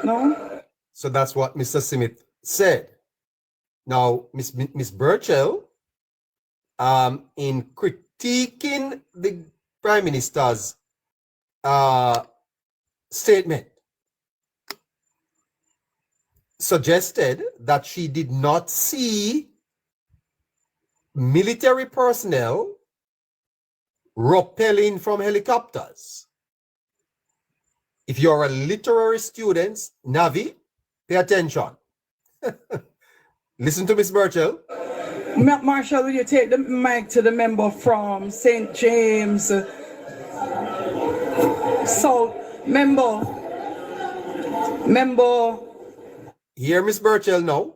No? So that's what Mr. Smith said. Now, Miss Burchell, in critiquing the Prime Minister's statement, suggested that she did not see military personnel rappelling from helicopters. If you're a literary student, Navi, pay attention. Listen to Miss Burchell. Marshall, will you take the mic to the member from St. James South? Member. Hear Miss Burchell now.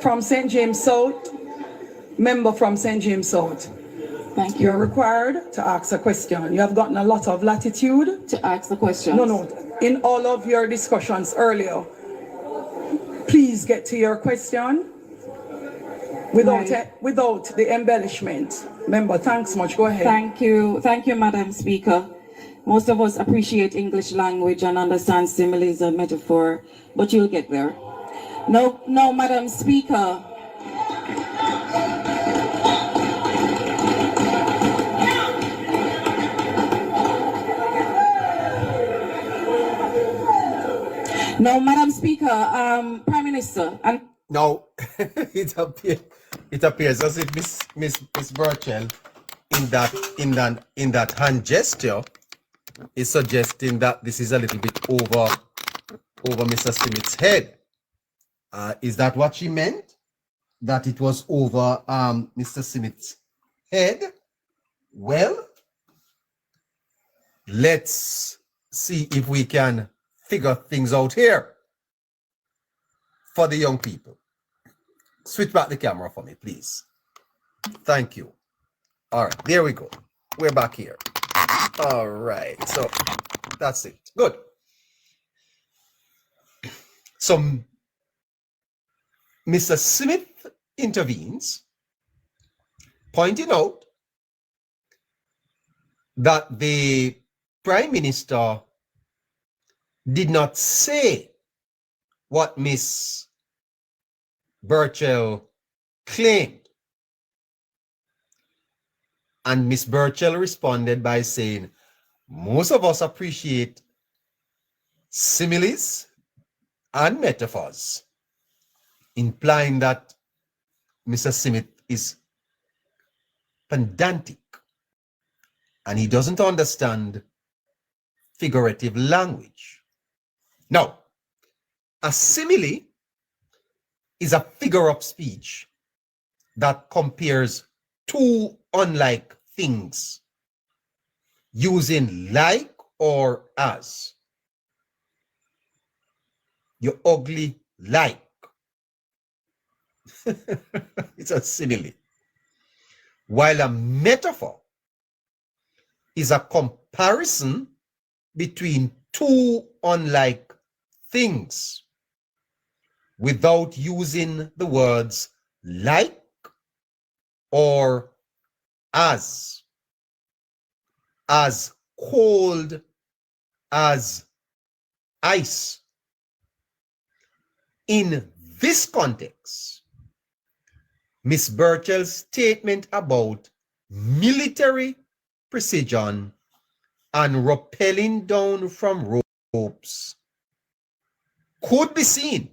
From St. James South. Member from St. James South. Thank you. You're required to ask a question. You have gotten a lot of latitude to ask the question. No. In all of your discussions earlier, please get to your question without the embellishment. Member, thanks much. Go ahead. Thank you, Madam Speaker. Most of us appreciate English language and understand similes and metaphor, but you'll get there. No, Madam Speaker. No, Madam Speaker, Prime Minister, and now it appears as if Miss Burchell in that hand gesture is suggesting that this is a little bit over Mr. Smith's head. Is that what she meant? That it was over Mr. Smith's head? Well, let's see if we can figure things out here for the young people. Switch back the camera for me, please. Thank you. All right, there we go. We're back here. All right, so that's it. Good. So Mr. Smith intervenes, pointing out that the Prime Minister did not say what Miss Burchell claimed. And Miss Burchell responded by saying, most of us appreciate similes and metaphors, implying that Mr. Smith is pedantic and he doesn't understand figurative language. Now, a simile is a figure of speech that compares two unlike things using like or as. You're ugly like. It's a simile. While a metaphor is a comparison between two unlike things without using the words like or as cold as ice. In this context, Miss Burchell's statement about military precision and rappelling down from ropes could be seen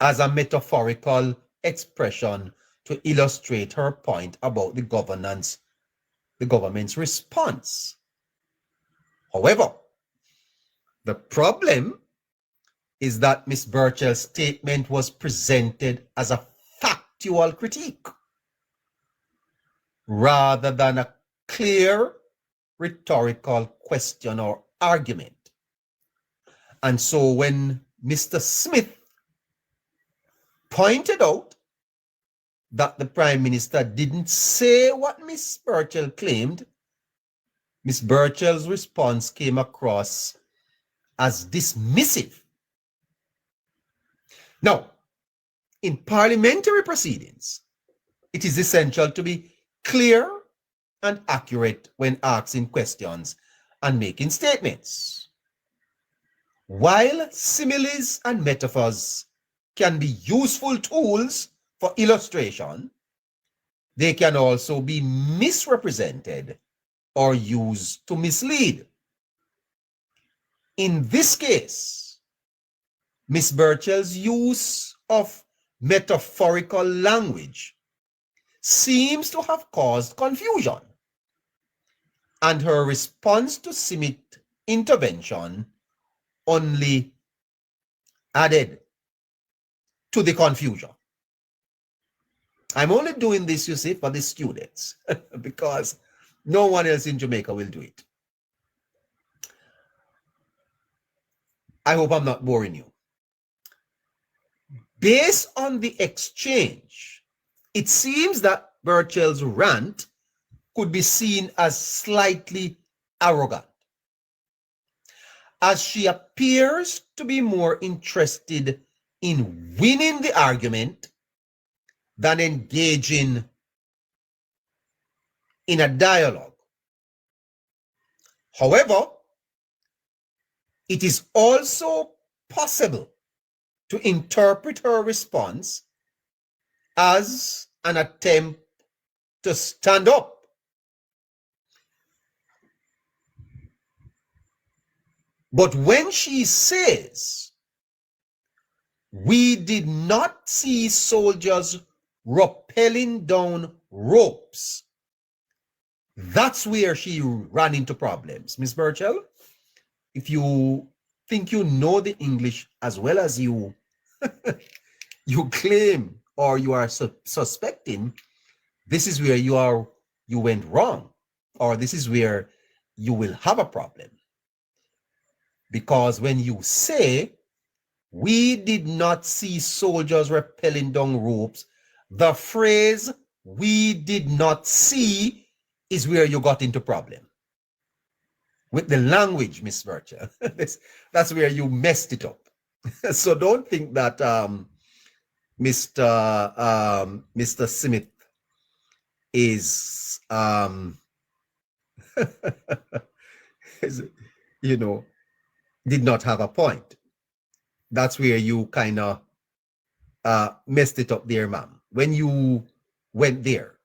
as a metaphorical expression to illustrate her point about the government's response. However, the problem is that Miss Burchell's statement was presented as a factual critique rather than a clear rhetorical question or argument. And so when Mr. Smith pointed out that the Prime Minister didn't say what Miss Burchell claimed, Miss Burchell's response came across as dismissive. Now, in parliamentary proceedings, it is essential to be clear and accurate when asking questions and making statements. While similes and metaphors can be useful tools for illustration, they can also be misrepresented or used to mislead. In this case, Miss Burchell's use of metaphorical language seems to have caused confusion, and her response to Simith's intervention only added to the confusion. I'm only doing this, you see, for the students because no one else in Jamaica will do it. I hope I'm not boring you. Based on the exchange, it seems that Burchell's rant could be seen as slightly arrogant, as she appears to be more interested in winning the argument than engaging in a dialogue. However, it is also possible to interpret her response as an attempt to stand up. But when she says, "We did not see soldiers rappelling down ropes," that's where she ran into problems. Miss Burchell, if you think you know the English as well as you claim or you are suspecting, this is where you went wrong, or this is where you will have a problem. Because when you say, "We did not see soldiers rappelling down ropes," the phrase "we did not see" is where you got into problem. With the language, Miss Burchell. That's where you messed it up. So don't think that Mr. Simith is, did not have a point. That's where you kind of messed it up there, ma'am, when you went there.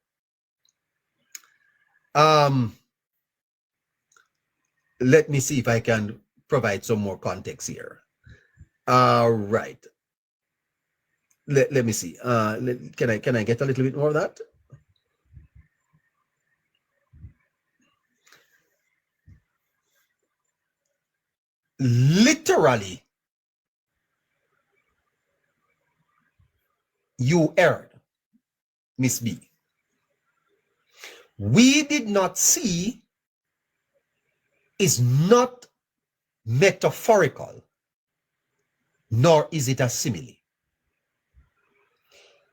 Let me see if I can provide some more context here. Right. Let me see. Can I get a little bit more of that? Literally, you erred, Miss B. "We did not see" is not metaphorical, nor is it a simile.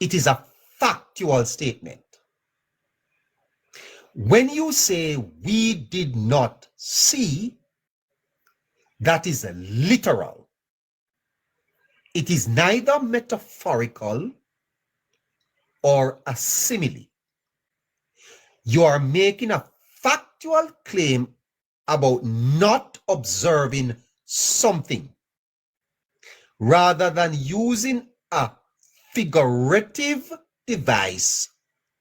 It is a factual statement. When you say "we did not see," that is literal. It is neither metaphorical or a simile. You are making a factual claim about not observing something, rather than using a figurative device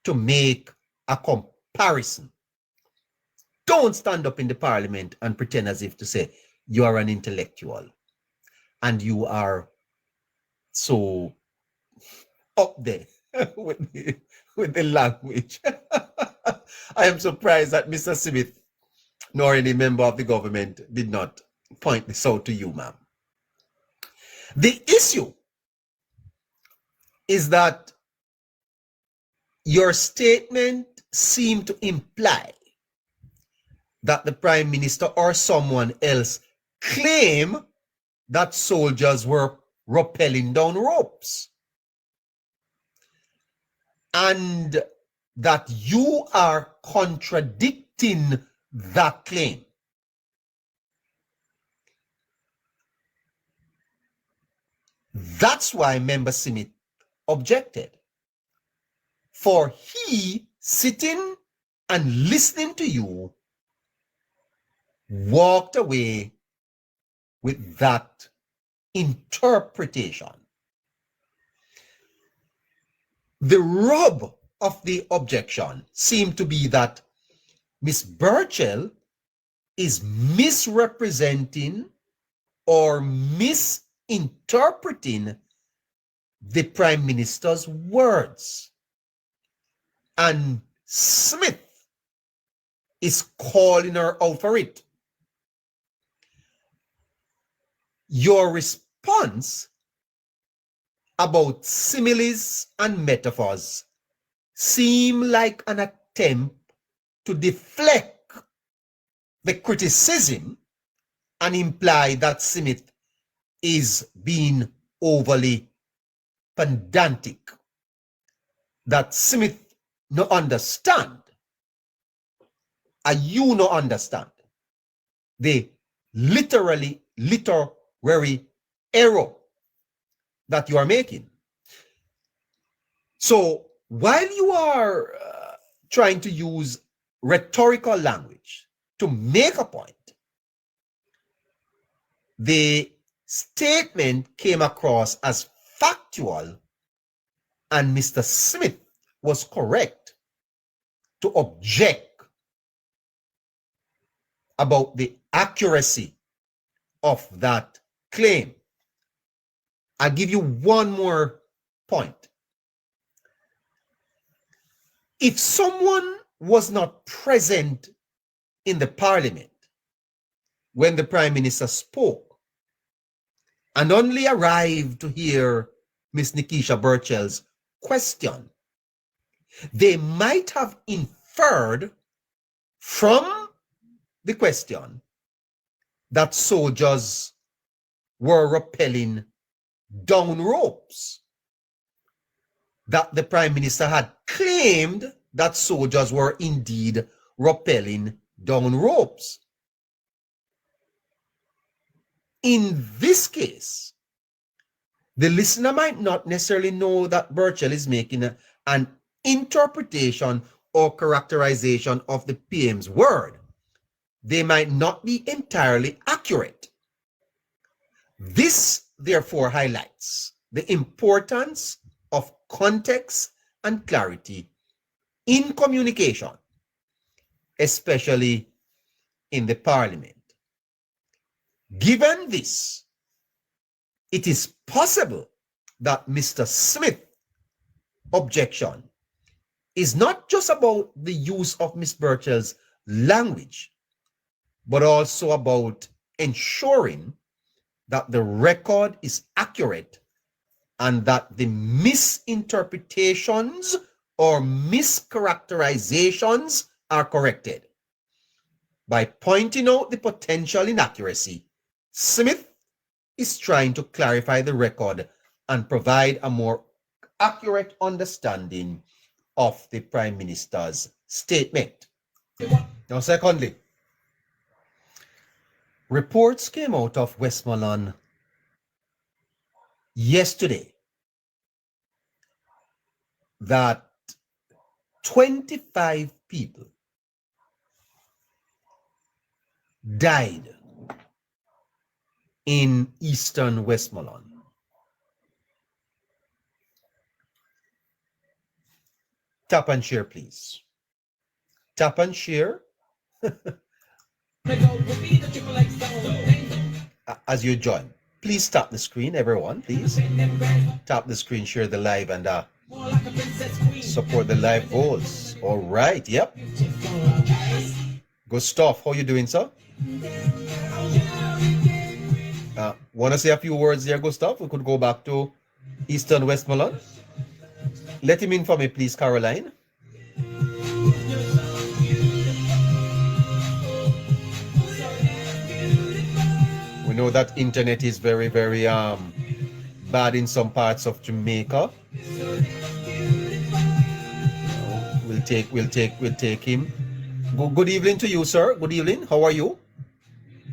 to make a comparison. Don't stand up in the parliament and pretend as if to say you are an intellectual and you are so up there with the language. I am surprised that Mr. Simith nor any member of the government did not point this out to you, ma'am. The issue is that your statement seemed to imply that the Prime Minister or someone else claim that soldiers were rappelling down ropes, and that you are contradicting that claim. That's why Member Simith objected. For he, sitting and listening to you, walked away with that interpretation. The rub of the objection seemed to be that Miss Burchell is misrepresenting or misinterpreting the Prime Minister's words. And Smith is calling her out for it. Your response about similes and metaphors seem like an attempt to deflect the criticism and imply that Smith is being overly pedantic, that Smith no understand, and you no understand the literary error that you are making. So while you are trying to use rhetorical language to make a point, the statement came across as factual, and Mr. Smith was correct to object about the accuracy of that claim. I'll give you one more point. If someone was not present in the parliament when the Prime Minister spoke and only arrived to hear Ms. Nikisha Burchell's question, they might have inferred from the question that soldiers were rappelling down ropes, that the Prime Minister had claimed that soldiers were indeed rappelling down ropes. In this case, the listener might not necessarily know that Burchell is making an interpretation or characterization of the PM's word. They might not be entirely accurate. This, therefore, highlights the importance of context and clarity in communication, especially in the parliament. Given this, it is possible that Mr. Smith's objection is not just about the use of Ms. Burchell's language, but also about ensuring that the record is accurate and that the misinterpretations or mischaracterizations are corrected. By pointing out the potential inaccuracy, Smith is trying to clarify the record and provide a more accurate understanding of the Prime Minister's statement. Now, secondly, reports came out of Westmoreland yesterday that 25 people died in eastern Westmoreland. Tap and share, please. Tap and share. As you join, please tap the screen, everyone, please. Tap the screen, share the live, and support the live goals. All right, yep. Good stuff. How you doing, sir? Want to say a few words there, Gustav? We could go back to Eastern Westmoreland. Let him in for me, please, Caroline. We know that internet is very, very bad in some parts of Jamaica. We'll take him. Good evening to you, sir. Good evening. How are you?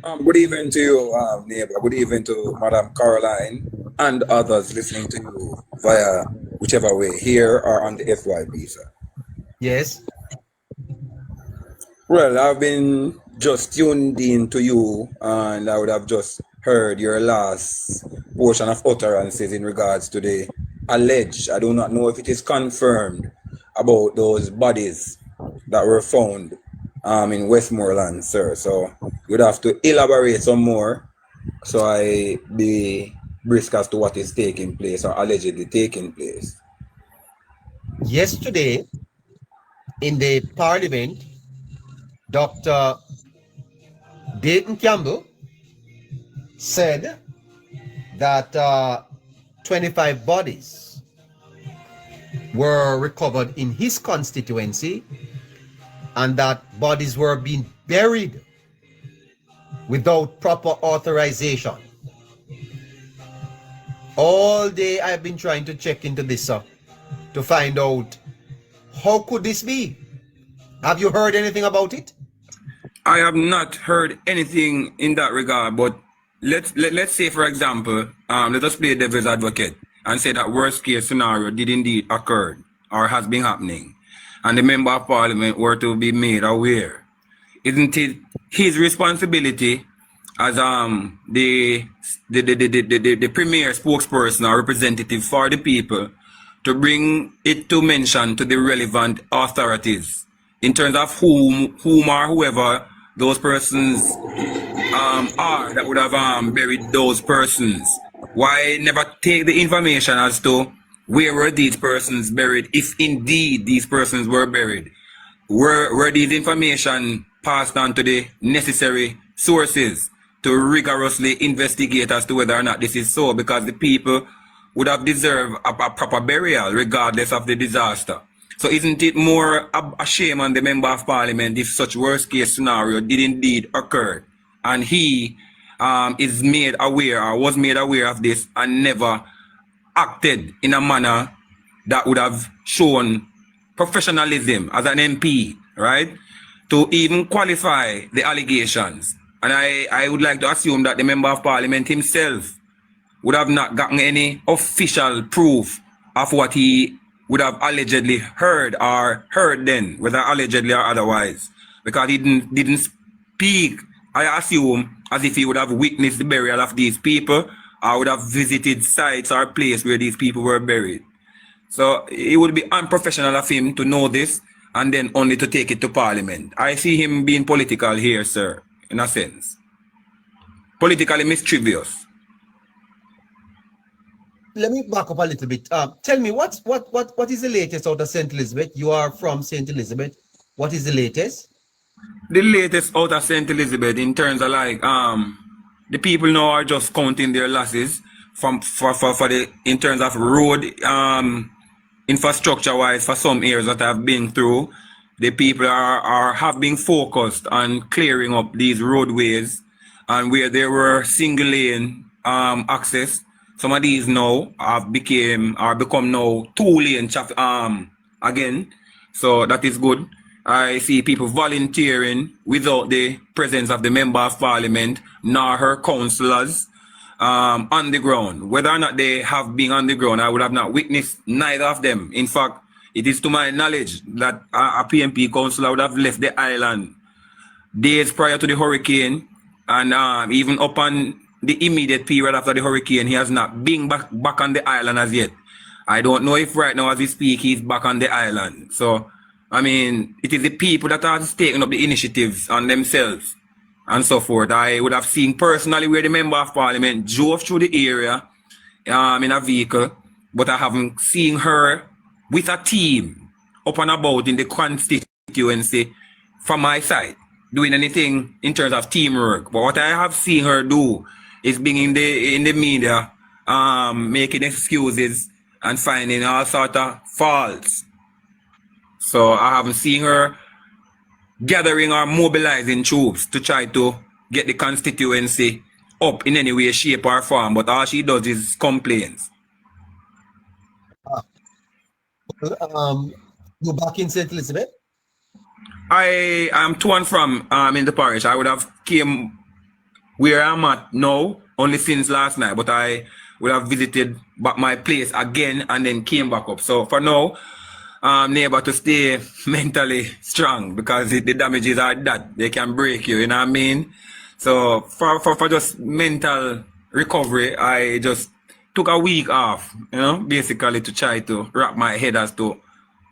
Good evening to you, neighbor. Good evening to Madam Caroline and others listening to you via whichever way, here or on the FYB, sir. Yes. Well, I've been just tuned in to you, and I would have just heard heard your last portion of utterances in regards to the alleged, I do not know if it is confirmed, about those bodies that were found in Westmoreland, sir. So you'd have to elaborate some more so I be brisk as to what is taking place or allegedly taking place. Yesterday, in the parliament, Dr. Dayton Campbell said that 25 bodies were recovered in his constituency and that bodies were being buried without proper authorization. All day I've been trying to check into this to find out how could this be. Have you heard anything about it? I have not heard anything in that regard, but let's say, for example, let us play devil's advocate and say that worst case scenario did indeed occur or has been happening, and the member of parliament were to be made aware. Isn't it his responsibility as the premier spokesperson or representative for the people to bring it to mention to the relevant authorities in terms of whom or whoever those persons are that would have buried those persons? Why never take the information as to where were these persons buried, if indeed these persons were buried? Were these information passed on to the necessary sources to rigorously investigate as to whether or not this is so? Because the people would have deserved a proper burial regardless of the disaster. So isn't it more a shame on the member of parliament if such worst case scenario did indeed occur and he is made aware or was made aware of this and never acted in a manner that would have shown professionalism as an MP, right? To even qualify the allegations. And I would like to assume that the member of parliament himself would have not gotten any official proof of what he would have allegedly heard then, whether allegedly or otherwise, because he didn't speak, I assume, as if he would have witnessed the burial of these people or would have visited sites or places where these people were buried. So it would be unprofessional of him to know this and then only to take it to parliament. I see him being political here, sir, in a sense. Politically mischievous. Let me back up a little bit. Tell me what is the latest out of St. Elizabeth? You are from St. Elizabeth. What is the latest? The latest out of St. Elizabeth in terms of like the people now are just counting their losses for the in terms of road infrastructure wise for some areas that I've been through. The people have been focused on clearing up these roadways, and where there were single lane access, some of these now have become now two-lane traffic again. So that is good. I see people volunteering without the presence of the member of parliament nor her councillors on the ground. Whether or not they have been on the ground, I would have not witnessed neither of them. In fact, it is to my knowledge that a PMP councillor would have left the island days prior to the hurricane, and even upon the immediate period after the hurricane, he has not been back on the island as yet. I don't know if right now as we speak, he's back on the island. So, I mean, it is the people that are taking up the initiatives on themselves and so forth. I would have seen personally where the member of parliament drove through the area in a vehicle, but I haven't seen her with a team up and about in the constituency from my side, doing anything in terms of teamwork. But what I have seen her do is being in the media, making excuses and finding all sorts of faults. So I haven't seen her gathering or mobilizing troops to try to get the constituency up in any way, shape or form. But all she does is complains. You're back in St. Elizabeth? I am to and from in the parish. I would have came where I'm at now only since last night, but I would have visited back my place again and then came back up. So for now, neighbor, to stay mentally strong, because the damages are that they can break you, you know what I mean? So for just mental recovery, I just took a week off, you know, basically to try to wrap my head as to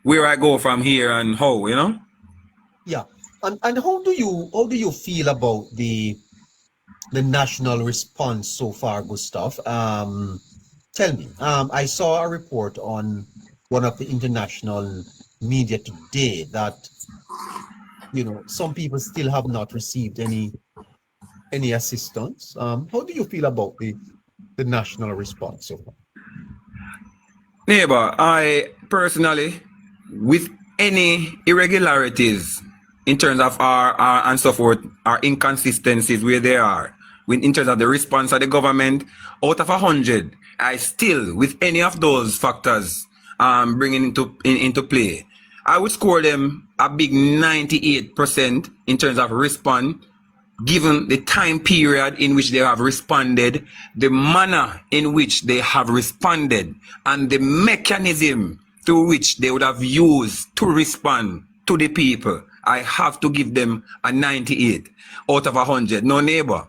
where I go from here and how, you know. Yeah. And how do you feel about the national response so far, Gustav? Tell me. I saw a report on one of the international media today that, you know, some people still have not received any assistance. How do you feel about the national response so far? Neighbor, I personally, with any irregularities in terms of our and so forth, our inconsistencies where they are, in terms of the response of the government, out of 100, I still, with any of those factors bringing into play, I would score them a big 98% in terms of response, given the time period in which they have responded, the manner in which they have responded, and the mechanism through which they would have used to respond to the people. I have to give them a 98 out of 100. No, neighbor,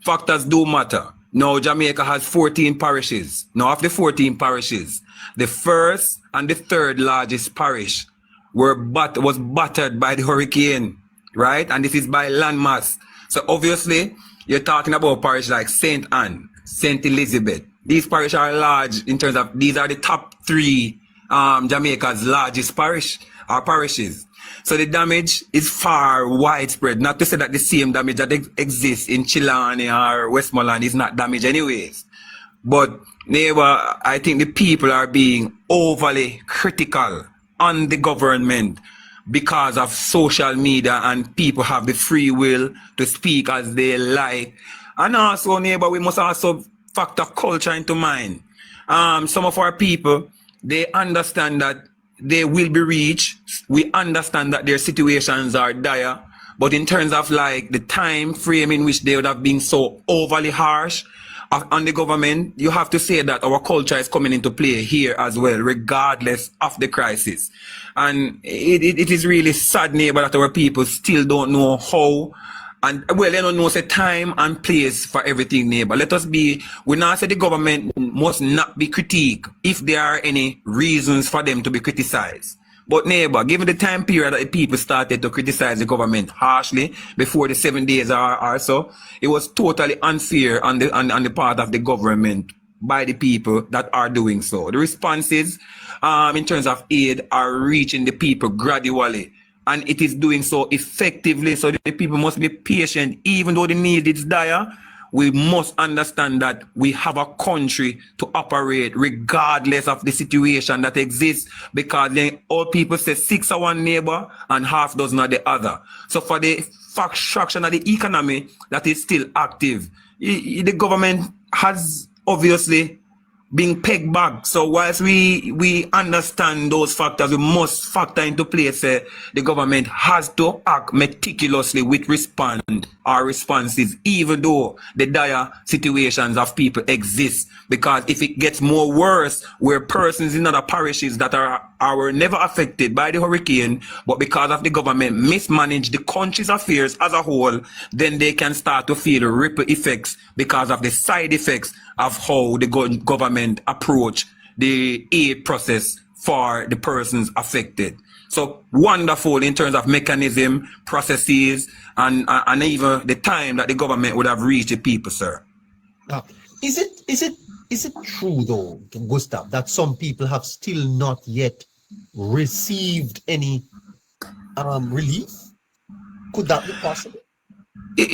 factors do matter. Now, Jamaica has 14 parishes. Now, of the 14 parishes, the first and the third largest parish was battered by the hurricane, right? And this is by landmass. So obviously, you're talking about parish like St. Anne, St. Elizabeth. These parishes are large in terms of, these are the top 3 Jamaica's largest parishes. So the damage is far widespread. Not to say that the same damage that exists in Chilani or Westmoreland is not damage anyways. But neighbor, I think the people are being overly critical on the government because of social media, and people have the free will to speak as they like. And also, neighbor, we must also factor culture into mind. Some of our people, they understand that they will be reached. We understand that their situations are dire, but in terms of like the time frame in which they would have been so overly harsh on the government, you have to say that our culture is coming into play here as well, regardless of the crisis. And it is really sad, neighbor, that our people still don't know how, and well, they don't know the time and place for everything, neighbor. We now say the government must not be critiqued if there are any reasons for them to be criticized. But neighbor, given the time period that the people started to criticize the government harshly before the 7 days or so, it was totally unfair on the part of the government by the people that are doing so. The responses in terms of aid are reaching the people gradually, and it is doing so effectively. So the people must be patient, even though the need is dire. We must understand that we have a country to operate regardless of the situation that exists, because then all people say 6 are one neighbor and half dozen are the other. So for the fraction of the economy that is still active, the government has obviously being pegged back. So whilst we understand those factors, we must factor into place the government has to act meticulously with our responses, even though the dire situations of people exist. Because if it gets more worse, where persons in other parishes that were never affected by the hurricane, but because of the government mismanaged the country's affairs as a whole, then they can start to feel ripple effects because of the side effects of how the government approach the aid process for the persons affected. So wonderful in terms of mechanism, processes, and even the time that the government would have reached the people, sir. Is it true though, Gustav, that some people have still not yet received any relief? Could that be possible?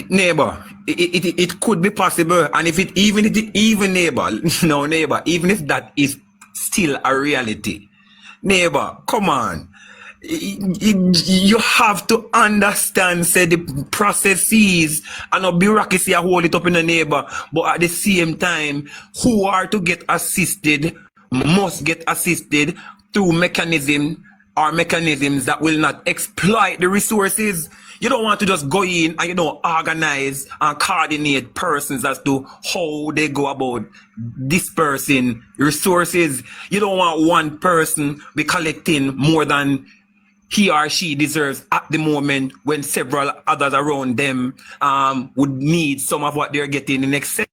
Neighbor, it could be possible, and even if that is still a reality, neighbor, come on. You have to understand, say, the processes and the bureaucracy hold it up in the neighbor, but at the same time, who are to get assisted must get assisted through mechanisms that will not exploit the resources. You don't want to just go in and, organize and coordinate persons as to how they go about dispersing resources. You don't want one person be collecting more than he or she deserves at the moment when several others around them would need some of what they're getting in excess.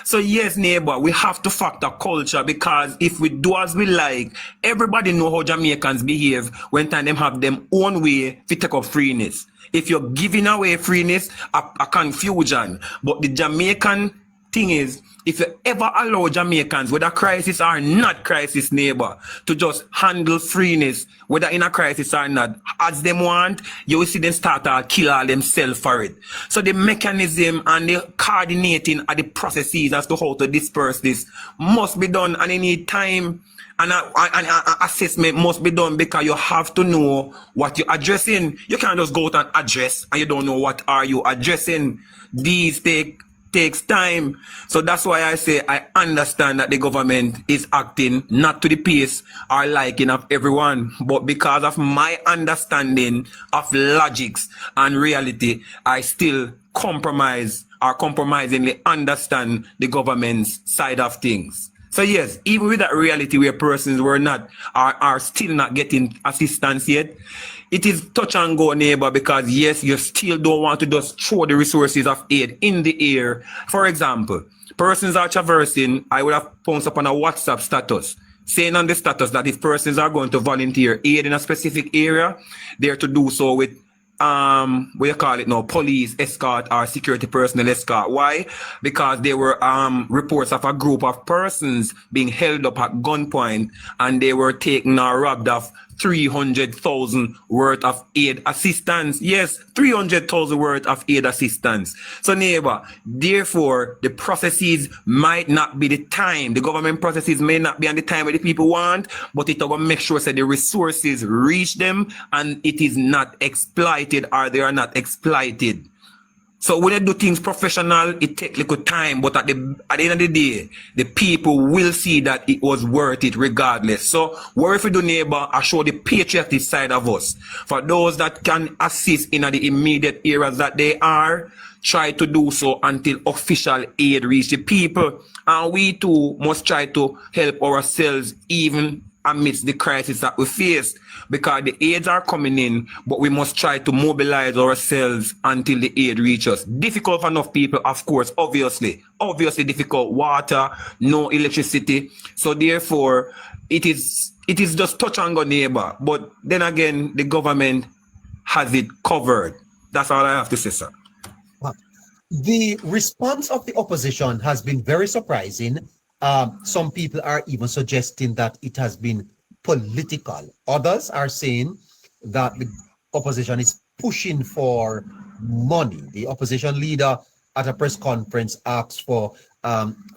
So yes, neighbor, we have to factor culture, because if we do as we like, everybody know how Jamaicans behave when time them have them own way to take up freeness. If you're giving away freeness, a confusion. But the Jamaican thing is, if you ever allow Jamaicans, whether crisis or not crisis, neighbor, to just handle freeness, whether in a crisis or not, as them want, you will see them start to kill all themselves for it. So the mechanism and the coordinating of the processes as to how to disperse this must be done, and any time and assessment must be done, because you have to know what you're addressing. You can't just go out and address and you don't know what are you addressing. These takes time. So that's why I say I understand that the government is acting not to the pace or liking of everyone, but because of my understanding of logics and reality, I still compromisingly understand the government's side of things. So yes, even with that reality where persons are still not getting assistance yet, it is touch and go, neighbor, because yes, you still don't want to just throw the resources of aid in the air. For example, persons are traversing, I would have posted up on a WhatsApp status, saying on the status that if persons are going to volunteer aid in a specific area, they're to do so with what you call it now, police escort or security personnel escort. Why? Because there were reports of a group of persons being held up at gunpoint, and they were taken or robbed of 300,000 worth of aid assistance. Yes, 300,000 worth of aid assistance. So neighbor, therefore, the processes might not be the time. The government processes may not be on the time that the people want, but it will make sure that the resources reach them and it is not exploited, or they are not exploited. So when they do things professional, it takes little time, but at the end of the day, the people will see that it was worth it regardless. So what if we do, neighbor, I show the patriotic side of us. For those that can assist in the immediate areas that they are, try to do so until official aid reach the people. And we too must try to help ourselves even amidst the crisis that we face, because the aids are coming in, but we must try to mobilize ourselves until the aid reaches us. Difficult for enough people, of course, obviously difficult. Water, no electricity. So therefore, it is just touch and go, neighbor. But then again, the government has it covered. That's all I have to say, sir. The response of the opposition has been very surprising. Some people are even suggesting that it has been political. Others are saying that the opposition is pushing for money. The opposition leader at a press conference asked for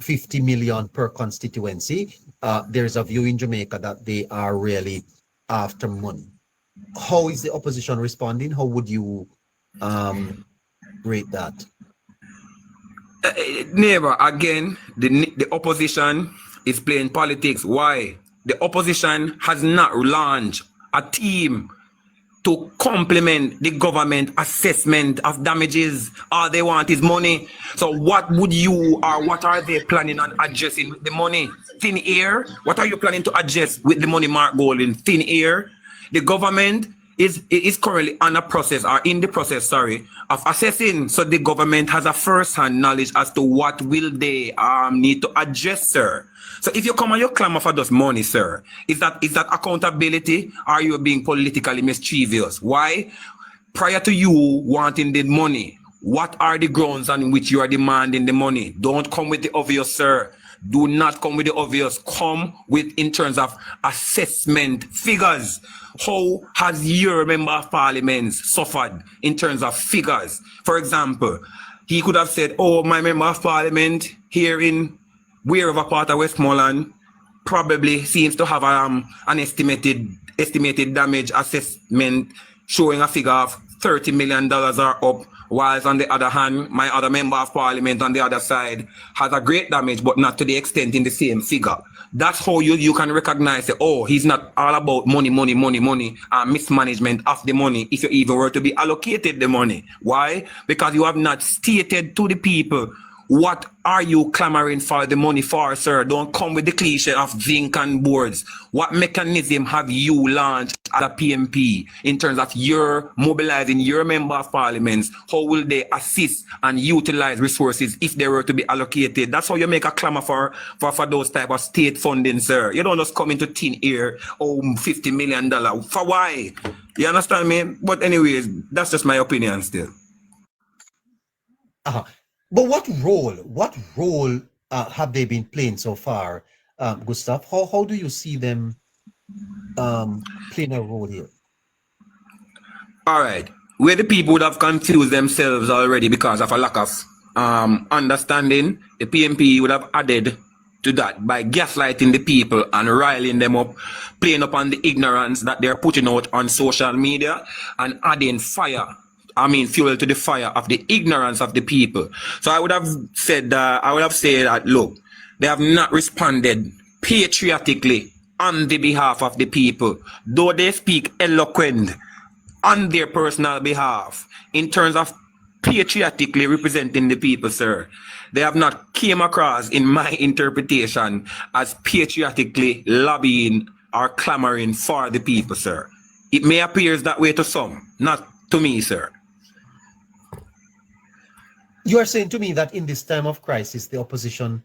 50 million per constituency. There's a view in Jamaica that they are really after money. How is the opposition responding? How would you rate that? Neighbor, again, the opposition is playing politics. Why? The opposition has not launched a team to complement the government assessment of damages. All they want is money. So what would you, or what are they planning on addressing with the money? Thin air? What are you planning to address with the money, Mark Golding? Thin air? The government is currently on a process, or in the process, of assessing. So the government has a first-hand knowledge as to what will they need to address, sir. So if you come and you clamor for this money, sir, is that accountability, or are you being politically mischievous? Why? Prior to you wanting the money, what are the grounds on which you are demanding the money? Don't come with the obvious, sir. Do not come with the obvious. Come with in terms of assessment figures. How has your member of parliament suffered in terms of figures? For example, he could have said, oh, my member of parliament here in wherever part of Westmoreland probably seems to have an estimated damage assessment showing a figure of $30 million are up, whilst on the other hand, my other member of parliament on the other side has a great damage, but not to the extent in the same figure. That's how you can recognize that, oh, he's not all about money, and mismanagement of the money, if you even were to be allocated the money. Why? Because you have not stated to the people What are you clamoring for the money for, sir? Don't come with the cliche of zinc and boards. What mechanism have you launched as a PMP in terms of your mobilizing your member of parliaments? How will they assist and utilize resources if they were to be allocated? That's how you make a clamor for those type of state funding, sir. You don't just come into thin air, $50 million. For why? You understand me? But anyways, that's just my opinion still. But what role have they been playing so far, Gustav? How do you see them playing a role here? All right. Where the people would have confused themselves already because of a lack of understanding, the PMP would have added to that by gaslighting the people and riling them up, playing upon the ignorance that they're putting out on social media and adding fuel to the fire of the ignorance of the people. So I would have said that, look, they have not responded patriotically on the behalf of the people, though they speak eloquent on their personal behalf in terms of patriotically representing the people, sir. They have not came across, in my interpretation, as patriotically lobbying or clamoring for the people, sir. It may appear that way to some, not to me, sir. You are saying to me that in this time of crisis, the opposition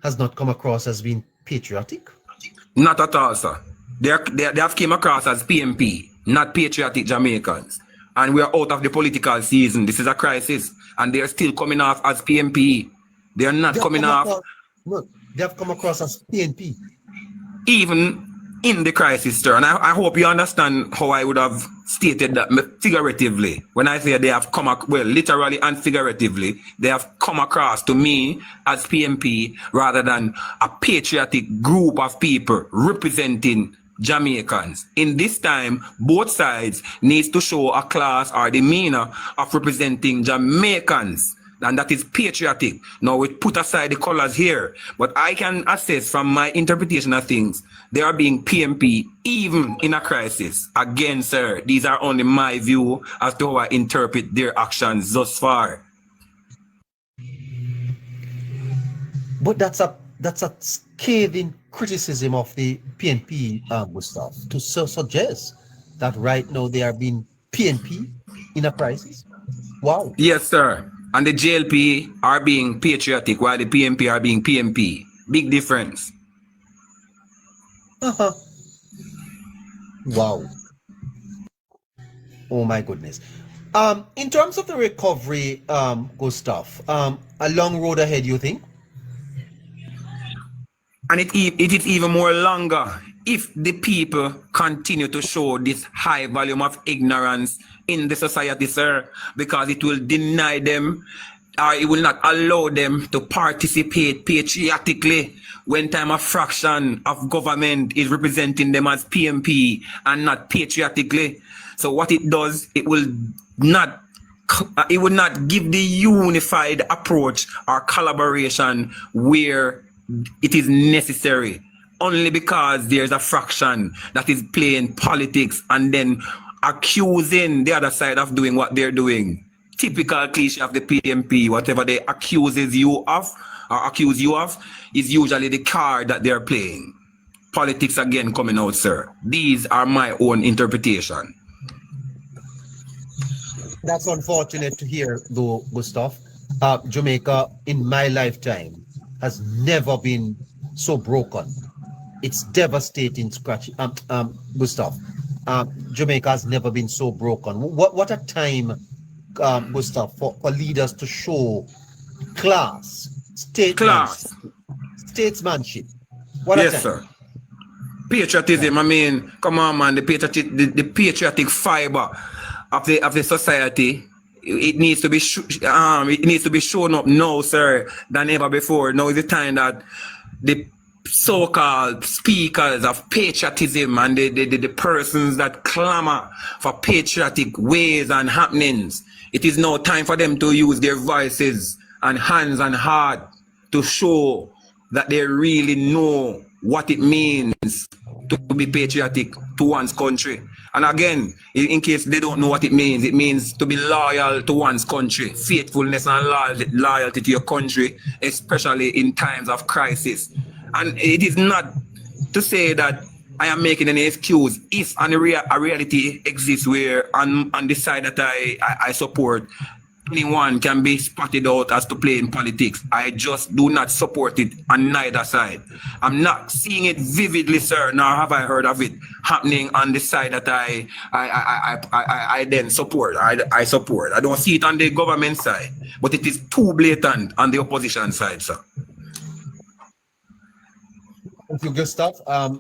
has not come across as being patriotic? Not at all, sir. They have came across as PMP, not patriotic Jamaicans. And we are out of the political season. This is a crisis. And they are still coming off as PMP. They are not coming off. Look, they have come across as PNP. Even in the crisis, sir. And I hope you understand how I would have stated that figuratively. When I say they have come, literally and figuratively, they have come across to me as PMP rather than a patriotic group of people representing Jamaicans. In this time, both sides needs to show a class or demeanor of representing Jamaicans, and that is patriotic. Now we put aside the colors here, but I can assess from my interpretation of things, they are being PMP even in a crisis. Again, sir, these are only my view as to how I interpret their actions thus far. But that's a scathing criticism of the PNP, Gustav, to suggest that right now they are being PNP in a crisis. Wow. Yes, sir. And the JLP are being patriotic while the PMP are being PMP. Big difference. Wow. Oh my goodness. In terms of the recovery, Gustav, a long road ahead, you think? And it is even more longer if the people continue to show this high volume of ignorance in the society, sir, because it will deny them or it will not allow them to participate patriotically when time a fraction of government is representing them as PMP and not patriotically. So what it does, it will not give the unified approach or collaboration where it is necessary, only because there's a fraction that is playing politics and then accusing the other side of doing what they're doing. Typical cliche of the PMP, whatever they accuse you of is usually the card that they're playing. Politics again coming out, sir. These are my own interpretation. That's unfortunate to hear, though, Gustav. Jamaica, in my lifetime, has never been so broken. It's devastating, Gustav. Jamaica has never been so broken. What a time, Gustav, for leaders to show class, statesmanship. What a time. Yes, sir. Patriotism. I mean, come on, man. The patriotic fiber of the society. It needs to be shown up now, sir, than ever before. Now is the time that the so-called speakers of patriotism and the persons that clamor for patriotic ways and happenings, it is now time for them to use their voices and hands and heart to show that they really know what it means to be patriotic to one's country. And again, in case they don't know what it means to be loyal to one's country, faithfulness and loyalty to your country, especially in times of crisis. And it is not to say that I am making any excuse if a reality exists where on the side that I support, anyone can be spotted out as to play in politics. I just do not support it on neither side. I'm not seeing it vividly, sir, nor have I heard of it happening on the side that I then support. I support. I don't see it on the government side, but it is too blatant on the opposition side, sir. Thank you, Gustav.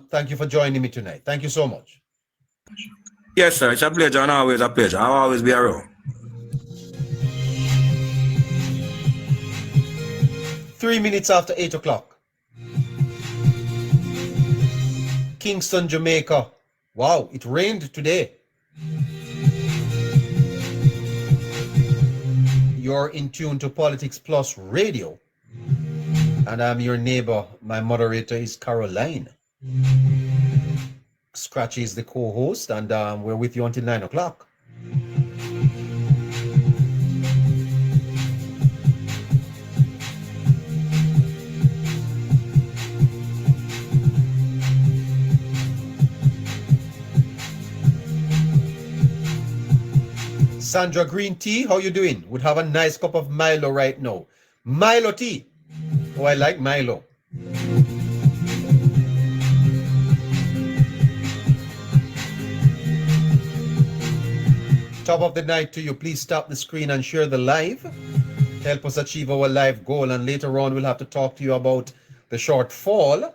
Thank you for joining me tonight. Thank you so much. Yes, sir. It's a pleasure and always a pleasure. I'll always be around. 3 minutes after 8 o'clock. Kingston, Jamaica. Wow, it rained today. You're in tune to Politics Plus Radio. And I'm your neighbor. My moderator is Caroline. Scratchy is the co-host, and we're with you until 9 o'clock. Sandra Green Tea, how you doing? Would have a nice cup of Milo right now. Milo tea. Oh, I like Milo. Top of the night to you. Please stop the screen and share the live. Help us achieve our live goal. And later on, we'll have to talk to you about the shortfall,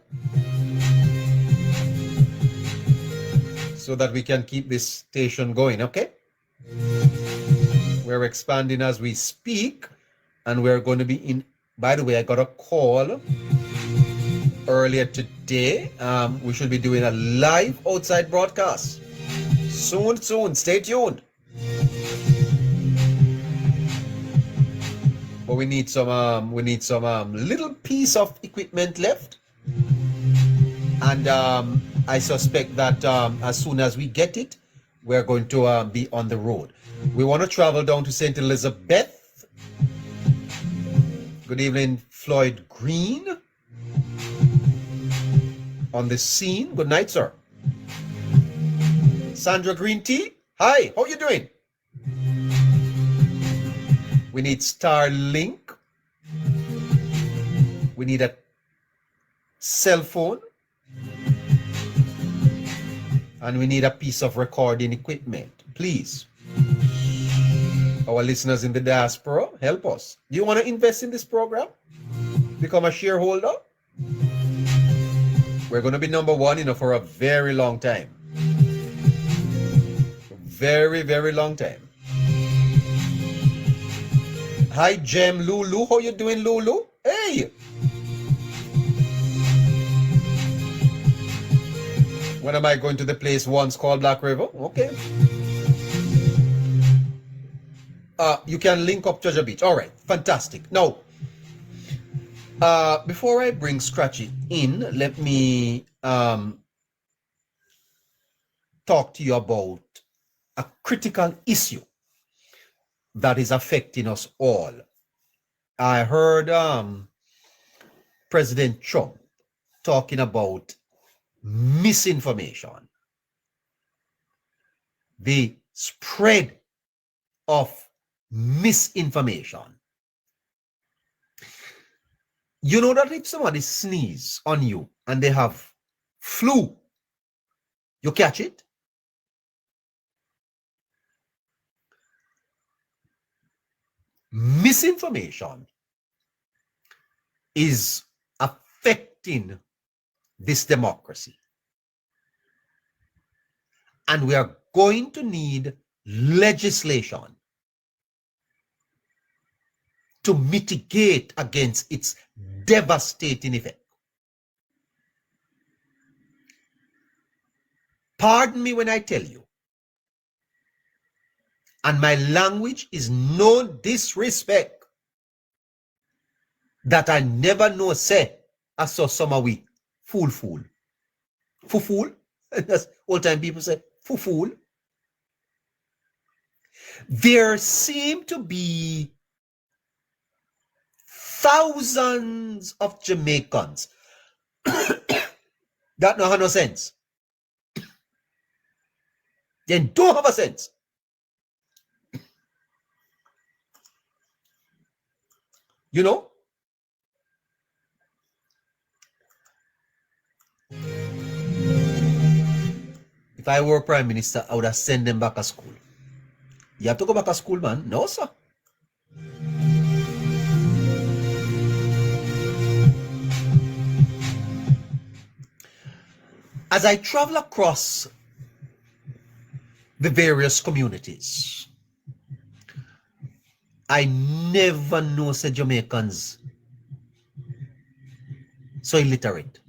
so that we can keep this station going, okay? We're expanding as we speak, and we're going to be in. By the way, I got a call earlier today. We should be doing a live outside broadcast soon. Stay tuned. But we need some little piece of equipment left, and I suspect that as soon as we get it, we're going to be on the road. We want to travel down to St. Elizabeth. Good evening, Floyd Green. On the scene. Good night, sir. Sandra Green Tea. Hi, how you doing? We need Starlink. We need a cell phone. And we need a piece of recording equipment. Please. Our listeners in the diaspora, help us. Do you want to invest in this program? Become a shareholder? We're going to be number one, for a very long time. Very, very long time. Hi, Jem Lulu. How you doing, Lulu? Hey! When am I going to the place once called Black River? Okay. You can link up Treasure Beach. All right, fantastic. Now, before I bring Scratchy in, let me talk to you about a critical issue that is affecting us all. I heard President Trump talking about misinformation, the spread of misinformation. You know that if somebody sneezes on you and they have flu, you catch it? Misinformation is affecting this democracy. And we are going to need legislation to mitigate against its devastating effect. Pardon me when I tell you, and my language is no disrespect, that I never know say, I saw summer week, fool. That's old time people say, fool. There seem to be thousands of Jamaicans that don't have no sense. They don't have a sense. You know? If I were Prime Minister, I would have sent them back to school. You have to go back to school, man. No, sir. As I travel across the various communities, I never know say Jamaicans so illiterate.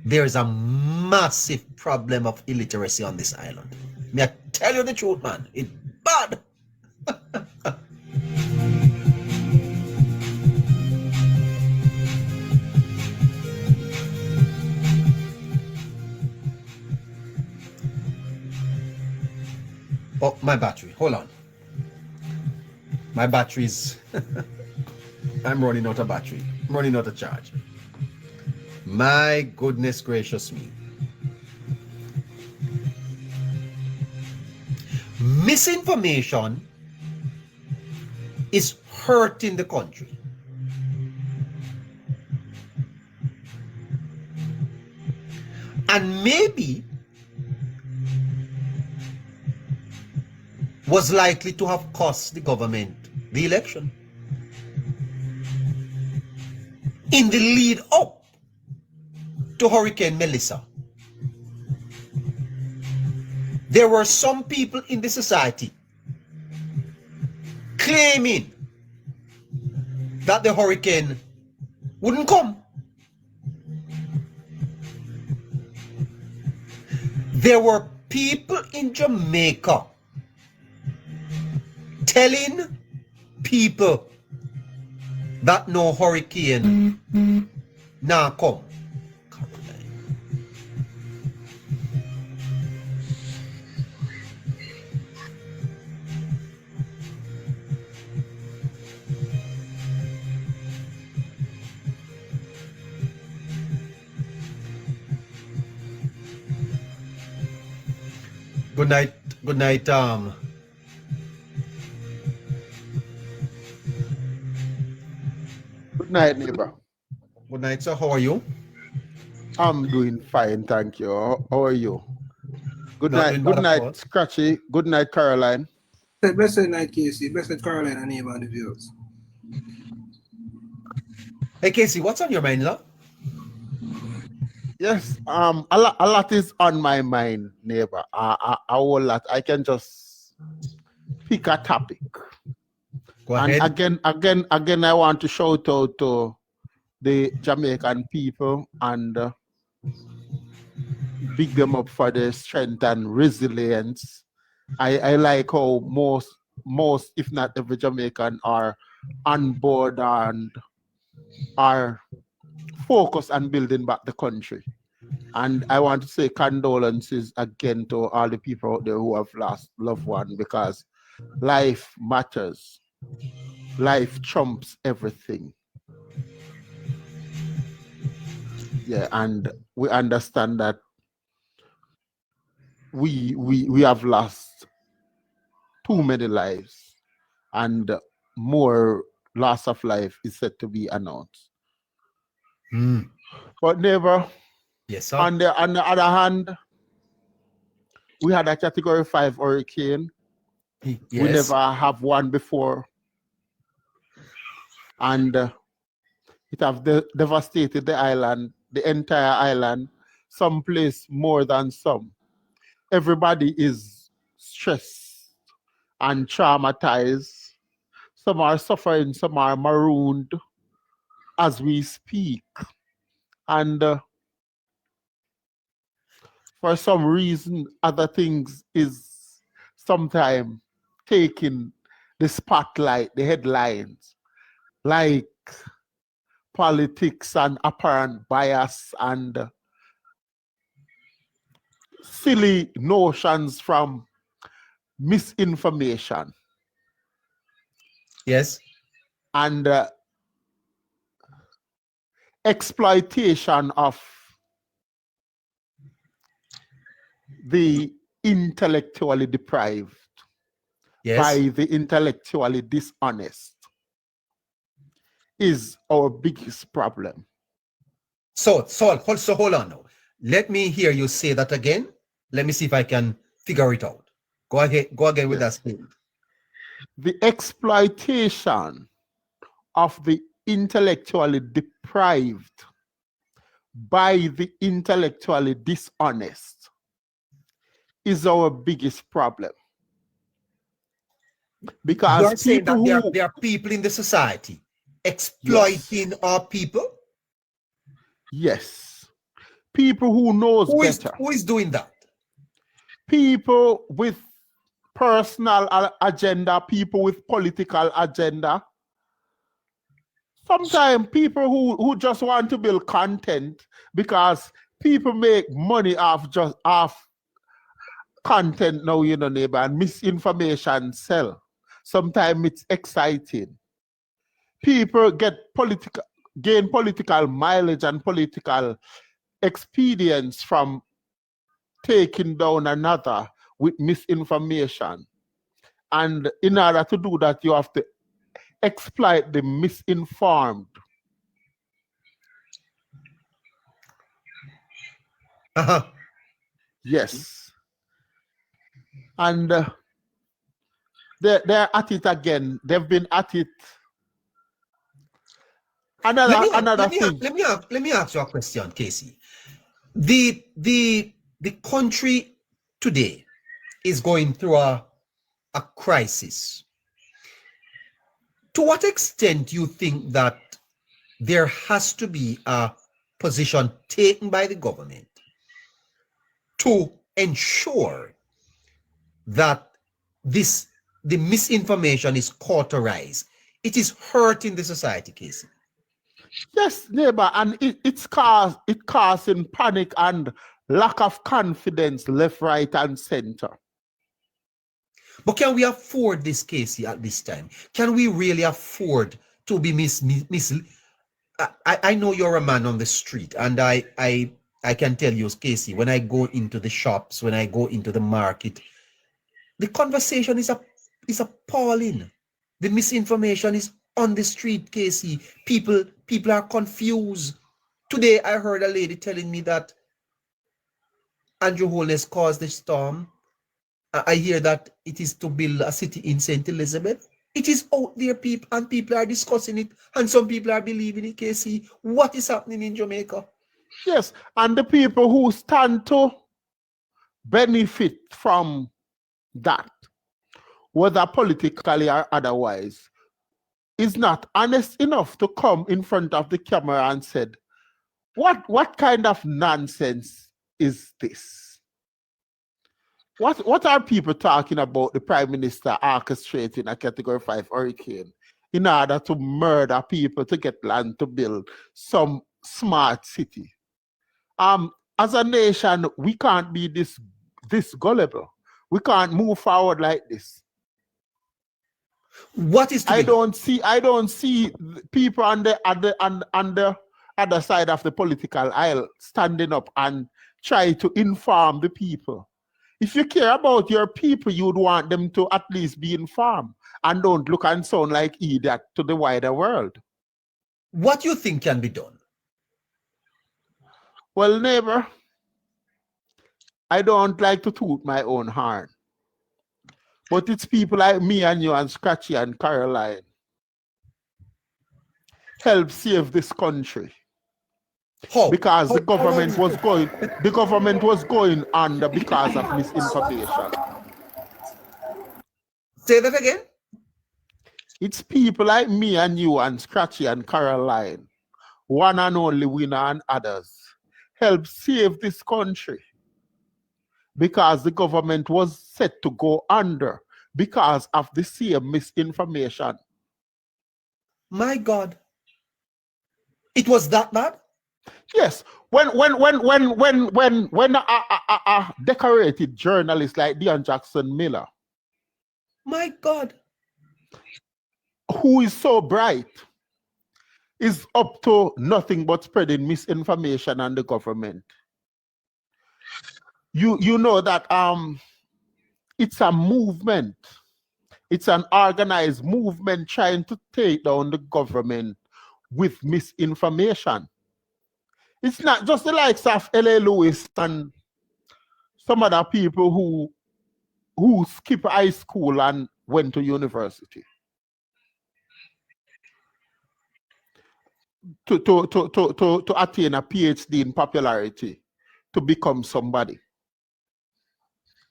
There is a massive problem of illiteracy on this island. May I tell you the truth, man? It's bad. Oh, my battery. Hold on. My battery's... I'm running out of battery. I'm running out of charge. My goodness gracious me. Misinformation is hurting the country. And maybe was likely to have cost the government the election. In the lead up to Hurricane Melissa, there were some people in the society claiming that the hurricane wouldn't come. There were people in Jamaica telling people that no hurricane now come. Good night, good night, Good night, neighbor. Good night, sir. How are you? I'm doing fine, thank you. How are you? Good Not night, doing good bad at night, all. Scratchy. Good night, Caroline. Blessed night, Casey. Blessed Caroline and Neighbour and the viewers. Hey, Casey, what's on your mind, love? Yes, a lot is on my mind, neighbor. A whole lot. I can just pick a topic. Go And ahead. again, I want to shout out to the Jamaican people and big them up for their strength and resilience. I like how most, if not every Jamaican are on board and are focused on building back the country. And I want to say condolences again to all the people out there who have lost loved one, because life matters. Life trumps everything. Yeah, and we understand that we have lost too many lives, and more loss of life is said to be announced. But neighbor, Yes, sir. on the other hand, we had a Category 5 hurricane. Yes. We never have one before, and it have devastated the island, the entire island, some place more than some. Everybody is stressed and traumatized. Some are suffering, some are marooned as we speak. And for some reason, other things is sometimes taking the spotlight, the headlines, like politics and apparent bias and silly notions from misinformation Yes. and exploitation of the intellectually deprived Yes. by the intellectually dishonest is our biggest problem. So hold on now. Let me hear you say that again. Let me see if I can figure it out. Go again with that statement. The exploitation of the intellectually deprived by the intellectually dishonest is our biggest problem. Because You're saying people that there are people in the society exploiting our people? Yes. People who knows better. Who is doing that? People with personal agenda, people with political agenda. Sometimes people who just want to build content because people make money off content now, you know, neighbor, and misinformation sell. Sometimes it's exciting. People gain political mileage and political expedience from taking down another with misinformation. And in order to do that, you have to exploit the misinformed. Yes. And they're at it again. They've been at it. Another thing. Let me ask you a question, Casey. The country today is going through a crisis. To what extent do you think that there has to be a position taken by the government to ensure that the misinformation is cauterized? It is hurting the society, Casey. Yes, neighbor, and it causing panic and lack of confidence left, right, and center. But can we afford this, Casey, at this time? Can we really afford to be I know you're a man on the street, and I can tell you, Casey, when I go into the shops, when I go into the market, the conversation is appalling. The misinformation is on the street, Casey. People are confused. Today, I heard a lady telling me that Andrew Holness caused the storm. I hear that it is to build a city in St. Elizabeth. It is out there, people, and people are discussing it, and some people are believing it, Casey. What is happening in Jamaica? Yes, and the people who stand to benefit from that, whether politically or otherwise, is not honest enough to come in front of the camera and said, what kind of nonsense is this? What are people talking about the Prime Minister orchestrating a Category 5 hurricane in order to murder people to get land to build some smart city? As a nation, we can't be this gullible. We can't move forward like this. What is I don't see people on the other side of the political aisle standing up and try to inform the people. If you care about your people, you would want them to at least be informed and don't look and sound like idiot to the wider world. What do you think can be done? Well, neighbor, I don't like to toot my own horn. But it's people like me and you and Scratchy and Caroline help save this country. How? Because the government was going under because of misinformation. Say that again. It's people like me and you and Scratchy and Caroline, one and only winner and others, help save this country. Because the government was set to go under because of the same misinformation. My God. It was that bad? Yes. When a decorated journalist like Dion Jackson Miller My God. Who is so bright is up to nothing but spreading misinformation on the government. You know that it's a movement. It's an organized movement trying to take down the government with misinformation. It's not just the likes of L.A. Lewis and some other people who skip high school and went to university to attain a PhD in popularity, to become somebody.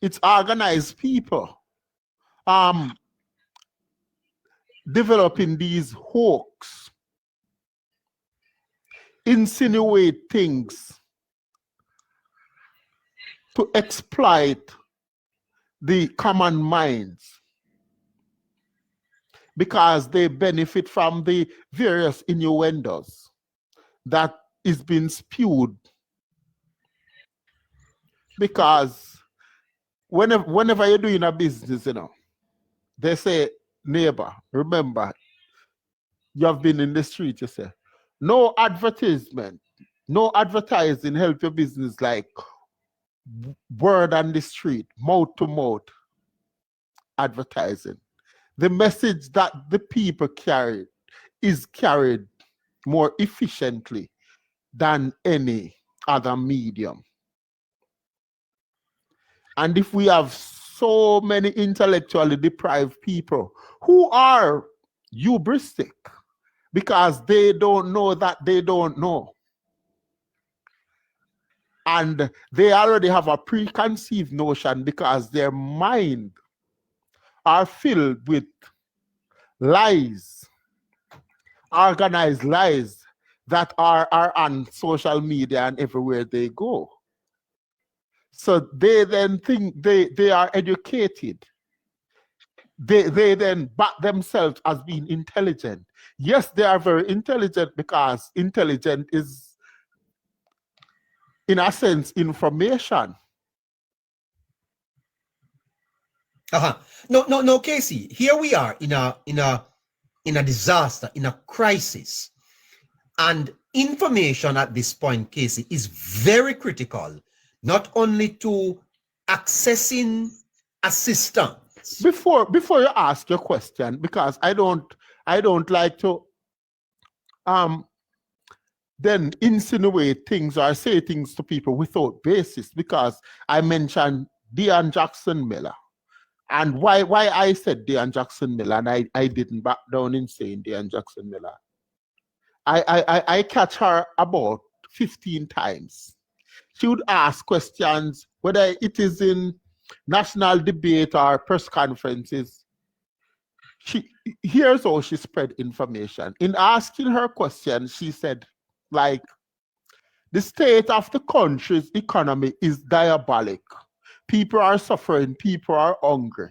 It's organized people developing these hoax, insinuate things to exploit the common minds because they benefit from the various innuendos that is being spewed. Because whenever you're doing a business, they say, neighbor, remember, you have been in the street, you say, no advertisement, no advertising help your business like word on the street, mouth to mouth advertising. The message that the people carry is carried more efficiently than any other medium. And if we have so many intellectually deprived people who are hubristic because they don't know that they don't know, and they already have a preconceived notion because their mind are filled with lies, organized lies that are on social media and everywhere they go. So they then think they are educated. They then back themselves as being intelligent. Yes, they are very intelligent because intelligent is, in a sense, information. No, Casey. Here we are in a disaster, in a crisis, and information at this point, Casey, is very critical, not only to accessing assistance. Before you ask your question, because I don't like to then insinuate things or say things to people without basis, because I mentioned Deon Jackson Miller. And why I said Deon Jackson Miller, and I didn't back down in saying Deon Jackson Miller. I catch her about 15 times. She would ask questions, whether it is in national debate or press conferences. Here's how she spread information. In asking her question, she said, like, the state of the country's economy is diabolic. People are suffering, people are hungry.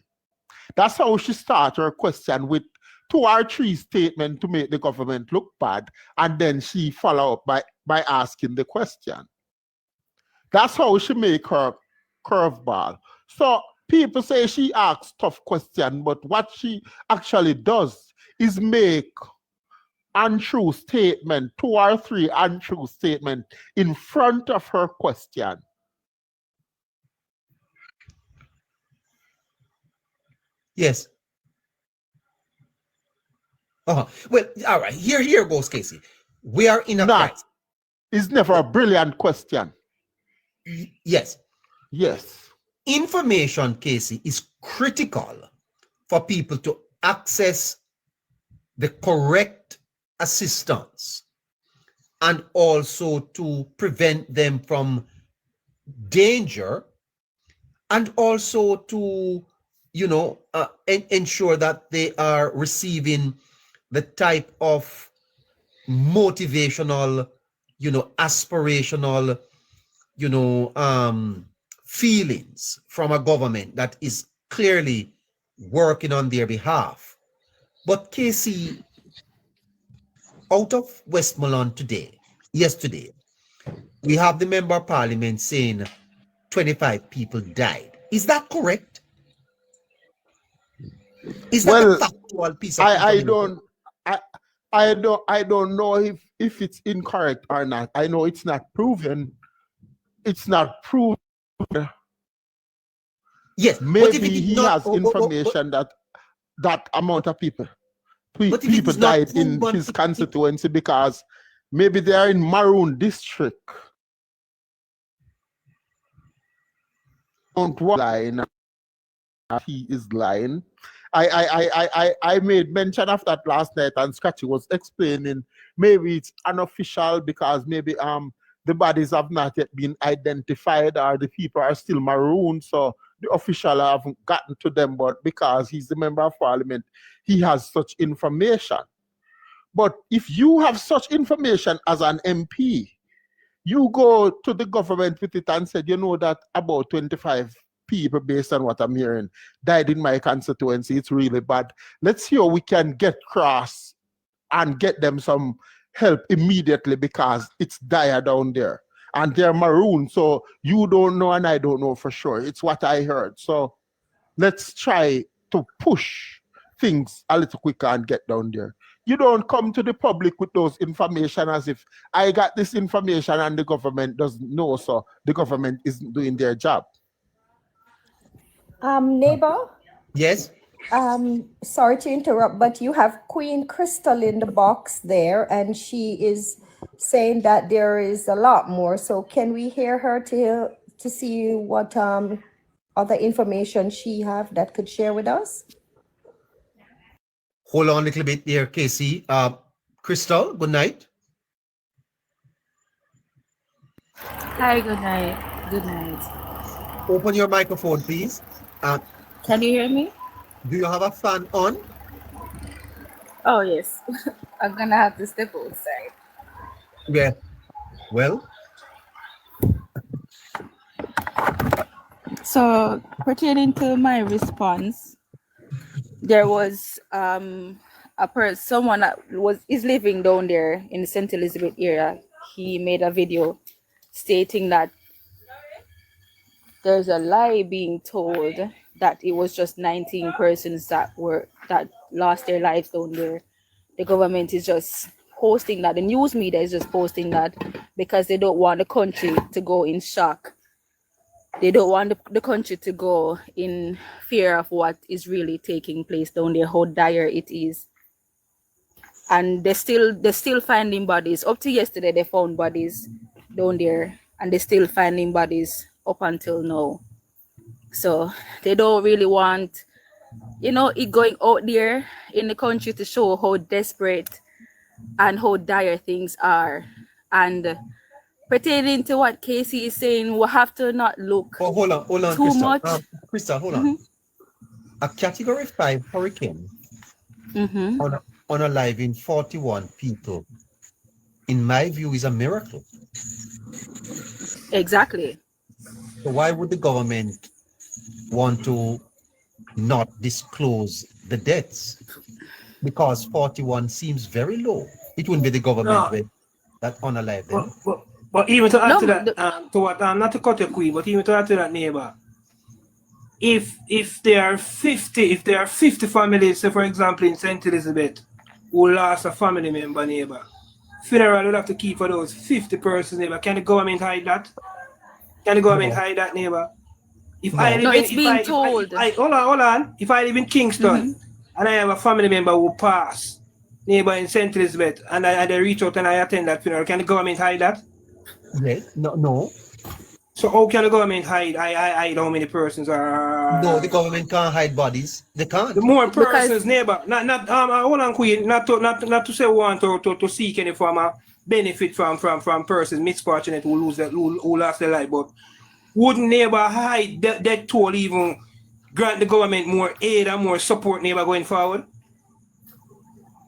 That's how she started her question, with 2 or 3 statements to make the government look bad, and then she follow up by asking the question. That's how she make her curveball. So people say she asks tough questions, but what she actually does is make untrue statement, 2 or 3 untrue statements in front of her question. Yes. Well, all right. Here goes, Casey. We are in a crisis. It's never a brilliant question. Yes. Yes. Information, Casey, is critical for people to access the correct assistance, and also to prevent them from danger, and also to ensure that they are receiving the type of motivational, aspirational, feelings from a government that is clearly working on their behalf. But Casey, out of Westmoreland yesterday, we have the member of parliament saying 25 people died. Is that correct? Is that a factual piece of I information? don't know if it's incorrect or not. I know it's not proven. It's not proven. Yes, but if Maybe it is he not, has information that amount of people but if it is not died in proven, his constituency because maybe they are in Maroon district. Don't lie. He is lying. I made mention of that last night, and Scratchy was explaining maybe it's unofficial because maybe the bodies have not yet been identified or the people are still marooned, so the official haven't gotten to them, but because he's the member of parliament, he has such information. But if you have such information as an MP, you go to the government with it and said, you know that about 25 people, based on what I'm hearing, died in my constituency. It's really bad. Let's see how we can get cross and get them some help immediately because it's dire down there. And they're maroon, so you don't know and I don't know for sure. It's what I heard. So let's try to push things a little quicker and get down there. You don't come to the public with those information as if I got this information and the government doesn't know, so the government isn't doing their job. Neighbor, yes, sorry to interrupt, but you have Queen Crystal in the box there, and she is saying that there is a lot more. So can we hear her to see what other information she have that could share with us? hold on a little bit there, Casey. Crystal, good night. Hi, good night. Good night. Open your microphone, please. Can you hear me? Do you have a fan on? Oh, yes. I'm gonna have to step outside. Yeah. Well, So, pertaining to my response, there was someone that is living down there in the St. Elizabeth area. He made a video stating that there's a lie being told that it was just 19 persons that lost their lives down there. The government is just posting that. The news media is just posting that because they don't want the country to go in shock. They don't want the country to go in fear of what is really taking place down there, how dire it is. And they're still finding bodies. Up to yesterday, they found bodies down there, and they're still finding bodies up until now. So they don't really want, it going out there in the country to show how desperate and how dire things are. And pertaining to what Casey is saying, we have to not look hold on, too Crystal. much. Crystal, hold on. A Category 5 hurricane unaliving 41 people, in my view, is a miracle. Exactly. So why would the government want to not disclose the deaths? Because 41 seems very low. It wouldn't be the government that unalive them. But even to add to that, to what not to cut your queen, but even to add to that, neighbor, if there are 50 families, say for example in St. Elizabeth, who lost a family member, neighbor, funeral will have to keep for those 50 persons, neighbor. Can the government hide that? Can the government hide that, neighbor? If I live hold on. If I live in Kingston and I have a family member who passed, neighbor, in St. Elizabeth, and I reach out and I attend that funeral, can the government hide that? Yes. No. So how can the government hide how many persons are? No, the government can't hide bodies. They can't. The more persons, neighbor, not hold on, Queen, not to say want to seek any form of benefit from persons misfortunate who lost their life, but wouldn't neighbor hide that toll, even grant the government more aid and more support, neighbor, going forward?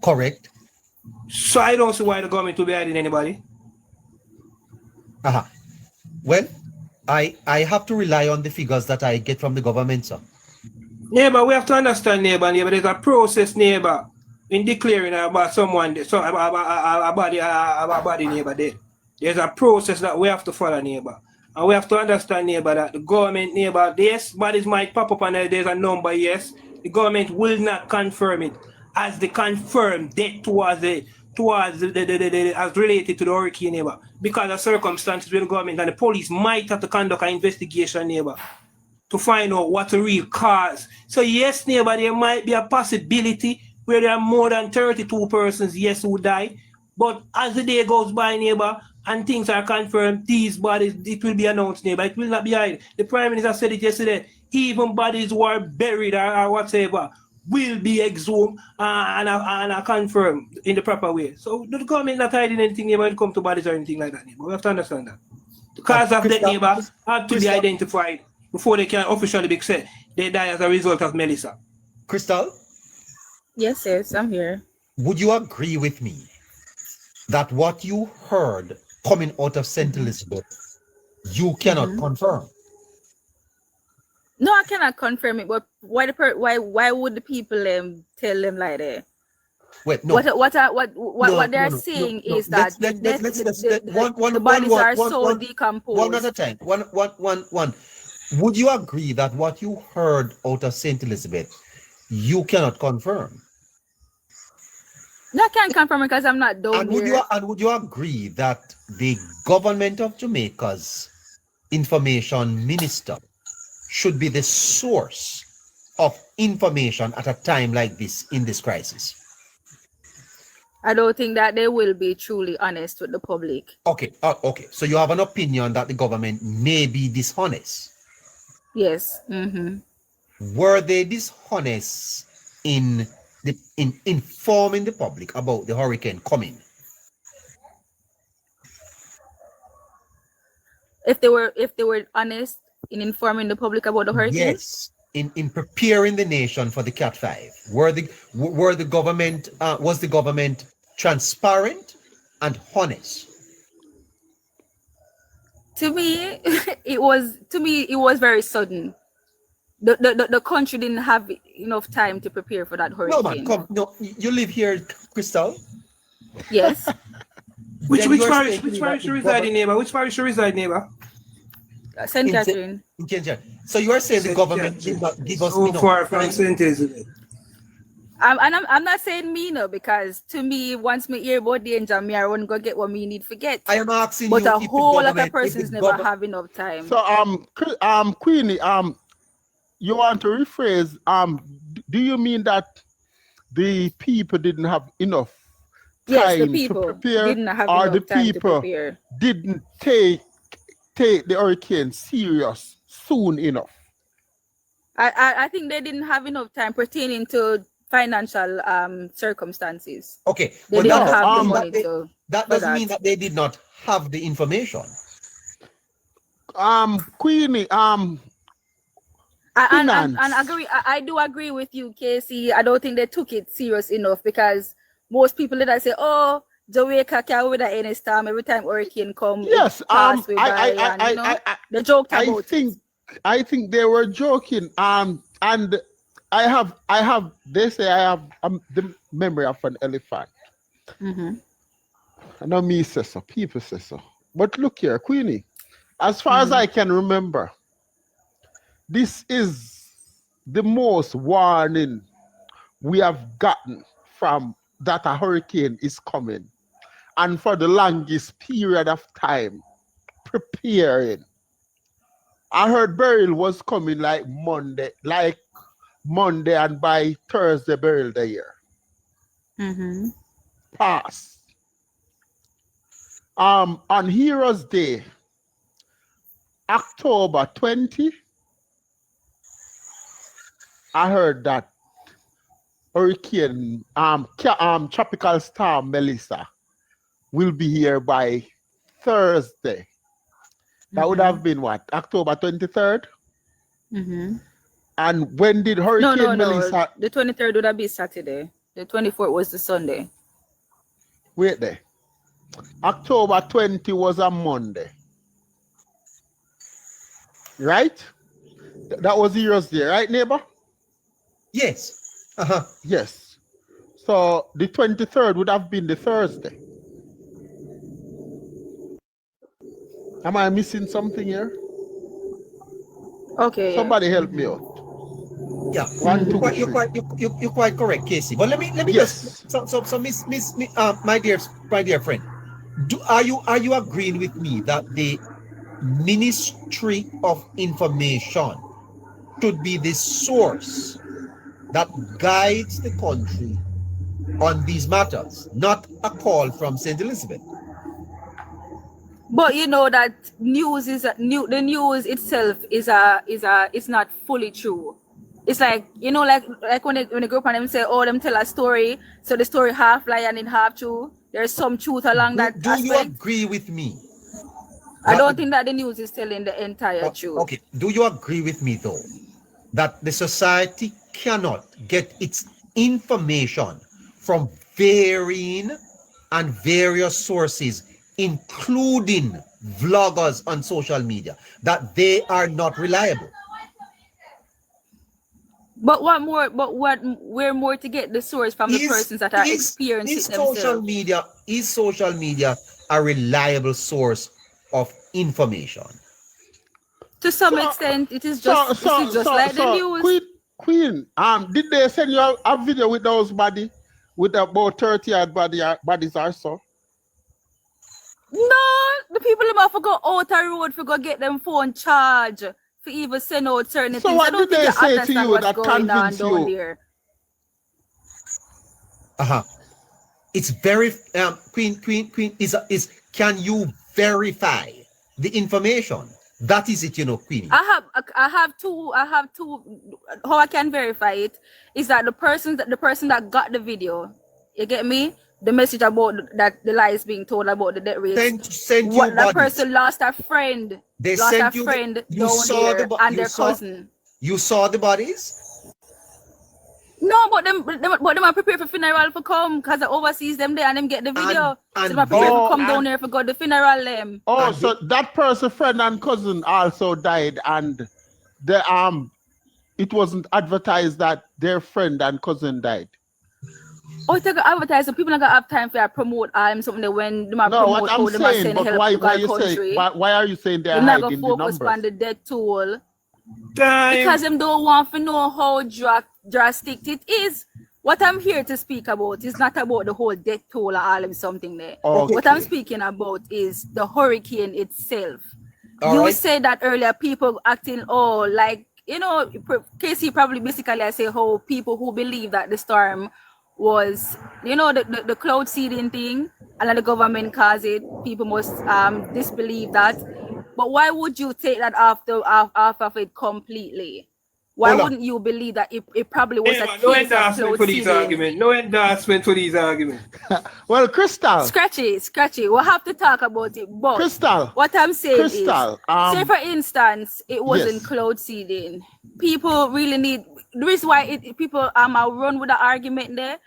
Correct. So I don't see why the government will be hiding anybody. Well, I have to rely on the figures that I get from the government, sir. Neighbor, we have to understand, neighbor, there's a process, neighbor, in declaring about someone, a body, neighbor, dead. There's a process that we have to follow, neighbor. And we have to understand, neighbor, that the government, neighbor, yes, bodies might pop up and there's a number, yes. the government will not confirm it as the confirmed death as related to the hurricane, neighbor, because of circumstances where the government and the police might have to conduct an investigation, neighbor, to find out what the real cause. So yes, neighbor, there might be a possibility where there are more than 32 persons, yes, who died. But as the day goes by, neighbor, and things are confirmed, these bodies, it will be announced, neighbor. It will not be hidden. The Prime Minister said it yesterday. Even bodies who are buried or whatever will be exhumed and confirmed in the proper way. So the government not hiding anything, neighbor, when it comes to bodies or anything like that, neighbor. We have to understand that. The cause of death, neighbor, have to be identified before they can officially be said they die as a result of Melissa. Crystal, Yes, yes, I'm here. would you agree with me that what you heard coming out of St. Elizabeth, you cannot confirm? No, I cannot confirm it, but why would the people tell them like that? Wait, no. What they're saying is that the bodies are so decomposed. One at a time. One. Would you agree that what you heard out of St. Elizabeth, you cannot confirm? No, I can't confirm it because I'm not down here. Would you agree that the government of Jamaica's information minister should be the source of information at a time like this in this crisis? I don't think that they will be truly honest with the public. Okay. So you have an opinion that the government may be dishonest. Yes. Were they dishonest in informing the public about the hurricane coming? If they were honest in informing the public about the hurricane? Yes. In preparing the nation for the Cat 5, was the government transparent and honest? To me, it was very sudden. The country didn't have enough time to prepare for that hurricane. No, man, come. No, you live here, Crystal. Yes. Which parish you reside in, neighbor? Which parish you reside, neighbor? St. Catherine. So you are saying the government did not give us enough far from St. Elizabeth. I'm not saying me no, because to me, once me hear about danger, me I won't go get what me need forget. I am asking but you, a whole lot of persons never have enough time. So Queenie, you want to rephrase, do you mean that the people didn't have enough time to prepare, didn't have or enough the time people to prepare. Didn't take the hurricane serious soon enough? I think they didn't have enough time pertaining to financial circumstances. Okay, they didn't have the money to. That doesn't mean that they did not have the information. Queenie, and agree. I do agree with you, Casey. I don't think they took it serious enough, because most people that I say, "Oh, Jamaica can't weather any storm. Every time hurricane come, yes, the joke about it. I think they were joking. And I have. They say I have the memory of an elephant. I know me say so. People say so. But look here, Queenie. As far as I can remember, this is the most warning we have gotten from that a hurricane is coming, and for the longest period of time preparing. I heard burial was coming like Monday, and by Thursday burial the year. Pass. On Heroes Day, October 20, I heard that hurricane, tropical storm Melissa will be here by Thursday. That would have been what? October 23rd? And when did Hurricane Melissa? The 23rd would have been Saturday. The 24th was the Sunday. Wait there. October 20 was a Monday. Right? That was Heroes Day, right, neighbor? Yes. Yes. So the 23rd would have been the Thursday. Am I missing something here? Okay. Somebody help me out. Yeah, One, two, you're quite correct, Casey. But let me Yes. just so my dear friend, are you agreeing with me that the Ministry of Information should be the source that guides the country on these matters, not a call from St. Elizabeth? But you know that news is the news itself is it's not fully true. It's like, you know, like when they go up and them say, oh, them tell a story, so the story half lie and it half true. There's some truth along that Do you aspect. agree with me? I don't think that the news is telling the entire truth. Okay. Do you agree with me though that the society cannot get its information from varying and various sources, including vloggers on social media, that they are not reliable? But we're more to get the source from the persons that are experiencing themselves. Is social media a reliable source of information? To some extent, it is just like the news. Queen, did they send you a video with those body, with about 30 odd bodies or so? No, the people have to go out the road for go get them phone charge for even send out certain things. So what did they say to you that convinced you? There. It's very Queen is can you verify the information? That is it, you know, Queenie. I have two. How I can verify it is that the person that got the video, you get me? The message about that the lies being told about the death rate. Sent you what that bodies. person lost a friend. They lost sent a you friend you down saw there the and their cousin. You saw the bodies? No, but them are prepared for funeral for come because the overseas them there and them get the video. And so them are prepared to come down there for go the funeral them. Oh, so that person, friend and cousin also died, and the it wasn't advertised that their friend and cousin died. Oh, it's like advertise, so people not gonna have time for promote something that when them are No, promote what how I'm them are saying, sending but help why to you country. say why are you saying they're They're not hiding gonna the focus numbers? on the death toll. Time. Because them don't want to know how drastic it is. What I'm here to speak about is not about the whole death toll or all of something there. Okay. What I'm speaking about is the hurricane itself. All you right. said that earlier, people acting, like, you know, Casey probably basically I say how people who believe that the storm was, you know, the cloud seeding thing and then the government caused it, people must disbelieve that. But why would you take that off of it completely? Why wouldn't you believe that it probably was a no case of endorsement cloud for these seeding? arguments. No endorsement for these arguments. Well, Crystal. Scratchy. We'll have to talk about it. But Crystal. what I'm saying is, Crystal, say for instance, it wasn't yes. cloud seeding. People really need the reason why people run with the argument there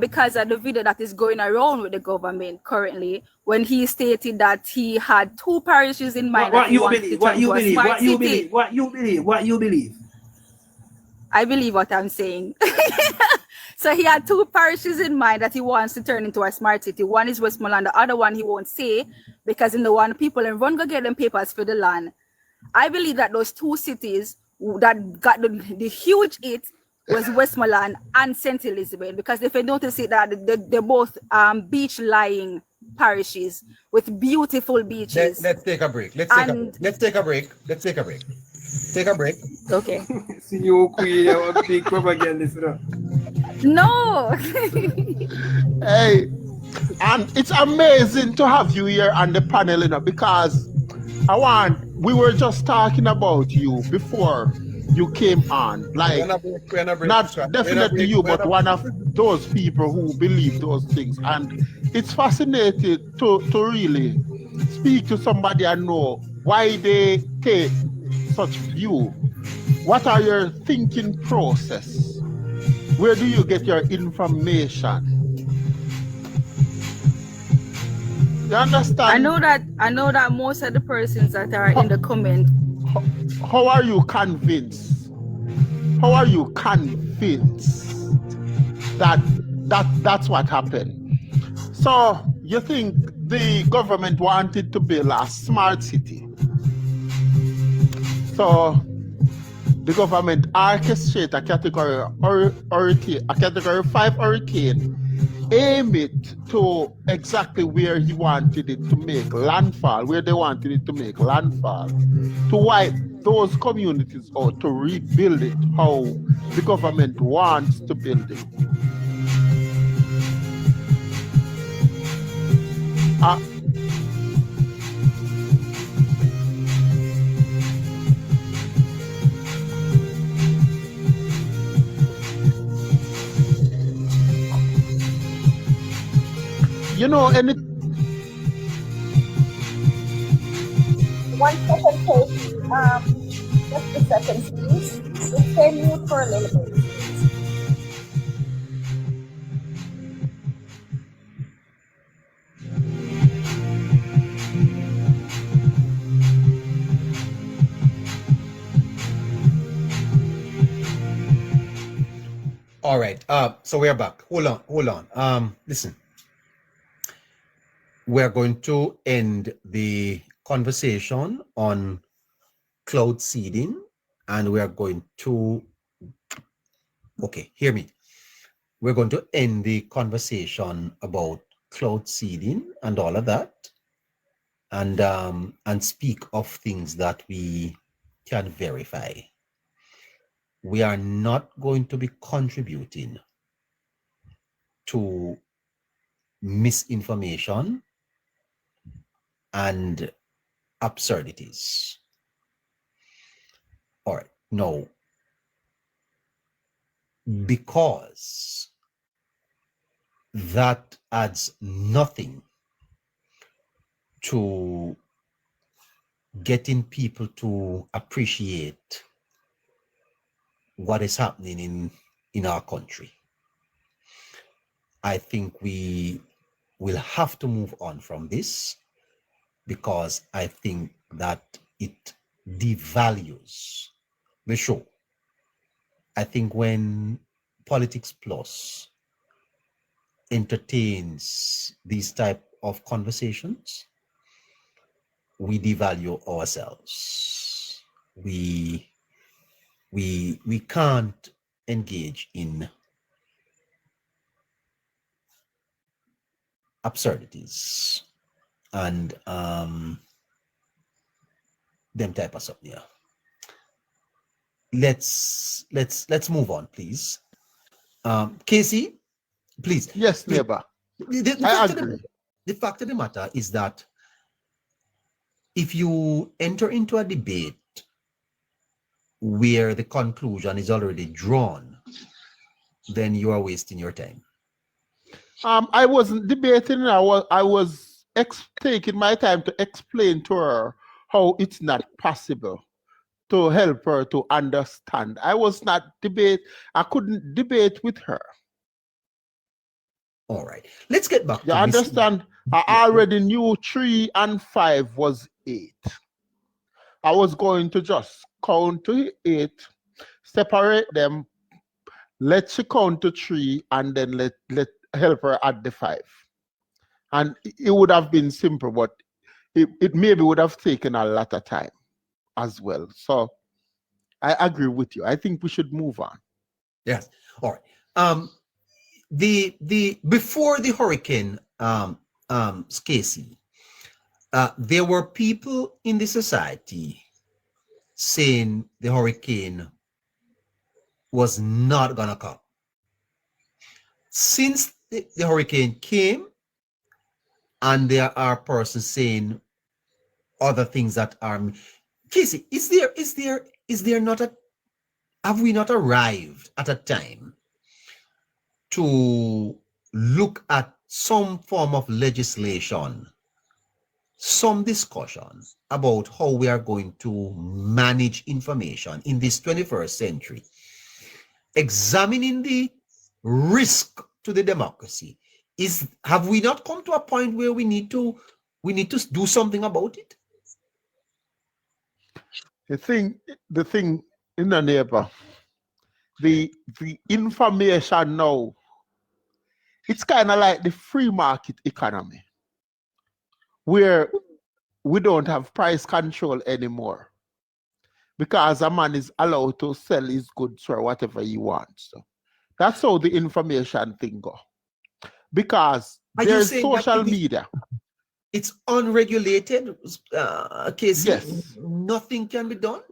because of the video that is going around with the government currently when he stated that he had 2 parishes in mind. What you believe? I believe what I'm saying. So he had 2 parishes in mind that he wants to turn into a smart city. One is Westmoreland, the other one he won't say because in the one people in run go get them papers for the land. I believe that those 2 cities that got the huge hit was Westmoreland and St. Elizabeth, because if you notice it that they're both beach lying parishes with beautiful beaches. Let's take a break. Let's take a break. Take a break. Okay. See you, Queen, I want big propagandist. No. Hey, and it's amazing to have you here on the panel, you know, because we were just talking about you before you came on, like not definitely you, but one of those people who believe those things, and it's fascinating to really speak to somebody and know why they take such view. What are your thinking process? Where do you get your information? You understand? I know that most of the persons that are in the comment. How are you convinced? How are you convinced that that's what happened? So you think the government wanted to build a smart city? So the government orchestrate a a category 5 hurricane, aim it to exactly where he wanted it to make landfall, where they wanted it to make landfall, to wipe those communities out, to rebuild it how the government wants to build it. You know, any One second, Casey. Just a second, please. Just stay mute for a little bit. All right. So we're back. Hold on. Listen. We're going to end the conversation on cloud seeding, and we're going to, okay, hear me. We're going to end the conversation about cloud seeding and all of that, and speak of things that we can verify. We are not going to be contributing to misinformation and absurdities. All right, no, because that adds nothing to getting people to appreciate what is happening in our country. I think we will have to move on from this, because I think that it devalues the show. I think when Politics Plus entertains these type of conversations, we devalue ourselves. We can't engage in absurdities and them type of stuff. Yeah. Let's move on, please. Casey, please. Yes, neighbor. The fact of the matter is that if you enter into a debate where the conclusion is already drawn, then you are wasting your time. I wasn't debating. I was taking my time to explain to her how it's not possible, to help her to understand. I couldn't debate with her. All right, let's get back to you understand. I already knew 3 and 5 was 8. I was going to just count to 8, separate them, let she count to 3, and then let help her at the 5. And it would have been simple, but it maybe would have taken a lot of time as well. So I agree with you. I think we should move on. Yes. All right. The before the hurricane, Casey, there were people in the society saying the hurricane was not gonna come. Since the hurricane came, and there are persons saying other things that are. Casey, is there not have we not arrived at a time to look at some form of legislation, some discussion about how we are going to manage information in this 21st century, examining the risk to the democracy? Have we not come to a point where we need to do something about it? The thing in the neighbor, the information now, it's kind of like the free market economy, where we don't have price control anymore. because a man is allowed to sell his goods for whatever he wants. So that's how the information thing go. Because there's social media. It's unregulated, Casey. Yes. Nothing can be done.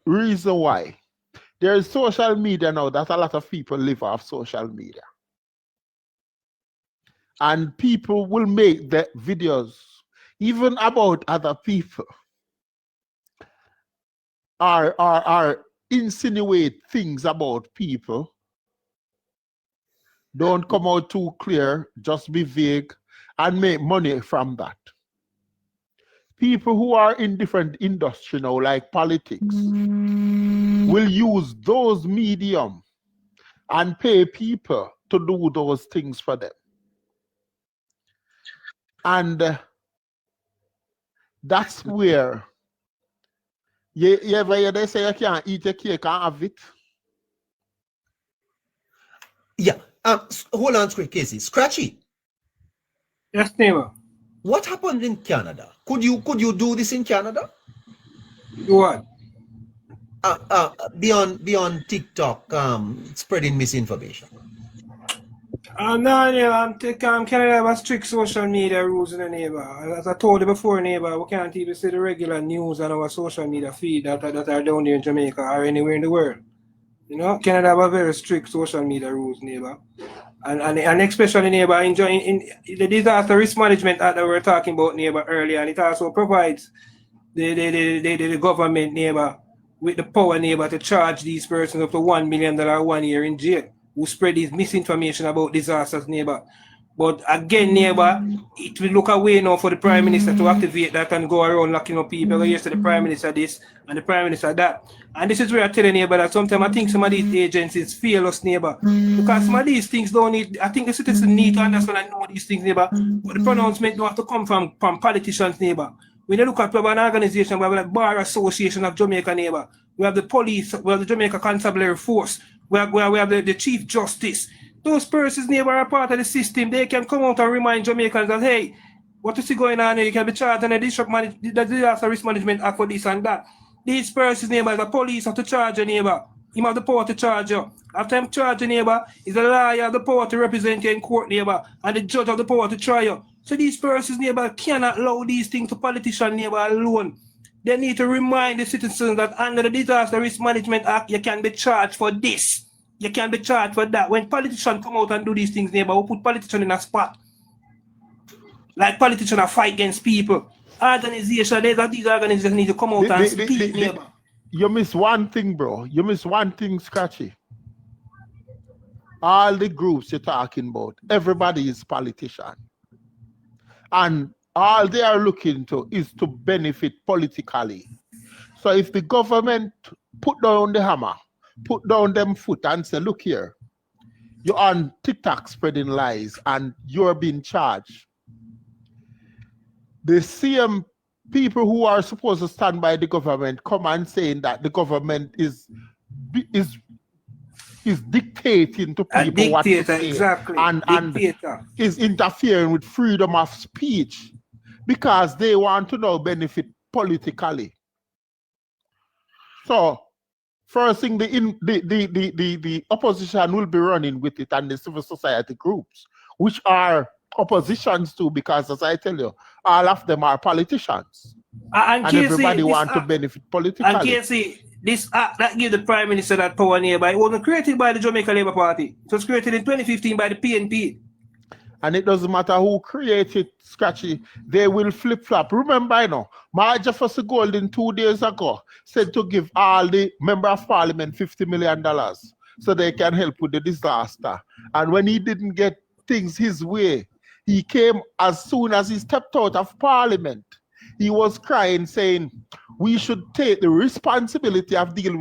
Reason why. There's social media now that a lot of people live off social media. And people will make the videos even about other people or insinuate things about people. Don't come out too clear, just be vague and make money from that. People who are in different industries now, like politics, will use those medium and pay people to do those things for them. And that's where you ever hear they say you can't eat a cake and have it? Yeah. Hold on quick, Casey. Scratchy. Yes, Neighbour. What happened in Canada? Could you do this in Canada? Do what? Beyond TikTok, spreading misinformation. No, Canada have strict social media rules in the Neighbour. As I told you before, Neighbour, we can't even see the regular news on our social media feed that are down there in Jamaica or anywhere in the world. You know, Canada have a very strict social media rules, Neighbour. And especially, Neighbour, in the disaster risk management act that we were talking about, Neighbour, earlier, and it also provides the government, Neighbour, with the power, Neighbour, to charge these persons up to $1 million 1 year in jail who spread this misinformation about disasters, Neighbour. But again, Neighbour, it will look away now for the Prime Minister to activate that and go around locking up people. Yesterday, the Prime Minister this and the Prime Minister that. And this is where I tell you, Neighbour, that sometimes I think some of these agencies fail us, Neighbour. Because some of these things don't need, I think the citizens need to understand and know these things, Neighbour. But the pronouncement don't have to come from politicians, Neighbour. When you look at an organization, we have like Bar Association of Jamaica, Neighbour. We have the police, we have the Jamaica Constabulary Force, we have the Chief Justice. Those persons, Neighbour, are part of the system. They can come out and remind Jamaicans that, hey, what is going on here? You can be charged on the Disaster Risk Management Act for this and that. These persons, Neighbour, the police have to charge your Neighbour. He have the power to charge you. After him charge your Neighbour, is the lawyer have the power to represent you in court, Neighbour, and the judge have the power to try you. So these persons, Neighbour, cannot allow these things to politicians, Neighbour, alone. They need to remind the citizens that under the Disaster Risk Management Act, you can be charged for this. You can be charged for that. When politicians come out and do these things, Neighbour, we put politicians in a spot. Like politicians are fight against people. These organizations need to come out and speak, Neighbour. You miss one thing, bro. You miss one thing, Scratchy. All the groups you're talking about, everybody is politician. And all they are looking to is to benefit politically. So if the government put down the hammer, put down them foot and say, look here, you're on TikTok spreading lies and you're being charged. The same people who are supposed to stand by the government come and saying that the government is dictating to people what to say, exactly. and is interfering with freedom of speech because they want to now benefit politically. So first thing, the opposition will be running with it, and the civil society groups, which are oppositions too, because as I tell you, all of them are politicians. And everybody wants to benefit politically. And Casey, this act that gives the Prime Minister that power, Neighbour, it wasn't created by the Jamaica Labour Party. It was created in 2015 by the PNP. And it doesn't matter who created Scratchy, they will flip-flop. Remember, you know, Ma Jefferson Golden 2 days ago said to give all the member of parliament $50 million so they can help with the disaster. And when he didn't get things his way, he came as soon as he stepped out of parliament. He was crying, saying, we should take the responsibility of dealing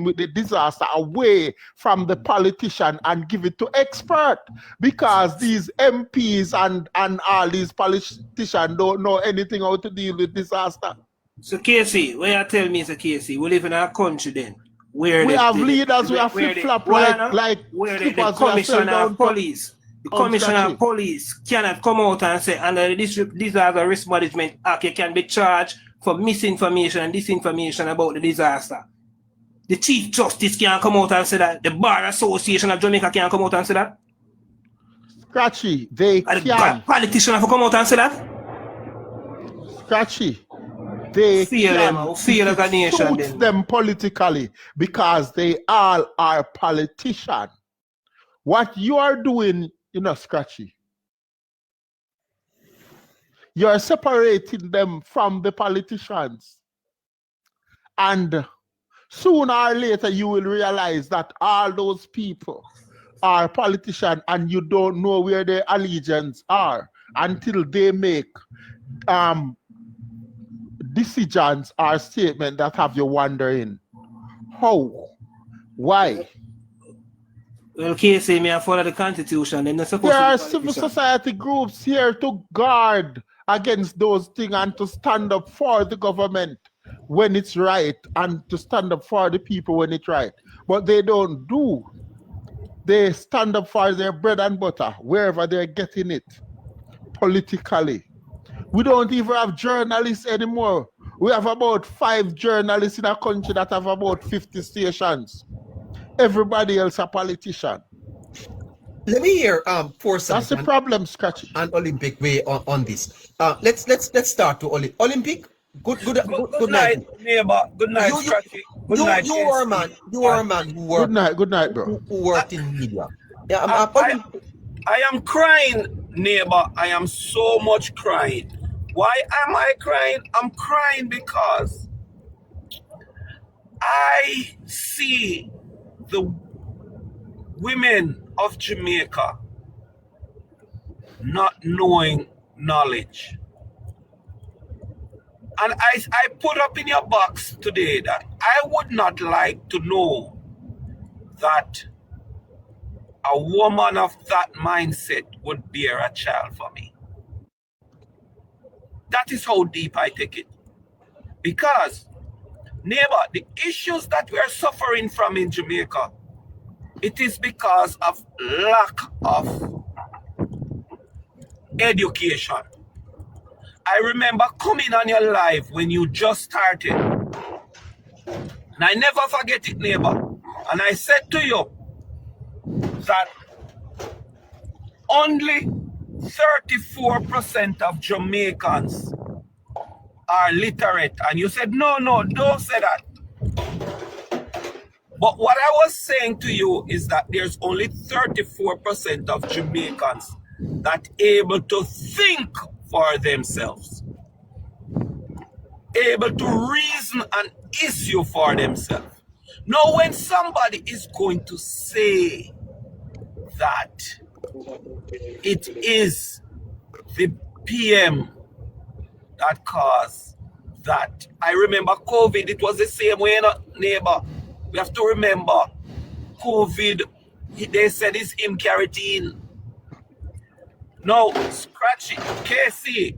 with the disaster away from the politician and give it to expert, because these MPs and all these politicians don't know anything how to deal with disaster. So Casey, what you tell me is Casey, we live in a country then where we have leaders who are flip-flop like where the commissioner of police. The commissioner of police cannot come out and say under the Disaster Risk Management Act you can be charged for misinformation and disinformation about the disaster. The Chief Justice can't come out and say that. The Bar Association of Jamaica can't come out and say that. Scratchy, they can. Politicians have to come out and say that. Scratchy, they Feel can them, feel like a nation. suits them politically because they all are politicians. What you are doing, Scratchy, you're separating them from the politicians. And sooner or later, you will realize that all those people are politicians and you don't know where their allegiance are until they make decisions or statements that have you wondering how, why. Well, KC, may I follow the Constitution. They're not supposed There to are be civil politicians. society groups here to guard against those things and to stand up for the government when it's right and to stand up for the people when it's right. But they don't do. They stand up for their bread and butter wherever they're getting it politically. We don't even have journalists anymore. We have about 5 journalists in a country that have about 50 stations. Everybody else a politician. Let me hear Forsyth That's the problem, Scratchy. and Olympic way on this. Let's start to Olympic. Good night, neighbor. Good night, You- Scratchy. Good night. You are a man. You are a man who worked. Good night, bro. Who worked in media. Yeah, I am crying, neighbor. I am so much crying. Why am I crying? I'm crying because I see the women of Jamaica not knowing knowledge. And I put up in your box today that I would not like to know that a woman of that mindset would bear a child for me. That is how deep I take it. Because, neighbor, the issues that we are suffering from in Jamaica, it is because of lack of education. I remember coming on your live when you just started. And I never forget it, neighbor. And I said to you that only 34% of Jamaicans are literate. And you said, no, don't say that. But what I was saying to you is that there's only 34% of Jamaicans that able to think for themselves, able to reason and issue for themselves. Now, when somebody is going to say that it is the PM that caused that, I remember COVID, it was the same way, neighbor. We have to remember COVID, they said it's him carotene. No, scratch it. KC,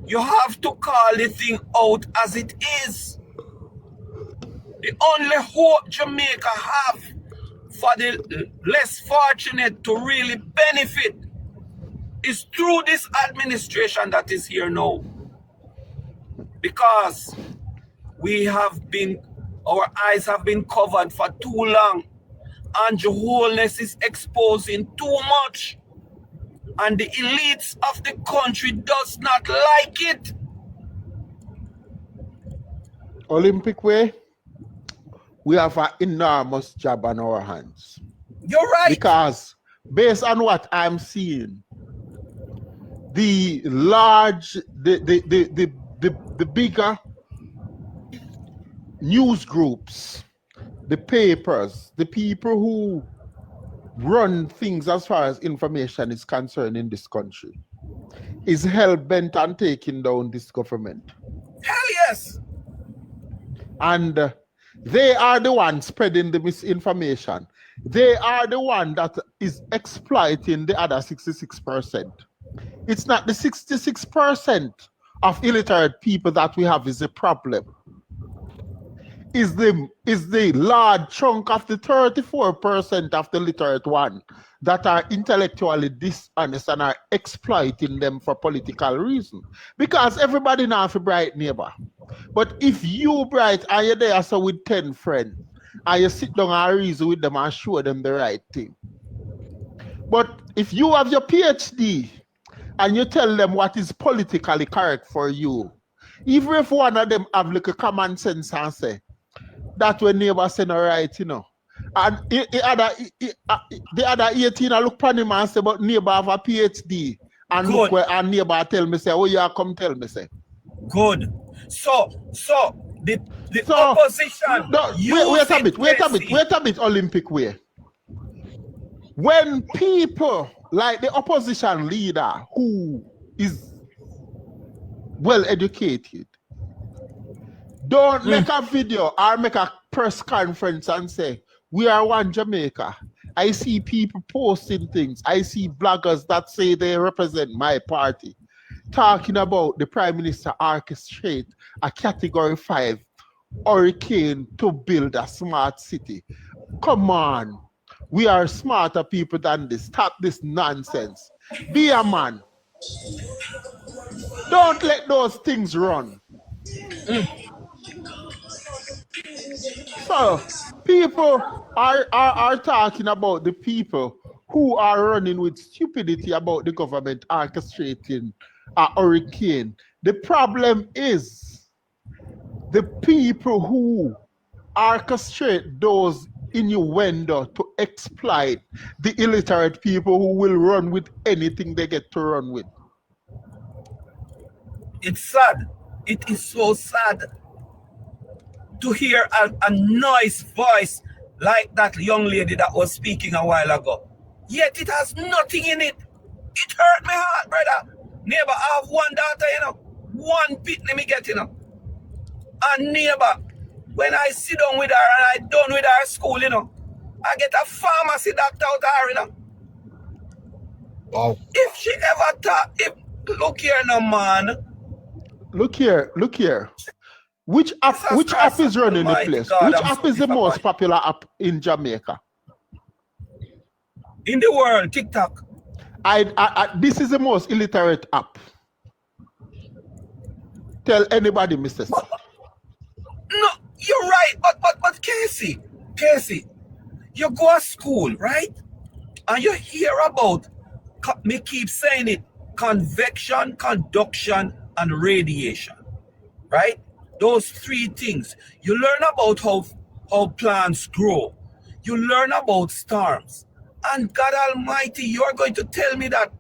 you have to call the thing out as it is. The only hope Jamaica have for the less fortunate to really benefit is through this administration that is here now. Because we have been, our eyes have been covered for too long, and the Holness is exposing too much. And the elites of the country does not like it. Olympic way, we have an enormous job on our hands. You're right. Because based on what I'm seeing, the large, the bigger news groups, the papers, the people who run things as far as information is concerned in this country is hell-bent on taking down this government. Hell yes. And they are the ones spreading the misinformation. They are the one that is exploiting the other 66%. It's not the 66% of illiterate people that we have is a problem. Is the large chunk of the 34% of the literate one that are intellectually dishonest and are exploiting them for political reasons. Because everybody now have a bright neighbor. But if you bright and you're there so with 10 friends, and you sit down and reason with them and show them the right thing. But if you have your PhD and you tell them what is politically correct for you, even if one of them have like a common sense and say, that when neighbor say no right, you know. And the other 18 I look upon him and say, but neighbor have a PhD. And Good. look where and neighbor tell me, say, oh, you come tell me, say. Good. So the opposition. No, wait a bit, Olympic way. When people like the opposition leader who is well educated don't make a video or make a press conference and say, we are one Jamaica. I see people posting things. I see bloggers that say they represent my party talking about the Prime Minister orchestrate a Category 5 hurricane to build a smart city. Come on. We are smarter people than this. Stop this nonsense. Be a man. Don't let those things run. So, people are talking about the people who are running with stupidity about the government orchestrating a hurricane. The problem is the people who orchestrate those innuendo to exploit the illiterate people who will run with anything they get to run with. It's sad. It is so sad to hear a nice voice like that young lady that was speaking a while ago. Yet it has nothing in it. It hurt my heart, brother. Neighbor, I have one daughter, you know. One pit let me get, you know. And neighbor, when I sit down with her and I done with her school, you know, I get a pharmacy doctor out of her, you know. Wow. If she ever thought, look here now, man. Look here. Which app is running the place? Which app is the most popular app in Jamaica? In the world, TikTok. This is the most illiterate app. Tell anybody, Mr. No, you're right, but Casey, you go to school, right? And you hear about, me keep saying it, convection, conduction, and radiation, right? Those three things. You learn about how plants grow. You learn about storms. And God Almighty, you're going to tell me that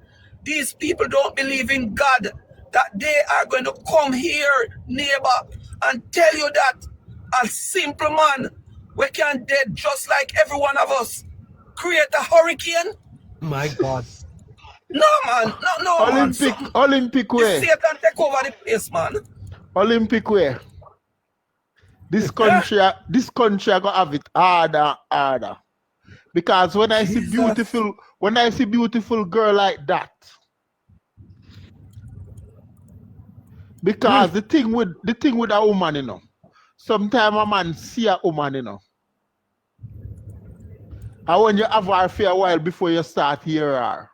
these people don't believe in God, that they are going to come here, neighbor, and tell you that a simple man, we can dead just like every one of us, create a hurricane? My God. No, man. No, man. Olympic way. Satan take over the place, man. Olympic way. This country are gonna have it harder. Because when I see beautiful girl like that, because the thing with a woman, you know, sometimes a man see a woman, you know, and when you have her for a while before you start hear her,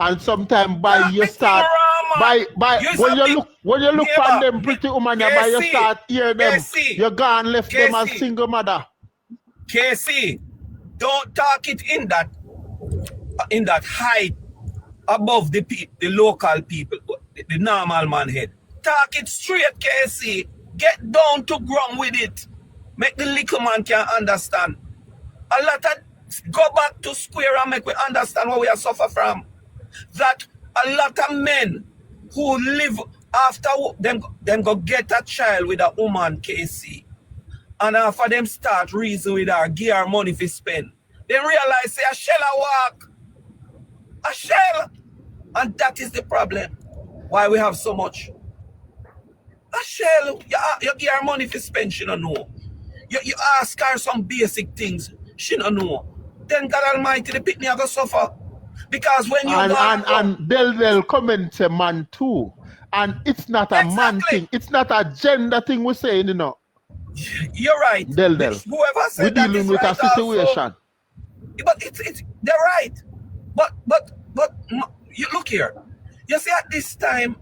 and sometimes by you start by when you look on them pretty woman, by you start hear them, you gone left them as single mother. Casey, don't talk it in that height above the local people, the normal man head. Talk it straight, Casey. Get down to ground with it. Make the little man can understand. A lot of go back to square and make we understand what we are suffer from. That a lot of men who live after them go get a child with a woman, Casey. And after them start reason with her, give her money for spend. Then realize say a shell a walk. A shell. And that is the problem. Why we have so much. A shell. You give her money for spend, she don't know. You ask her some basic things, she don't know. Then God Almighty, the pitney are going to suffer. Because when you and they'll comment a man too. And it's not a man thing. It's not a gender thing we're saying, you know. You're right. Whoever said we're dealing with a situation. Also. But they're right. But you look here. You see at this time,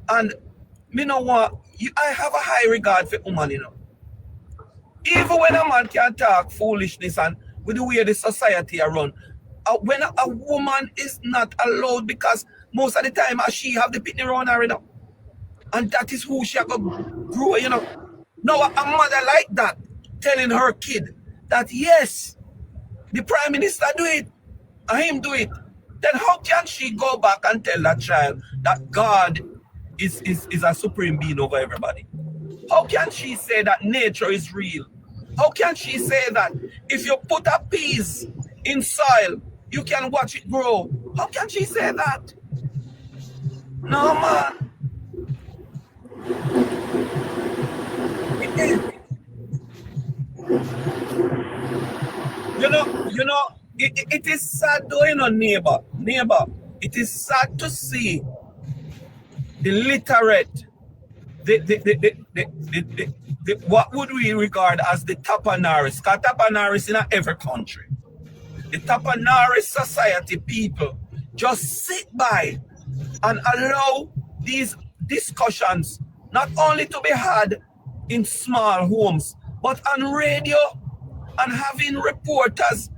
and me no want, I have a high regard for woman, you know. Even when a man can talk foolishness and with the way the society are run, when a woman is not allowed, because most of the time she have the pitney around her, you know, and that is who she go grow, you know. Now a mother like that telling her kid that yes, the prime minister do it, and him do it, then how can she go back and tell that child that God is a supreme being over everybody? How can she say that nature is real? How can she say that if you put a piece in soil, you can watch it grow? How can she say that? No, man. You know, it is sad though, you know, neighbor. It is sad to see the literate, what would we regard as the Tapanaris? Because Tapanaris in every country. The Tapanaris society people just sit by and allow these discussions not only to be had in small homes, but on radio, and having reporters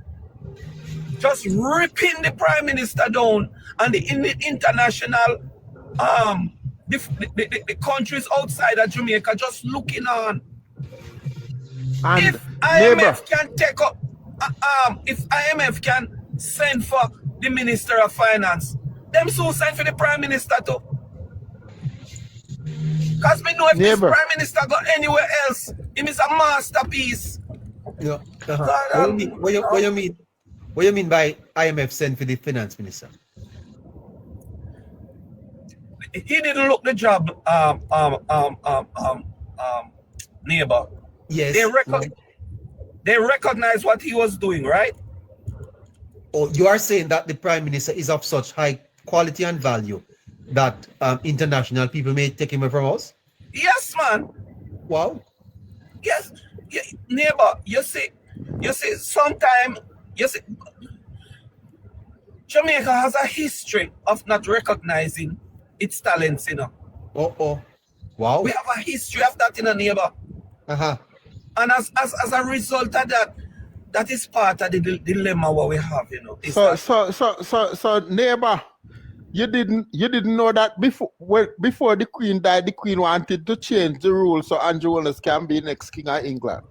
just ripping the prime minister down, and the international the countries outside of Jamaica just looking on. And if IMF can take up, if IMF can send for the Minister of Finance, them soon send for the Prime Minister too. Because we know if this Prime Minister go anywhere else, him is a masterpiece. Yeah. What you mean by IMF send for the Finance Minister? He didn't look the job, neighbor. Yes. They recognize what he was doing, right? Oh, you are saying that the Prime Minister is of such high quality and value that international people may take him away from us? Yes, man. Wow. Yes. Neighbor, you see, sometimes, Jamaica has a history of not recognizing its talents, you know. Wow. We have a history of that in a neighbor. And as a result of that, that is part of the dilemma what we have, you know. So neighbor, you didn't know that before the Queen died, the Queen wanted to change the rules so Andrew Holness can be next King of England.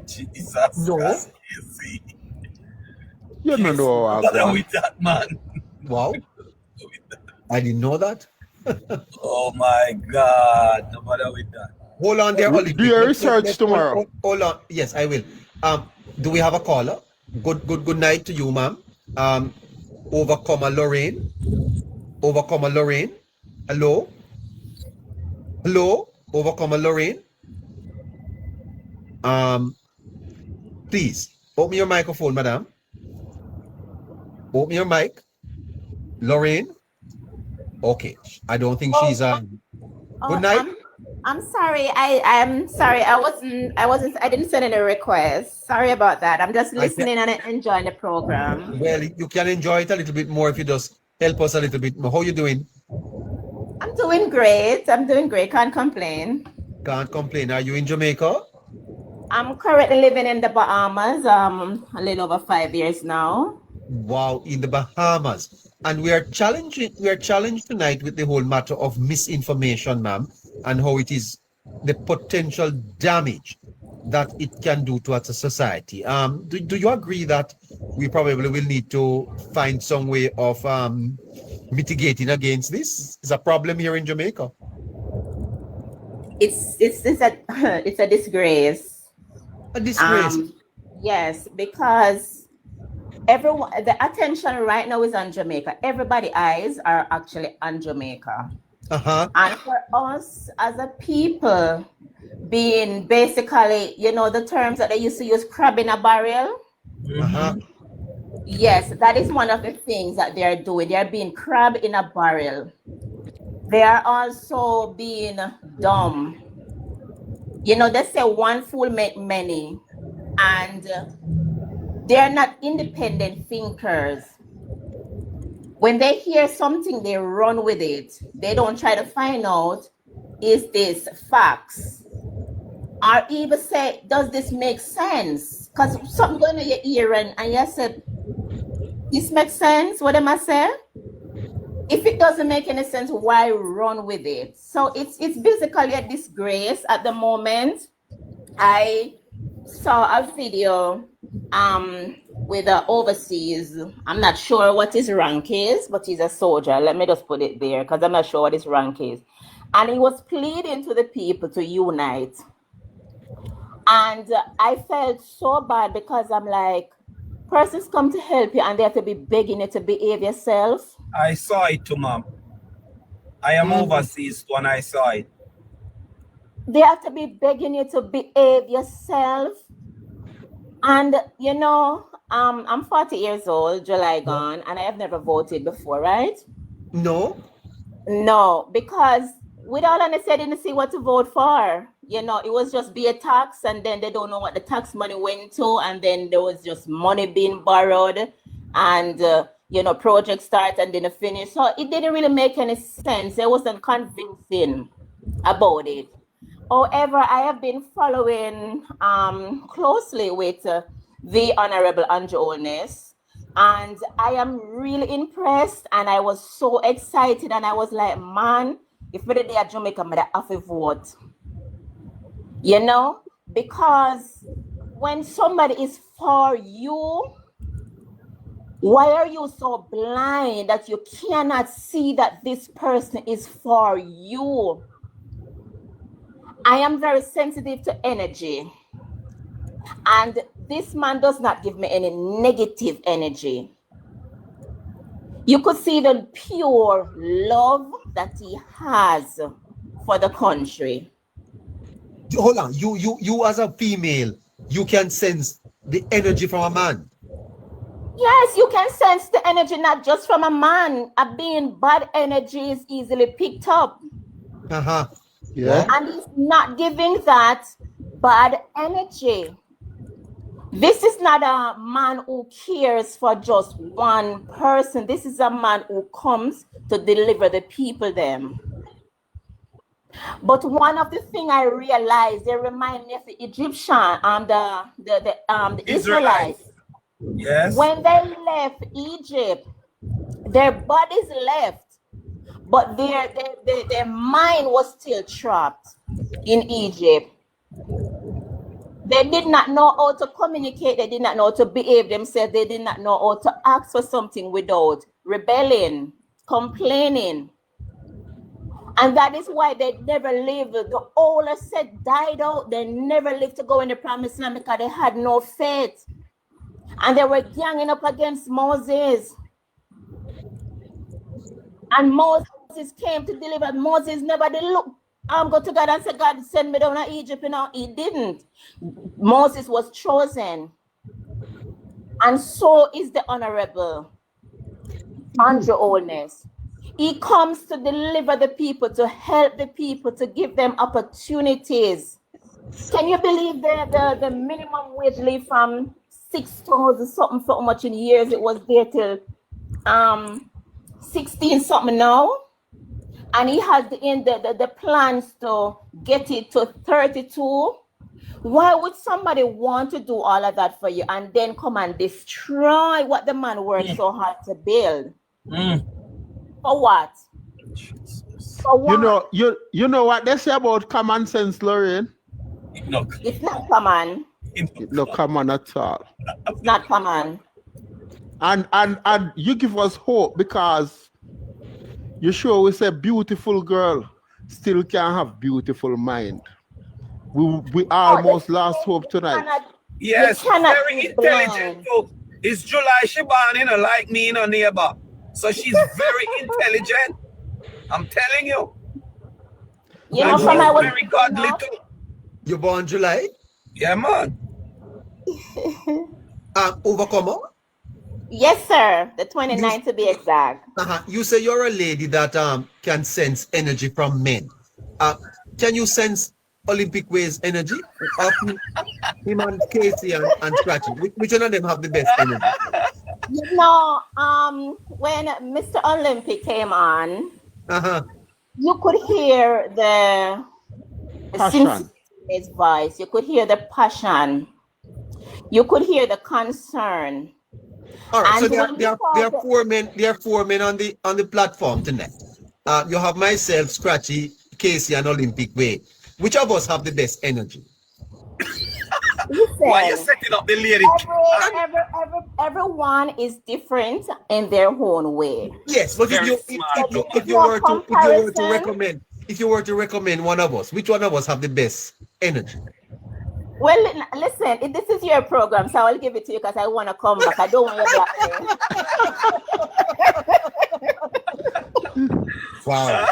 Jesus Christ, you see. You don't know what with that, man. Wow. I didn't know that. Oh my God, no matter with that. Hold on there, Ollie. Do your research tomorrow. Hold on. Yes, I will. Do we have a caller? Good night to you, ma'am. Overcomer Lorraine. Hello? Overcomer Lorraine. Please open your microphone, madam. Open your mic. Lorraine. Okay. I don't think she's good night. I'm sorry. I'm sorry. I didn't send any requests. Sorry about that. I'm just listening and enjoying the program. Well, you can enjoy it a little bit more if you just help us a little bit more. How are you doing? I'm doing great. Can't complain. Can't complain. Are you in Jamaica? I'm currently living in the Bahamas. A little over 5 years now. Wow, in the Bahamas. And we are challenged tonight with the whole matter of misinformation, ma'am, and how it is the potential damage that it can do to us as a society. Do you agree that we probably will need to find some way of mitigating against this? It's a problem here in Jamaica. It's a disgrace. A disgrace. Yes, because everyone, the attention right now is on Jamaica. Everybody's eyes are actually on Jamaica. And for us as a people, being basically, the terms that they used to use, crab in a barrel. Yes, that is one of the things that they are doing. They are being crab in a barrel. They are also being dumb. They say one fool make many, and they are not independent thinkers. When they hear something, they run with it. They don't try to find out is this facts? Or even say, does this make sense? Because something going on your ear and you said, this makes sense? What am I saying? If it doesn't make any sense, why run with it? So it's basically a disgrace at the moment. I saw a video with the overseas. I'm not sure what his rank is, but he's a soldier. Let me just put it there because I'm not sure what his rank is. And he was pleading to the people to unite. And I felt so bad because I'm like, persons come to help you and they have to be begging you to behave yourself. I saw it too, ma'am. I am overseas when I saw it. They have to be begging you to behave yourself. And, you know, I'm 40 years old, July gone, and I have never voted before, right? No? No, because with all honesty, I didn't see what to vote for. You know, it was just be a tax, and then they don't know what the tax money went to, and then there was just money being borrowed, and, you know, project start and didn't finish. So it didn't really make any sense. I wasn't convincing about it. However, I have been following closely with the Honorable Holness, and I am really impressed, and I was so excited, and I was like, man, if we're there at Jamaica, I'm gonna have to vote. You know, because when somebody is for you, why are you so blind that you cannot see that this person is for you? I am very sensitive to energy, and this man does not give me any negative energy. You could see the pure love that he has for the country. Hold on, you as a female, you can sense the energy from a man. Yes, you can sense the energy, not just from a man. Being bad energy is easily picked up. Yeah. And he's not giving that bad energy. This is not a man who cares for just one person. This is a man who comes to deliver the people them. But one of the things I realized, they remind me of the Egyptian, the Israelites. Yes. When they left Egypt, their bodies left, but their mind was still trapped in Egypt. They did not know how to communicate. They did not know how to behave themselves. They did not know how to ask for something without rebelling, complaining. And that is why they never lived. The older set died out. They never lived to go in the promised land because they had no faith. And they were ganging up against Moses. And Moses came to deliver. Moses never did look. Go to God and say, God, send me down to Egypt. You know, he didn't. Moses was chosen. And so is the Honorable Holness. He comes to deliver the people, to help the people, to give them opportunities. Can you believe the minimum wage leave from 6,000 something for much in years? It was there till 16 something now. And he has the plans to get it to 32. Why would somebody want to do all of that for you and then come and destroy what the man worked so hard to build? For what? For what? You know what they say about common sense, Lorraine? No. It's not common. It's not common at all. It's not common. And you give us hope because you sure we say beautiful girl still can have beautiful mind. We almost lost hope tonight. Yes, very intelligent too. It's July she born, you know, like me, you know, neighbor. So she's very intelligent. I'm telling you. You know, from I was very godly too. You born July? Yeah, man. Overcomer? Yes, sir. The 29th to be exact. You say you're a lady that can sense energy from men. Can you sense Olympic Ways energy? Him and Casey and Scratchy. Which one of them have the best energy? You know, when Mr. Olympic came on, you could hear the Passion. sincerity in his voice. You could hear the passion. You could hear the concern. All right, And so there when we are talk, 4 men. There are 4 men on the platform tonight. You have myself, Scratchy, Casey, and Olympic Way. Which of us have the best energy? Why you listen, setting up the lady? everyone is different in their own way. Yes, but Very if smart. you were to recommend one of us, which one of us have the best energy? Well, listen, this is your program, so I'll give it to you because I want to come back. I don't want you black. Wow.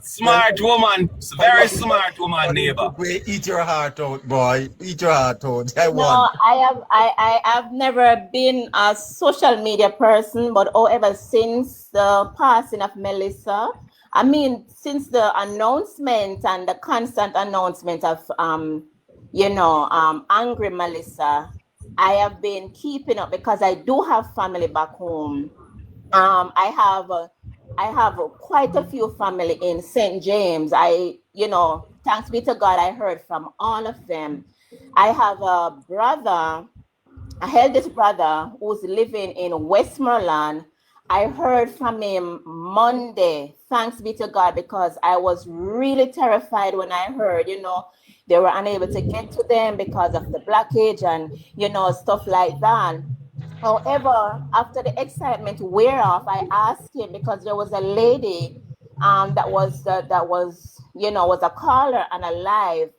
Smart woman, very smart woman, neighbor. Eat your heart out, boy. Eat your heart out. No, I have never been a social media person, but however, since the passing of Melissa, I mean, since the announcement and the constant announcement of angry Melissa, I have been keeping up because I do have family back home. I have quite a few family in St. James. Thanks be to God, I heard from all of them. I have a eldest brother who's living in Westmoreland. I heard from him Monday, thanks be to God, because I was really terrified when I heard, they were unable to get to them because of the blockage and, stuff like that. However, after the excitement wear off, I asked him because there was a lady that was a caller and a live,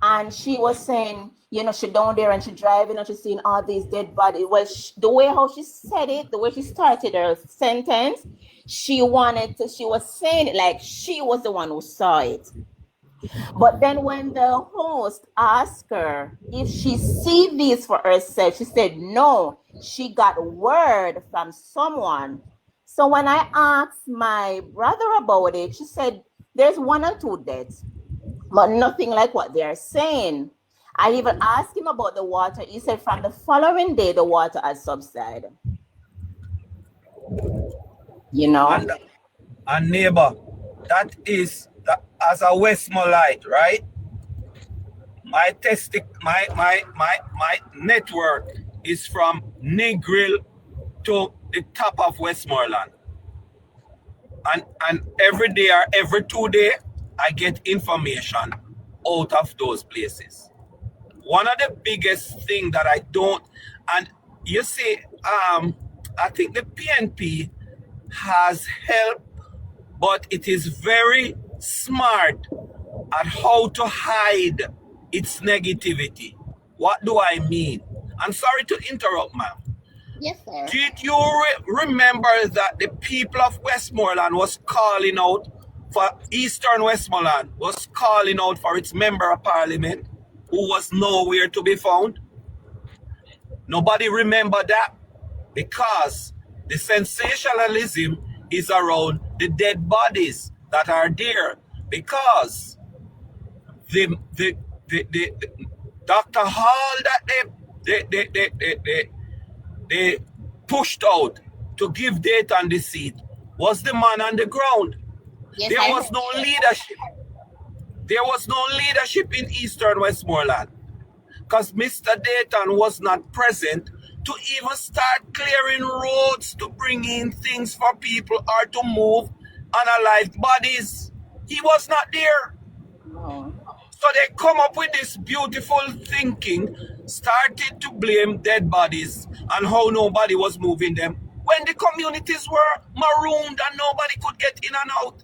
and she was saying, she down there and she driving and she's seeing all these dead bodies. Well, the way how she said it, the way she started her sentence, she was saying it like she was the one who saw it. But then when the host asked her if she see these for herself, she said no, she got word from someone. So when I asked my brother about it, she said there's 1 or 2 deaths, but nothing like what they're saying. I even asked him about the water. He said from the following day, the water has subsided. And neighbor, that is as a Westmorelite, right? My network is from Negril to the top of Westmoreland. And every day or every 2 days, I get information out of those places. One of the biggest thing that I don't, and you see, I think the PNP has helped, but it is very smart at how to hide its negativity. What do I mean? I'm sorry to interrupt, ma'am. Yes, sir. Did you remember that the people of Westmoreland was calling out for Eastern Westmoreland, was calling out for its member of parliament who was nowhere to be found? Nobody remember that because the sensationalism is around the dead bodies that are there, because the Dr. Hall that they pushed out to give data on the seat was the man on the ground. Yes, there was no leadership. There was no leadership in Eastern Westmoreland because Mr. Dayton was not present to even start clearing roads to bring in things for people or to move unalived bodies. He was not there. No. So they come up with this beautiful thinking, started to blame dead bodies and how nobody was moving them when the communities were marooned and nobody could get in and out.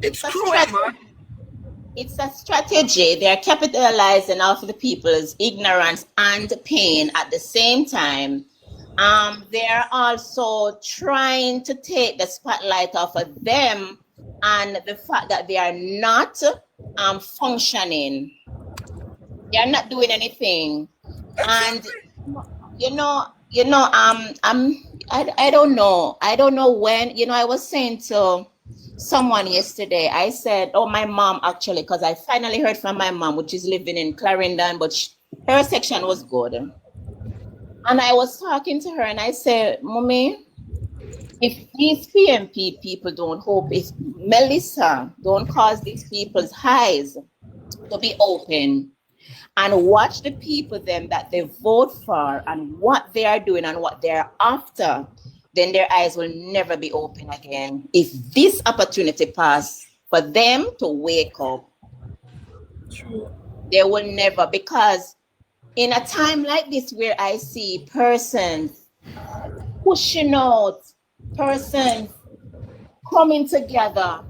It's cruel, man. It's a strategy. They're capitalizing off the people's ignorance and pain at the same time. They're also trying to take the spotlight off of them and the fact that they are not functioning. They are not doing anything. And I don't know. I don't know when. I was saying to someone yesterday, I said, my mom actually, because I finally heard from my mom, which is living in Clarendon, but her section was good. And I was talking to her and I said, Mommy, if these PMP people don't hope, if Melissa don't cause these people's eyes to be open and watch the people then that they vote for and what they are doing and what they're after, then their eyes will never be open again. If this opportunity pass for them to wake up, they will never, because in a time like this where I see persons pushing out, persons coming together,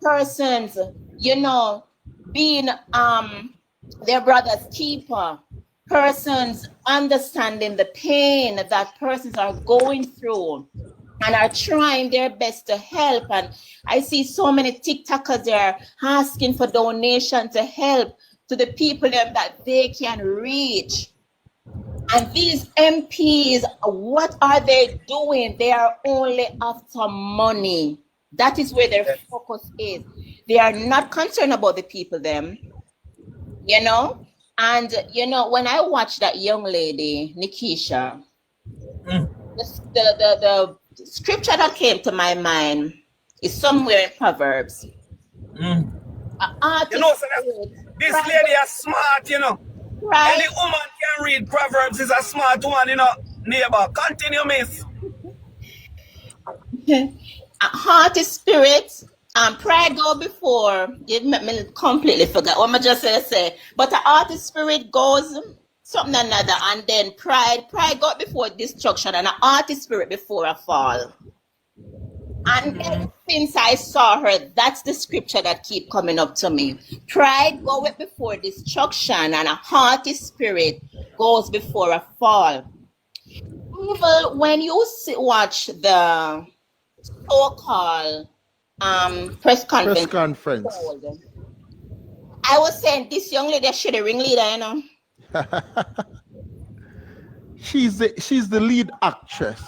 persons, you know, being their brother's keeper, persons understanding the pain that persons are going through and are trying their best to help. And I see so many TikTokers there asking for donation to help to the people that they can reach. And these MPs, what are they doing? They are only after money. That is where their focus is. They are not concerned about the people them, you know? And, you know, when I watched that young lady, Nikisha, the scripture that came to my mind is somewhere in Proverbs. You know, this lady is smart, you know. Right. Any woman can read Proverbs, is a smart one, you know. Neighbor, continue, miss. Heart is spirit, and pride go before. You make me completely forget what I just say. But the heart is spirit goes something another, and then pride go before destruction, and the heart is spirit before a fall. And then since I saw her, that's the scripture that keep coming up to me. Pride goeth before destruction, and a haughty spirit goes before a fall. Even when you watch the so-called press conference. I was saying this young lady should have ringleader, you know. She's the lead actress.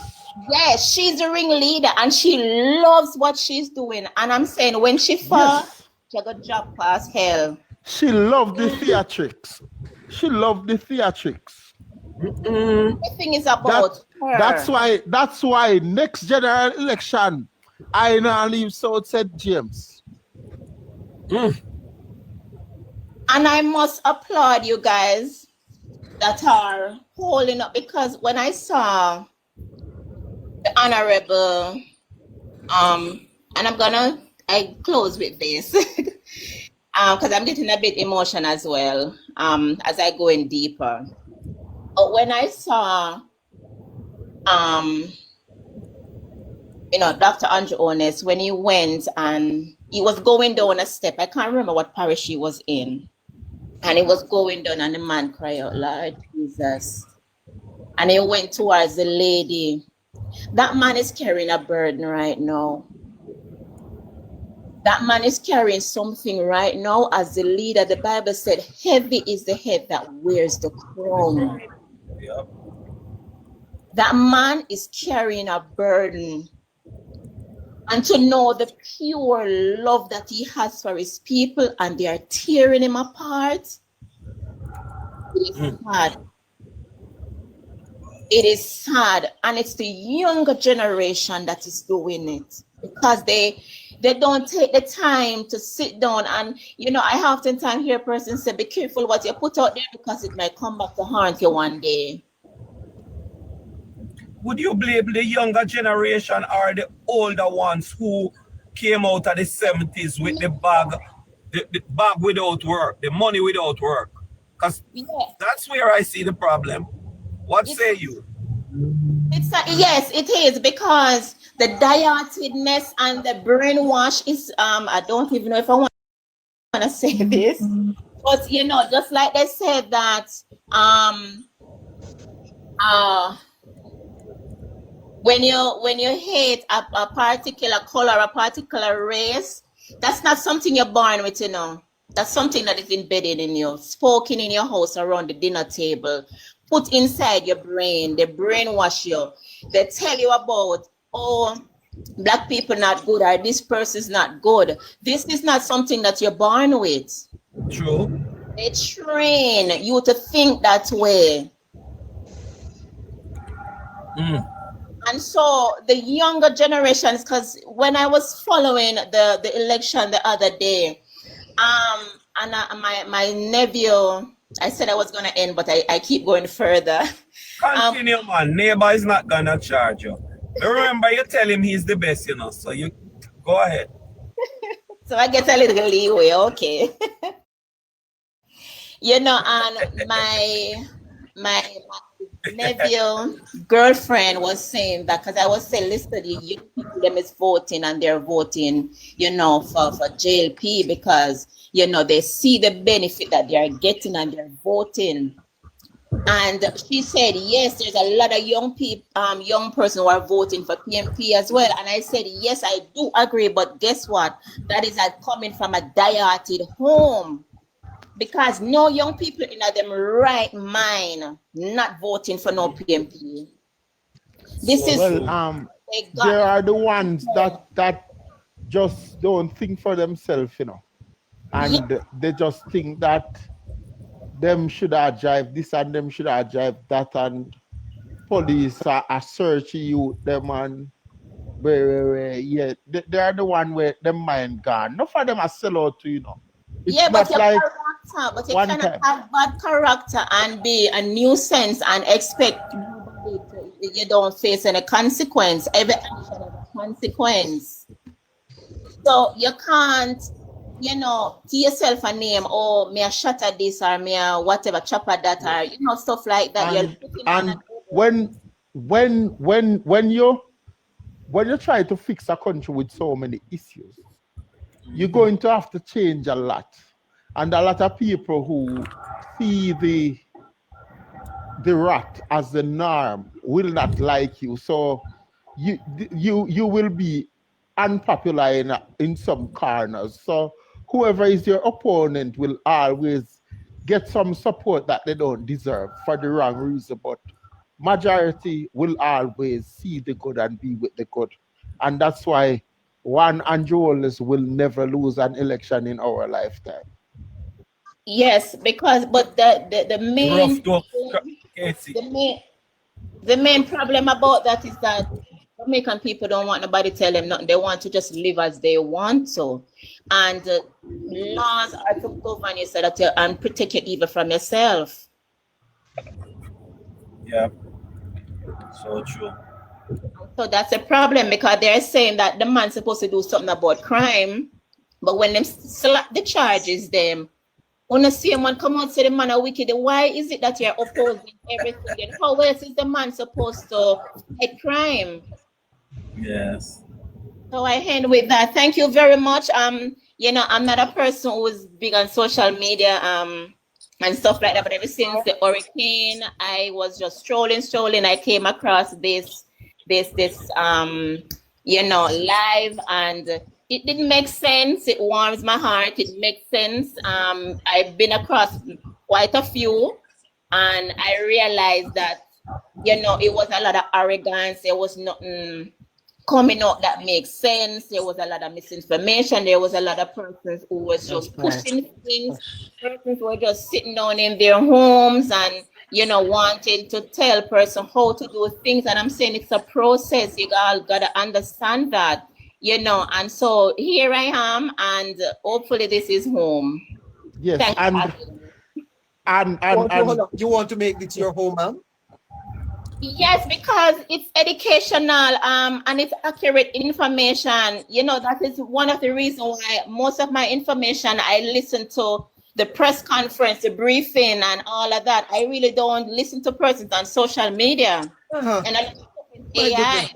Yes, she's the ringleader and she loves what she's doing. And I'm saying when she falls, she got drop past hell. She loved the theatrics. She loved the theatrics. Everything is about her. That's why next general election, I now leave South St. James. And I must applaud you guys that are holding up, because when I saw the honorable, and I close with this, because I'm getting a bit emotional as well, as I go in deeper. But when I saw, you know, Dr. Andrew Holness, when he went and he was going down a step, I can't remember what parish he was in, and he was going down and the man cried out, Lord Jesus. And he went towards the lady. That man is carrying a burden right now. That man is carrying something right now. As the leader, the Bible said, heavy is the head that wears the crown. Yep. That man is carrying a burden. And to know the pure love that he has for his people and they are tearing him apart, it is sad. It is sad, and it's the younger generation that is doing it because they don't take the time to sit down. And you know, I oftentimes hear a person say, be careful what you put out there because it might come back to haunt you one day. Would you blame the younger generation or the older ones who came out of the 70s with the bag without work, the money without work? Because that's where I see the problem. What say you? Yes, it is, because the dietedness and the brainwash is, I don't even know if I want to say this, but you know, just like they said that, when you hate a particular color, a particular race, that's not something you're born with, you know. That's something that is embedded in you, spoken in your house around the dinner table, put inside your brain. They brainwash you. They tell you about, oh, black people not good, or this person's not good. This is not something that you're born with. True. They train you to think that way. And so the younger generations, because when I was following the election the other day, and my nephew, I said I was going to end, but I keep going further. Continue, man. Neighbor is not going to charge you. Remember, you tell him he's the best, you know, so you go ahead. So I get a little leeway, okay. You know, and my nephew girlfriend was saying that, because I was saying, listen, the young people them is voting, and they're voting, you know, for JLP because, you know, they see the benefit that they are getting and they're voting. And she said, yes, there's a lot of young people, young person who are voting for PMP as well. And I said, yes, I do agree, but guess what? That is coming from a die-hearted home. Because no young people in them right mind not voting for no PMP. This is there are the ones that just don't think for themselves, you know, and they just think that them should have drive this and them should have drive that, and police are searching you them, and yeah, they are the one where them mind gone. Not for them a sell out to, you know. It's yeah, but not like character, but you cannot have bad character and be a nuisance and expect nobody to, you don't face any consequence. Every action has a consequence. So you can't, you know, to yourself a name, or me a shot at this, or me a whatever, chop at that, or you know, stuff like that. And when you try to fix a country with so many issues, you're going to have to change a lot. And a lot of people who see the rat as the norm will not like you. So you will be unpopular in some corners. So whoever is your opponent will always get some support that they don't deserve for the wrong reason. But majority will always see the good and be with the good. And that's why one Andrew Holness will never lose an election in our lifetime. Yes, because but the main problem about that is that Jamaican people don't want nobody tell them nothing. They want to just live as they want to, and laws are to govern you so that and protect you even from yourself. Yeah, so true. So that's a problem, because they're saying that the man's supposed to do something about crime, but when them slap the charges, them when the same one come out and say the man are wicked, why is it that you're opposing everything? And how else is the man supposed to fight crime? Yes. So I end with that. Thank you very much. You know, I'm not a person who is big on social media and stuff like that, but ever since the hurricane, I was just strolling. I came across this you know, live, and it didn't make sense. It warms my heart. It makes sense. I've been across quite a few, and I realized that, you know, it was a lot of arrogance. There was nothing coming out that makes sense. There was a lot of misinformation. There was a lot of persons who was just pushing things. Persons were just sitting down in their homes and, you know, wanting to tell person how to do things. And I'm saying it's a process. You all gotta understand that, you know. And so here I am, and hopefully this is home. Yes, and you want to make this your home, ma'am? Yes, because it's educational and it's accurate information. You know, that is one of the reasons why most of my information, I listen to the press conference, the briefing, and all of that. I really don't listen to persons on social media. And I AI.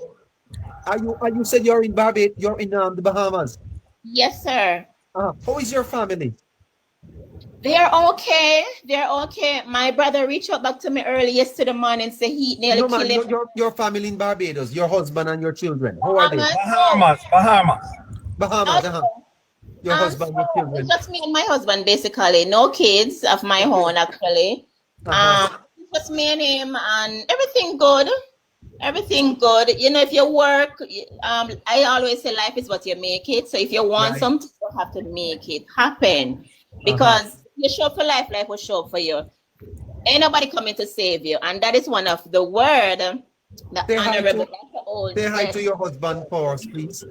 You said you're in Barbados, you're in the Bahamas. Yes, sir. How is your family? They're okay. They're okay. My brother reached out back to me early yesterday morning, say he nearly killed him. Your family in Barbados, your husband and your children. How are they? Bahamas. Your husband, your children. Just me and my husband, basically. No kids of my own, actually. Just me and him, and everything good. Everything good. You know, if you work, I always say life is what you make it. So if you want something, you have to make it happen. Because you show up for life, life will show up for you. Ain't nobody coming to save you. And that is one of the word The Say hi honorable, to that's the old, say hi yes. to your husband for us, please.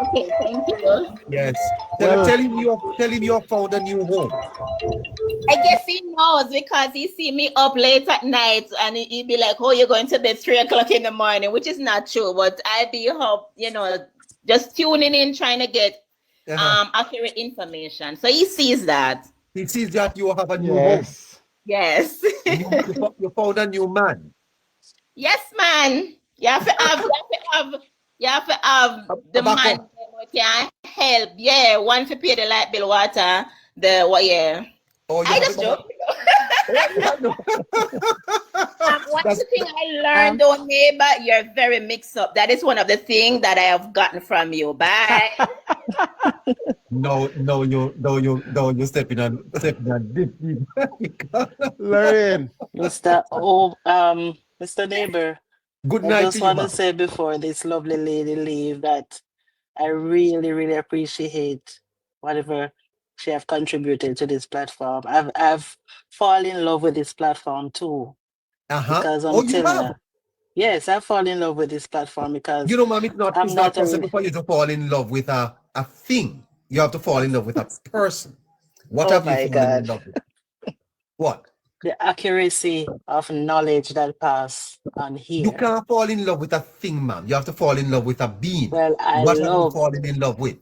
Okay, thank you. Yes. Well, Tell him you have found a new home. I guess he knows because he see me up late at night and he'd be like, oh, you're going to bed 3 o'clock in the morning, which is not true. But I be up, just tuning in, trying to get accurate information. So he sees that. He sees that you have a new home. yes. Yes. You found a new man. Yes, man. You have to have the man backup. who can help. Yeah, one to pay the light bill, water, yeah. Oh, you I have just a- joke. One That's- thing I learned, though, neighbor, you're very mixed up. That is one of the things that I have gotten from you. Bye. No, you stepping on deep. Lorraine. Mr. Neighbor, Good I night just to you, want to ma'am. say before this lovely lady leave that I really, really appreciate whatever she have contributed to this platform. I've fallen in love with this platform too. Because I'm Oh, you telling have. you, yes, I fall in love with this platform because You know, ma'am, it's I'm not not possible for you to fall in love with a thing. You have to fall in love with a person. What oh have you my fallen in God, love with? What? the accuracy of knowledge that pass on You here. can't fall in love with a thing, ma'am. You have to fall in love with a being. Well, What have you fallen in love with?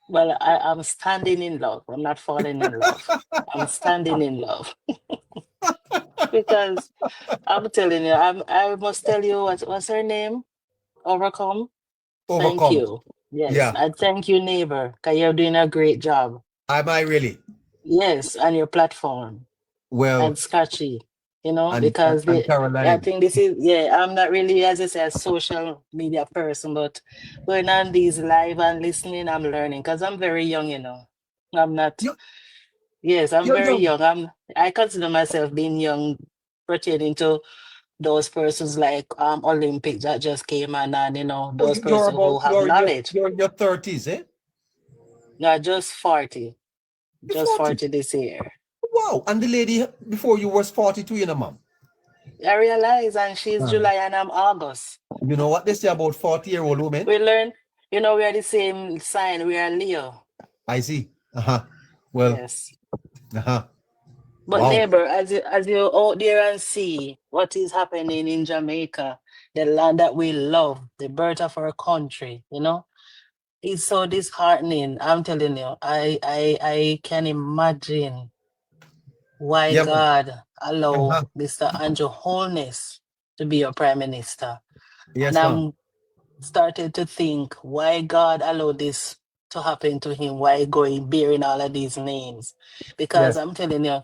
Well, I'm standing in love. I'm not falling in love. I'm standing in love. Because I'm telling you, I must tell you what's her name? Overcome. Thank Overcome. you. Yes, Yeah. I thank you, neighbor, because you're doing a great job. Am I really? Yes, on your platform. Well, And Scotchy, and because I Caroline. think this is, I'm not really, as I say, a social media person, but going on these live and listening, I'm learning because I'm very young, I'm not. Yes, I'm You're very young. young. I consider myself being young, pertaining to those persons like Olympic that just came on, and Oh, those persons who have knowledge. you're in your 30s, eh? No, just 40. You're Just 40. 40 this year. Wow. And the lady before you was 42, ma'am. I realize, and she's July and I'm August. You know what they say about 40-year-old women? We learn, we are the same sign. We are Leo. I see. Well. Yes. But Wow. neighbor, as you out there and see what is happening in Jamaica, the land that we love, the birth of our country, it's so disheartening. I'm telling you, I can imagine why God allowed Mr. Andrew Holness to be your prime minister. Yes, and I'm started to think why God allowed this to happen to him, why going bearing all of these names. Because I'm telling you,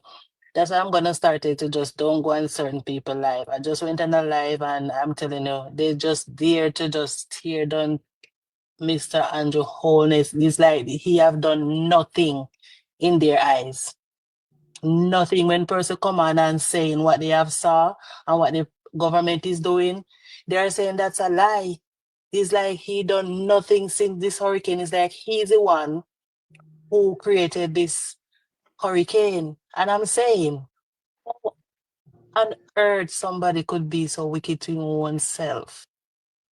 that's why I'm gonna start it to just don't go on certain people live. I just went on a live and I'm telling you, they just dare to just tear down Mr. Andrew Holness. It's like he have done nothing in their eyes. Nothing. When person come on and saying what they have saw and what the government is doing, they're saying that's a lie. It's like he done nothing since this hurricane. It's like he's the one who created this hurricane. And I'm saying, how on earth somebody could be so wicked to oneself?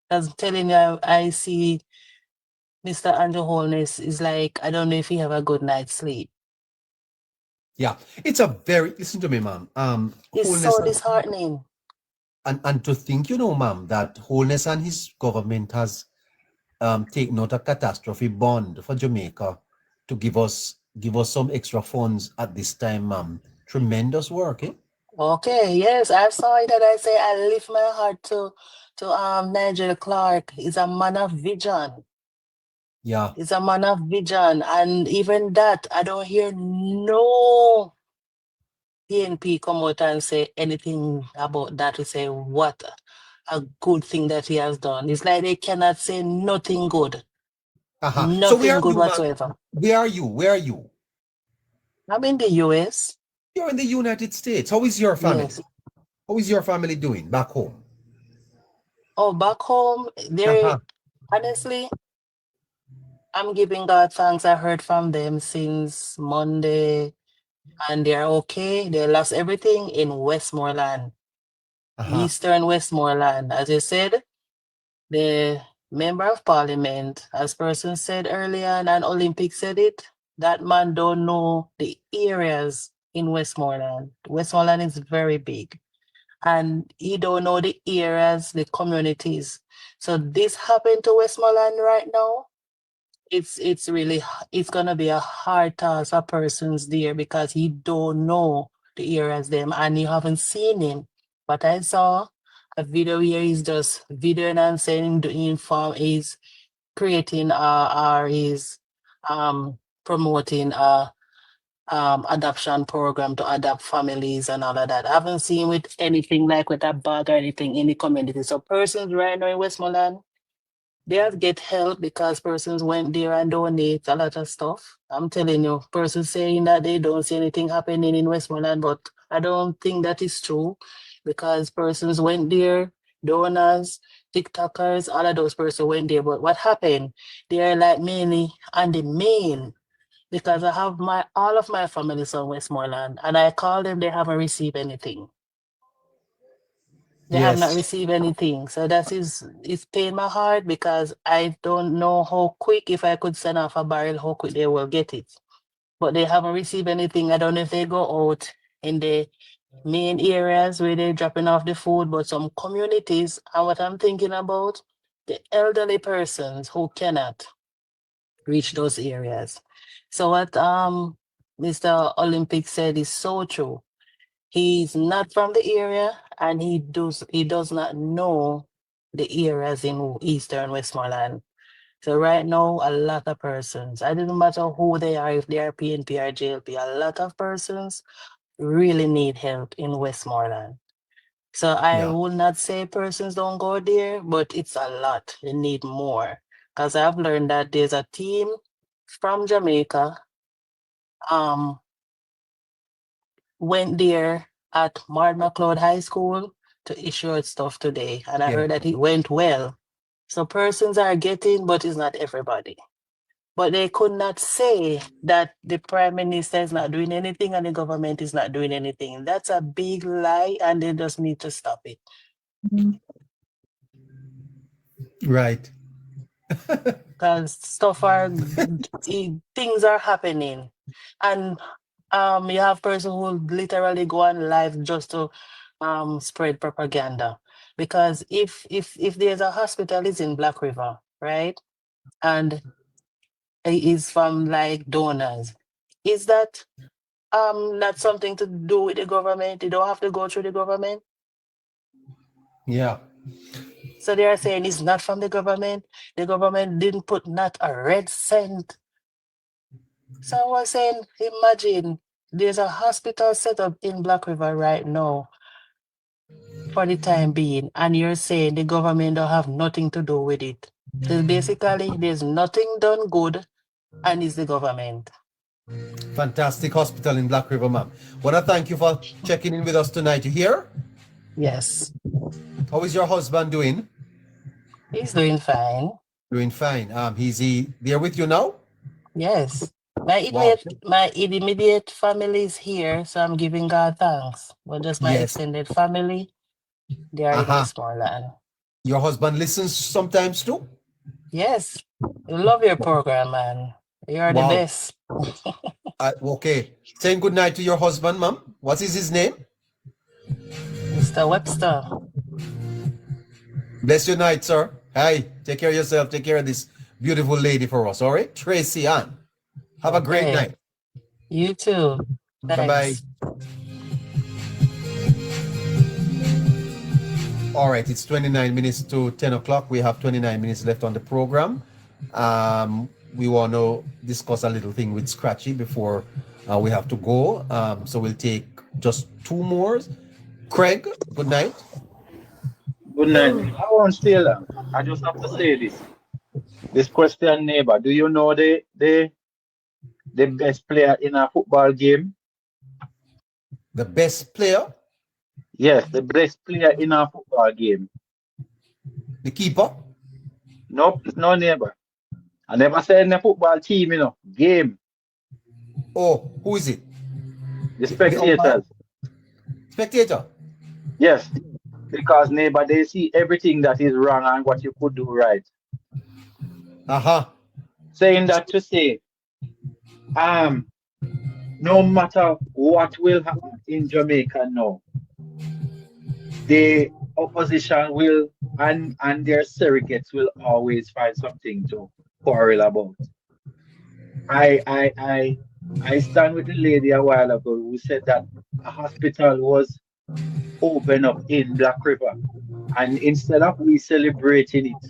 I'm telling you, I see Mr. Andrew Holness is like, I don't know if he have a good night's sleep. Yeah, it's listen to me, ma'am. It's so disheartening. And to think, ma'am, that Holness and his government has taken out a catastrophe bond for Jamaica to give us some extra funds at this time, ma'am. Tremendous work, eh? Okay, yes, I saw it and I say I lift my heart to Nigel Clark. He's a man of vision. Yeah. He's a man of vision. And even that, I don't hear no PNP come out and say anything about that to say what a good thing that he has done. It's like they cannot say nothing good. Nothing good whatsoever. Where are you? Where are you? I'm in the US. You're in the United States. How is your family? Yes. How is your family doing back home? Oh, back home, honestly, I'm giving God thanks. I heard from them since Monday, and they're okay. They lost everything in Westmoreland, Eastern Westmoreland. As you said, the member of parliament, as person said earlier, and Olympic said it, that man don't know the areas in Westmoreland. Westmoreland is very big. And he don't know the areas, the communities. So this happened to Westmoreland right now. It's really, it's gonna be a hard task for persons there because he don't know the areas them and you haven't seen him. But I saw a video where he's just videoing and saying the inform is creating or is promoting adoption program to adopt families and all of that. I haven't seen with anything like with a bag or anything in the community. So persons right now in Westmoreland, they have get help because persons went there and donate a lot of stuff. I'm telling you, persons saying that they don't see anything happening in Westmoreland, but I don't think that is true because persons went there, donors, TikTokers, all of those persons went there. But what happened? They are like mainly on the main because I have all of my families on Westmoreland and I call them, they haven't received anything. They have not Yes. received anything. So that is, it's pain my heart because I don't know how quick, if I could send off a barrel, how quick they will get it. But they haven't received anything. I don't know if they go out in the main areas where they're dropping off the food, but some communities, and what I'm thinking about, the elderly persons who cannot reach those areas. So what Mr. Olympic said is so true. He's not from the area and he does not know the areas in Eastern Westmoreland. So right now, a lot of persons, it doesn't matter who they are, if they are PNP or JLP, a lot of persons really need help in Westmoreland. So I would not say persons don't go there, but it's a lot. They need more. Because I've learned that there's a team from Jamaica went there at Martin McLeod High School to issue out stuff today. And I heard that it went well. So persons are getting, but it's not everybody. But they could not say that the Prime Minister is not doing anything and the government is not doing anything. That's a big lie and they just need to stop it. Right. Because things are happening. And you have person who literally go on live just to spread propaganda. Because if there's a hospital is in Black River, right? And it is from like donors, is that not something to do with the government? You don't have to go through the government. Yeah. So they are saying it's not from the government. The government didn't put not a red cent. So I was saying, imagine there's a hospital set up in Black River right now for the time being, and you're saying the government don't have nothing to do with it. So basically, there's nothing done good, and it's the government. Fantastic hospital in Black River, ma'am. Want to thank you for checking in with us tonight. You here? Yes. How is your husband doing? He's doing fine. Doing fine. Is he there with you now? Yes. My immediate family is here, so I'm giving God thanks. But just my extended family, they are in Westmoreland. Your husband listens sometimes too? Yes. I love your program, man. You're the best. Okay. Saying good night to your husband, ma'am. What is his name? Mr. Webster. Bless your night, sir. Hi. Take care of yourself. Take care of this beautiful lady for us. All right? Tracy Ann. Have a great night. You too. Bye-bye. All right, it's 29 minutes to 10 o'clock. We have 29 minutes left on the program. We want to discuss a little thing with Scratchy before we have to go. So we'll take just two more. Craig, good night. Good night. I won't stay long. I just have to say this. This question, neighbor, do you know the best player in a football game? The best player? Yes, the best player in a football game. The keeper? Nope, no, neighbor. I never said in a football team, game. Oh, who is it? The spectators. Spectator? Yes. Because neighbor, they see everything that is wrong and what you could do right. Saying that to say, no matter what will happen in Jamaica now, the opposition will and their surrogates will always find something to quarrel about. I stand with the lady a while ago who said that a hospital was opened up in Black River. And instead of we celebrating it,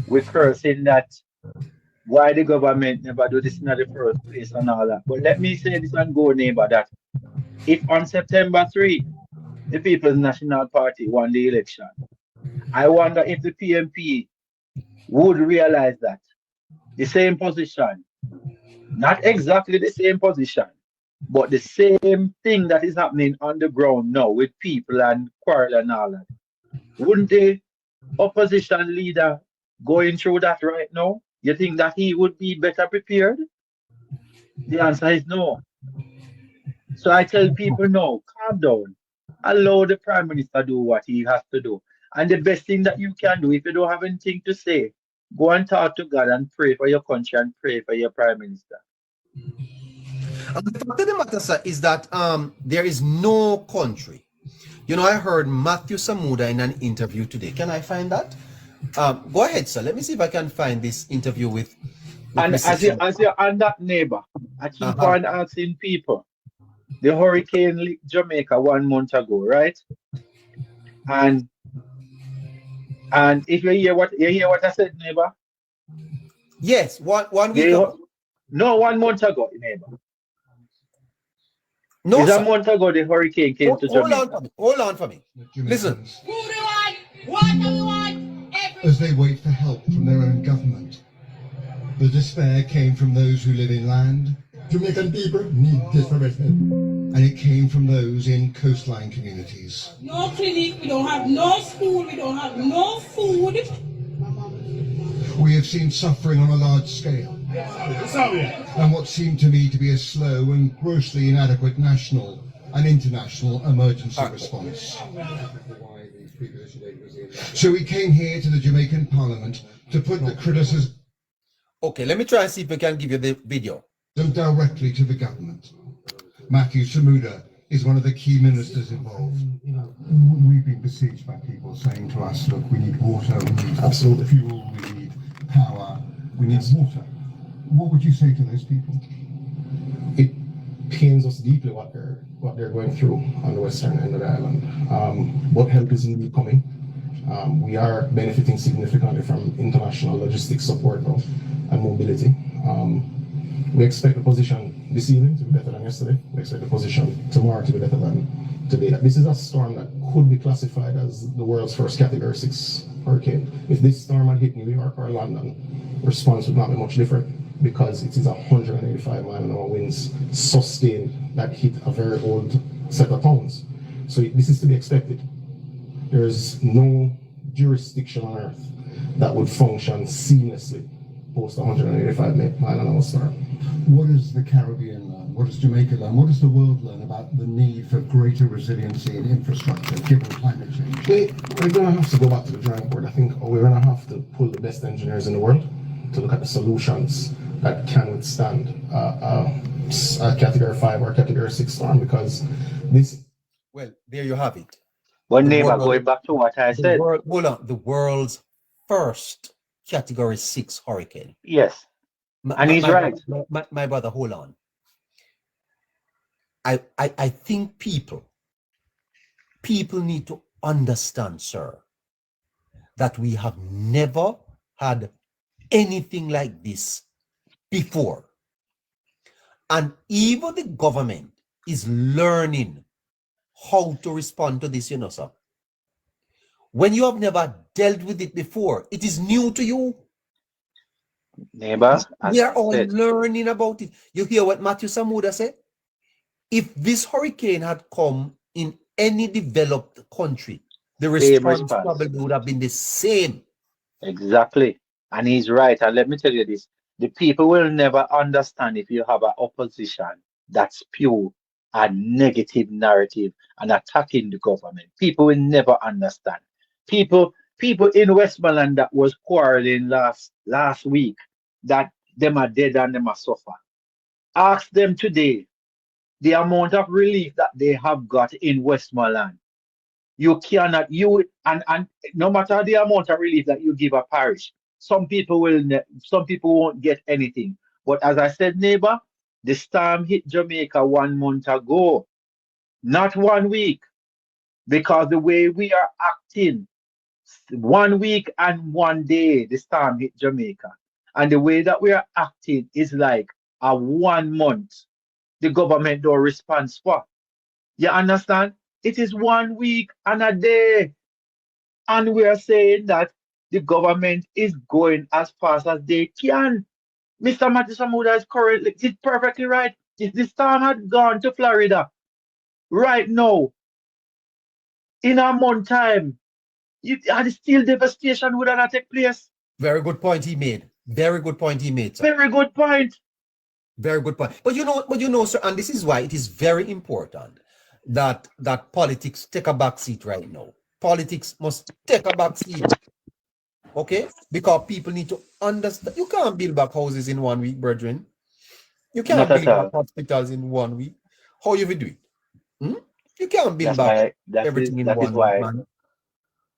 we're cursing that why the government never do this in the first place and all that. But let me say this and go, neighbor, that if on September 3, the People's National Party won the election, I wonder if the PMP would realize that the same position, not exactly the same position, but the same thing that is happening on the ground now with people and quarrel and all that. Wouldn't the opposition leader going through that right now? You think that he would be better prepared? The answer is no. So I tell people no, calm down. Allow the Prime Minister do what he has to do. And the best thing that you can do, if you don't have anything to say, go and talk to God and pray for your country and pray for your Prime Minister. And the fact of the matter, sir, is that there is no country. You know, I heard Matthew Samuda in an interview today. Can I find that? Go ahead, sir. Let me see if I can find this interview with and as you're on that, neighbor, I keep on asking people. The hurricane hit Jamaica 1 month ago, right? And if you hear what I said, neighbor? Yes, one week ago. No, 1 month ago, neighbor. No, it's a month ago the hurricane came to Jamaica. Hold on for me. Listen. Who do we want? What do we want? As they wait for help from their own government. The despair came from those who live inland. Jamaican people need this and it came from those in coastline communities. No clinic, we don't have no school, we don't have no food. We have seen suffering on a large scale. And what seemed to me to be a slow and grossly inadequate national and international emergency response. So we came here to the Jamaican Parliament to put the criticism. Okay, let me try and see if we can give you the video. Directly to the government. Matthew Samuda is one of the key ministers involved. We've been besieged by people saying to us, look, we need water, we need absolute fuel, we need power, we need water. What would you say to those people? It pains us deeply what they're going through on the western end of the island. But help is indeed coming. We are benefiting significantly from international logistics support now and mobility. We expect the position this evening to be better than yesterday. We expect the position tomorrow to be better than today. This is a storm that could be classified as the world's first Category 6 hurricane. If this storm had hit New York or London, the response would not be much different because it is 185-mile-an-hour winds sustained that hit a very old set of towns. So this is to be expected. There is no jurisdiction on earth that would function seamlessly post 185-mile-an-hour storm. What does the Caribbean learn? What does Jamaica learn? What does the world learn about the need for greater resiliency in infrastructure given climate change? We're going to have to go back to the drawing board. I think we're going to have to pull the best engineers in the world to look at the solutions that can withstand a Category 5 or Category 6 storm because this... Well, there you have it. Well, neighbor, going back to what I said. Hold on. The world's first Category 6 hurricane. Yes. And he's right. My brother, hold on. I think people need to understand, sir, that we have never had anything like this before. And even the government is learning how to respond to this, you know, sir. When you have never dealt with it before, it is new to you. Neighbor, we are all learning about it. You hear what Matthew Samuda said? If this hurricane had come in any developed country, the response probably would have been the same. Exactly. And he's right. And let me tell you this. The people will never understand if you have an opposition that's pure a negative narrative and attacking the government. People will never understand. People in Westmoreland that was quarreling last week that them are dead and them are suffer. Ask them today the amount of relief that they have got in Westmoreland. You cannot, and no matter the amount of relief that you give a parish, some people won't get anything. But as I said, neighbor, the storm hit Jamaica 1 month ago, not 1 week, because the way we are acting, 1 week and 1 day, the storm hit Jamaica. And the way that we are acting is like a 1 month. The government don't respond for. You understand? It is 1 week and a day. And we are saying that the government is going as fast as they can. Mr. Matthew Samuda is currently, it's perfectly right. If the storm had gone to Florida right now, in a month time, and still devastation would not take place. Very good point he made. Very good point he made, sir. Very good point. Very good point. But you know, sir, and this is why it is very important that politics take a back seat right now. Politics must take a back seat. Okay? Because people need to understand. You can't build back houses in 1 week, brethren. You can't build back hospitals in 1 week. How you will do it? You can't build back everything in 1 week, man.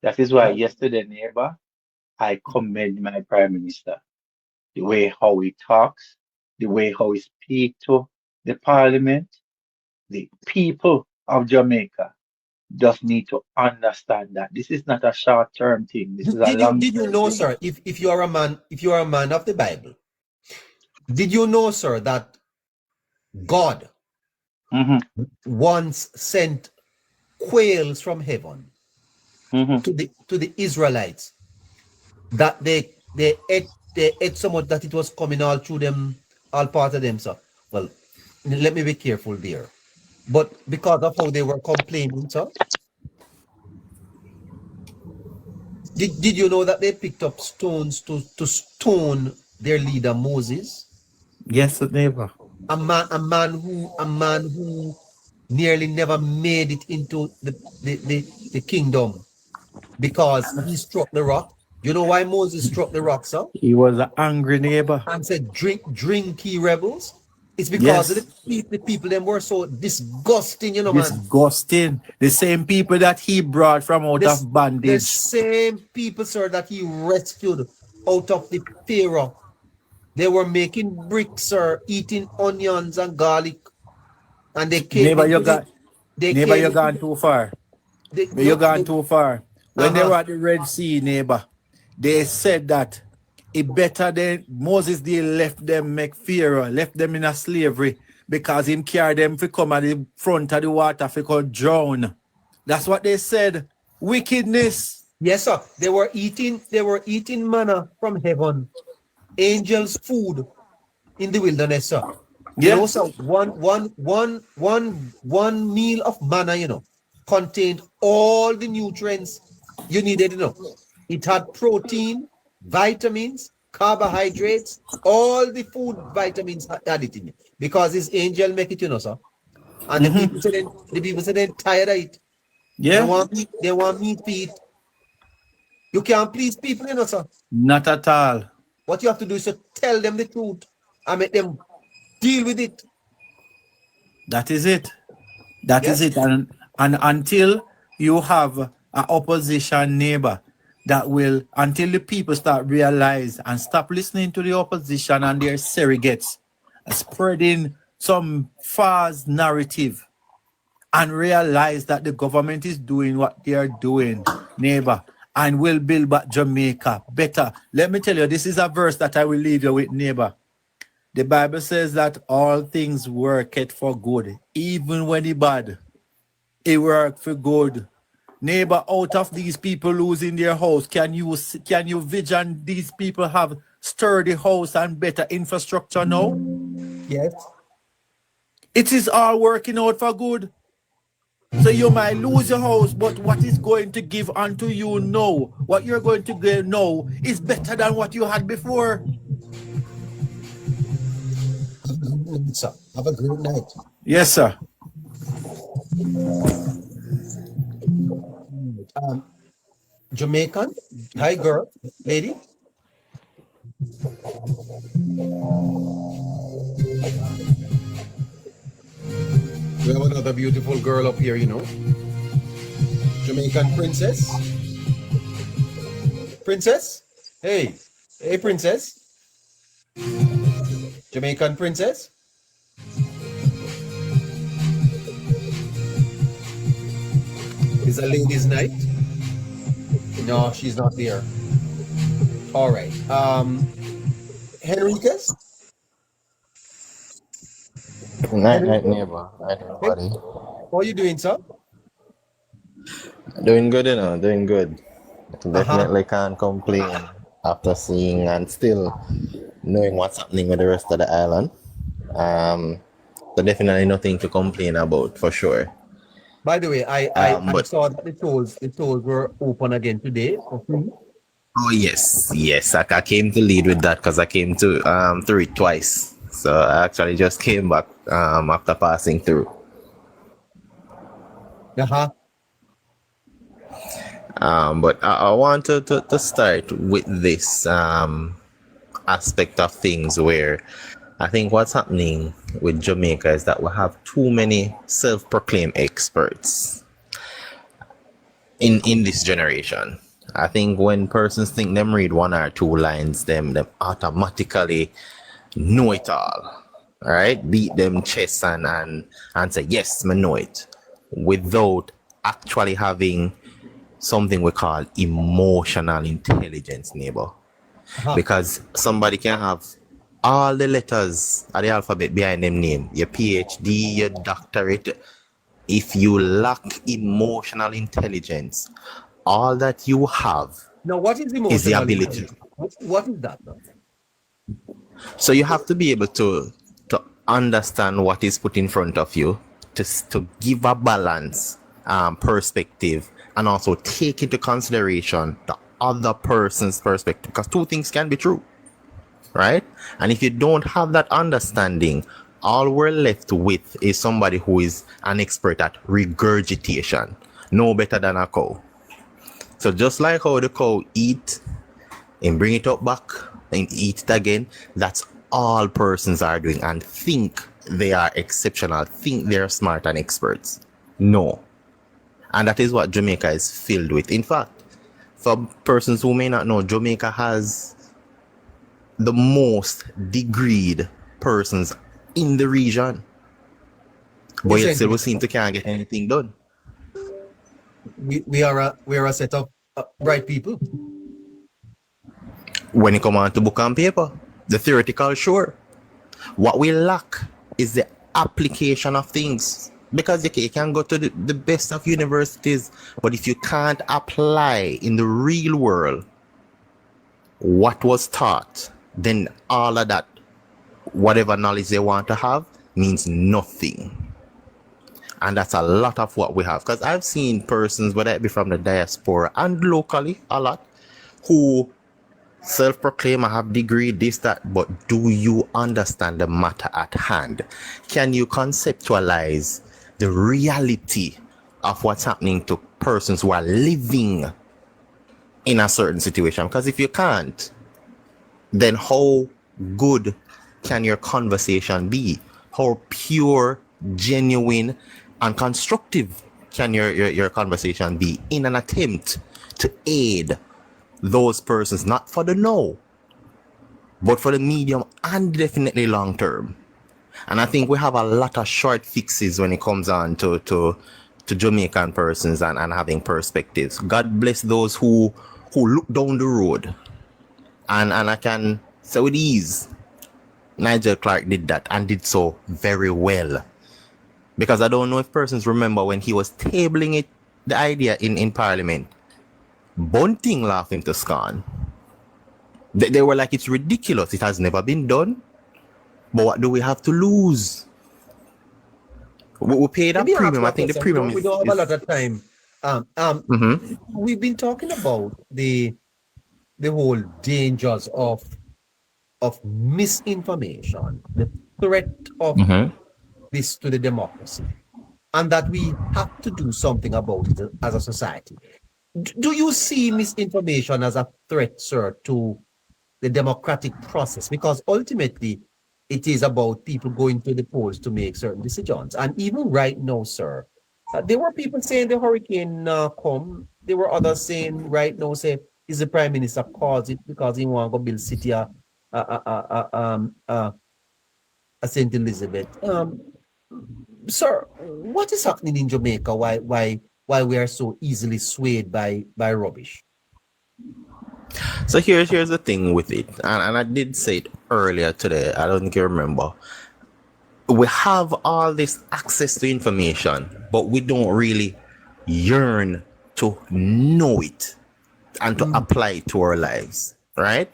That is why yesterday, neighbor, I commend my Prime Minister. The way how he talks, the way how he speaks to the Parliament, the people of Jamaica just need to understand that this is not a short-term thing. This is a long-term Did you know, thing. sir, if you are a man of the Bible, did you know, sir, that God once sent quails from heaven to the Israelites, that they ate so much that it was coming all through them, all part of them, sir? Well, let me be careful there. But because of how they were complaining, sir, did you know that they picked up stones to stone their leader Moses? Yes, neighbor. A man who nearly never made it into the kingdom because he struck the rock. You know why Moses struck the rock, sir? He was an angry neighbor. And said, drink, ye rebels. It's because of the people them were so disgusting, you know, man. Disgusting. The same people that he brought from out of bondage. The same people, sir, that he rescued out of the Pharaoh. They were making bricks, sir, eating onions and garlic. And they came. Neighbor, you're gone too far. You're gone too far. When they were at the Red Sea, neighbor, they said that it better than Moses, they left them make Pharaoh, left them in a slavery because him carry them to come at the front of the water for drown. That's what they said. Wickedness. Yes, sir. They were eating manna from heaven. Angels' food in the wilderness, sir. Yeah. You know, sir, one meal of manna, you know, contained all the nutrients you needed, you know. It had protein, vitamins, carbohydrates, all the food vitamins had it in it. Because his angel make it, you know, sir. And the people say they're tired of it. Yeah. They want meat to eat. You can't please people, you know, sir. Not at all. What you have to do is to tell them the truth and make them deal with it. That is it. That is it. And until you have an opposition neighbor that will, until the people start realize and stop listening to the opposition and their surrogates, spreading some false narrative and realize that the government is doing what they are doing, neighbor, and will build back Jamaica better. Let me tell you, this is a verse that I will leave you with, neighbor. The Bible says that all things work it for good, even when it's bad. It works for good. Neighbor, out of these people losing their house, can you vision these people have sturdy house and better infrastructure now? Yes. It is all working out for good. So you might lose your house, but what is going to give unto you now, what you're going to get now, is better than what you had before. Sir, have a great night. Yes, sir. Jamaican. Hi, girl, lady. We have another beautiful girl up here, you know. Jamaican princess. Princess? Hey. Hey, princess. Jamaican princess? Is a ladies' night? No, she's not there. All right. Henriquez? Night, neighbor. Night, Hey, everybody. how are you doing, sir? Doing good, doing good. Uh-huh. Definitely can't complain after seeing and still knowing what's happening with the rest of the island. So definitely nothing to complain about for sure. By the way, I But saw that the tolls were open again today for free. oh yes, I came to lead with that because I came to through it twice. So I actually just came back after passing through. Uh-huh. But I wanted to start with this aspect of things where I think what's happening with Jamaica is that we have too many self-proclaimed experts in this generation. I think when persons think them read one or two lines, them automatically know it all. All right, beat them chest and say yes, I know it, without actually having something we call emotional intelligence, neighbor. Because somebody can have all the letters of the alphabet behind them name, your PhD, your doctorate. If you lack emotional intelligence, all that you have Now, what is is the emotional ability. intelligence? What is that now? So you have to be able to understand what is put in front of you, to give a balance, perspective, and also take into consideration the other person's perspective. Because two things can be true, right? And if you don't have that understanding, all we're left with is somebody who is an expert at regurgitation, no better than a cow. So just like how the cow eat and bring it up back and eat it again, that's all persons are doing and think they are exceptional, think they're smart and experts. No. And that is what Jamaica is filled with. In fact, for persons who may not know, Jamaica has the most degreed persons in the region. But yet still we seem to can't get anything done. We are a set of bright people. When it comes on to book and paper, the theoretical, sure. What we lack is the application of things. Because you can go to the best of universities, but if you can't apply in the real world what was taught, then all of that, whatever knowledge they want to have, means nothing. And that's a lot of what we have. Because I've seen persons, whether it be from the diaspora and locally, a lot, who self-proclaim I have degree, this, that, but do you understand the matter at hand? Can you conceptualize the reality of what's happening to persons who are living in a certain situation? Because if you can't, then how good can your conversation be? How pure, genuine, and constructive can your conversation be in an attempt to aid those persons, not for the now, but for the medium and definitely long term? And I think we have a lot of short fixes when it comes on to Jamaican persons and having perspectives. God bless those who look down the road. And I can say with ease, Nigel Clark did that and did so very well. Because I don't know if persons remember when he was tabling it, the idea in Parliament, Bunting laughing to scorn. They were like, it's ridiculous. It has never been done. But what do we have to lose? We paid a premium. I think the premium we don't have a lot of time. We've been talking about the whole dangers of misinformation, the threat of this to the democracy. and that we have to do something about it as a society. Do you see misinformation as a threat, sir, to the democratic process? Because ultimately, it is about people going to the polls to make certain decisions. And even right now, sir, there were people saying the hurricane come. There were others saying right now, say, is the prime minister caused it because he want to build city St. Elizabeth. Sir, what is happening in Jamaica? Why we are so easily swayed by rubbish? So here's the thing with it, and I did say it earlier today. I don't think you remember. We have all this access to information, but we don't really yearn to know it and to apply it to our lives, right?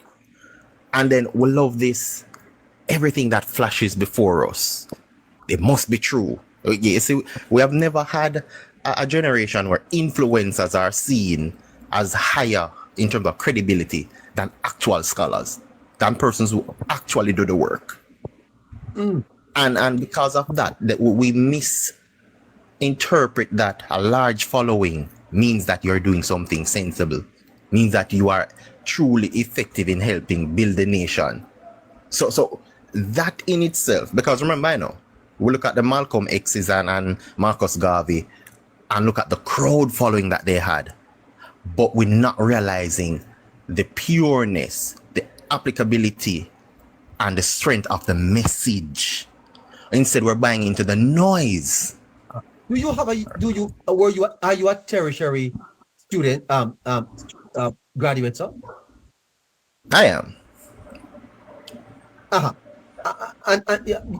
And then we love this, everything that flashes before us. It must be true. You see, we have never had a generation where influencers are seen as higher in terms of credibility than actual scholars, than persons who actually do the work. And because of that we misinterpret that a large following means that you're doing something sensible, means that you are truly effective in helping build the nation. So that in itself, because remember, I know, we look at the Malcolm X's and Marcus Garvey and look at the crowd following that they had, but we're not realizing the pureness, the applicability, and the strength of the message. Instead, we're buying into the noise. Are you a tertiary student, graduate, sir? I am. And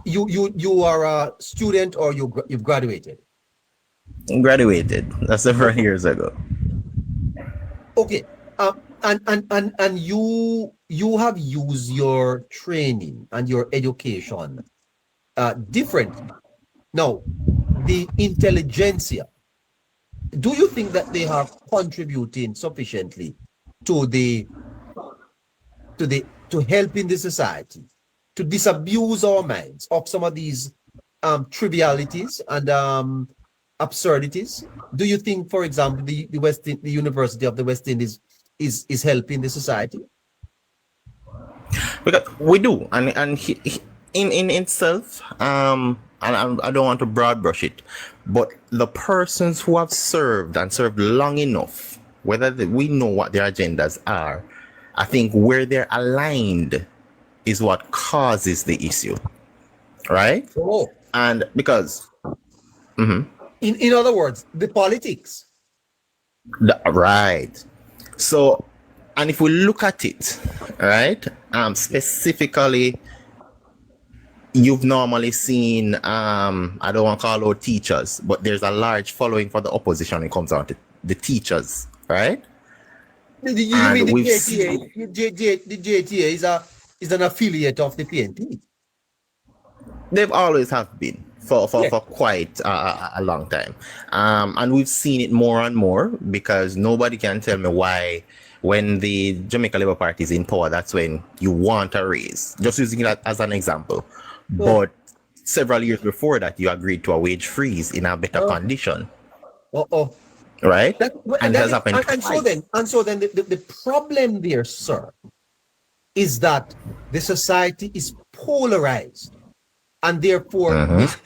you are a student, or you've graduated? Graduated. That's several years ago. Okay. And you have used your training and your education differently. Now, the intelligentsia, do you think that they are contributing sufficiently to helping the society to disabuse our minds of some of these trivialities and absurdities? Do you think, for example, the University of the West Indies is helping the society? Because we do, and in itself, and I don't want to broad brush it, but the persons who have served long enough, whether we know what their agendas are, I think where they're aligned is what causes the issue, right? Oh, and because, in other words, the politics, right? So, and if we look at it, right, specifically, you've normally seen, I don't want to call out teachers, but there's a large following for the opposition when it comes out to the teachers, right? You mean the JTA? The JTA is an affiliate of the PNP. They've always have been for quite a long time, and we've seen it more and more, because nobody can tell me why, when the Jamaica Labour Party is in power, that's when you want a raise. Just using that as an example. But several years before that, you agreed to a wage freeze in a better condition. Right? And it has happened twice. And so then the problem there, sir, is that the society is polarized. And therefore,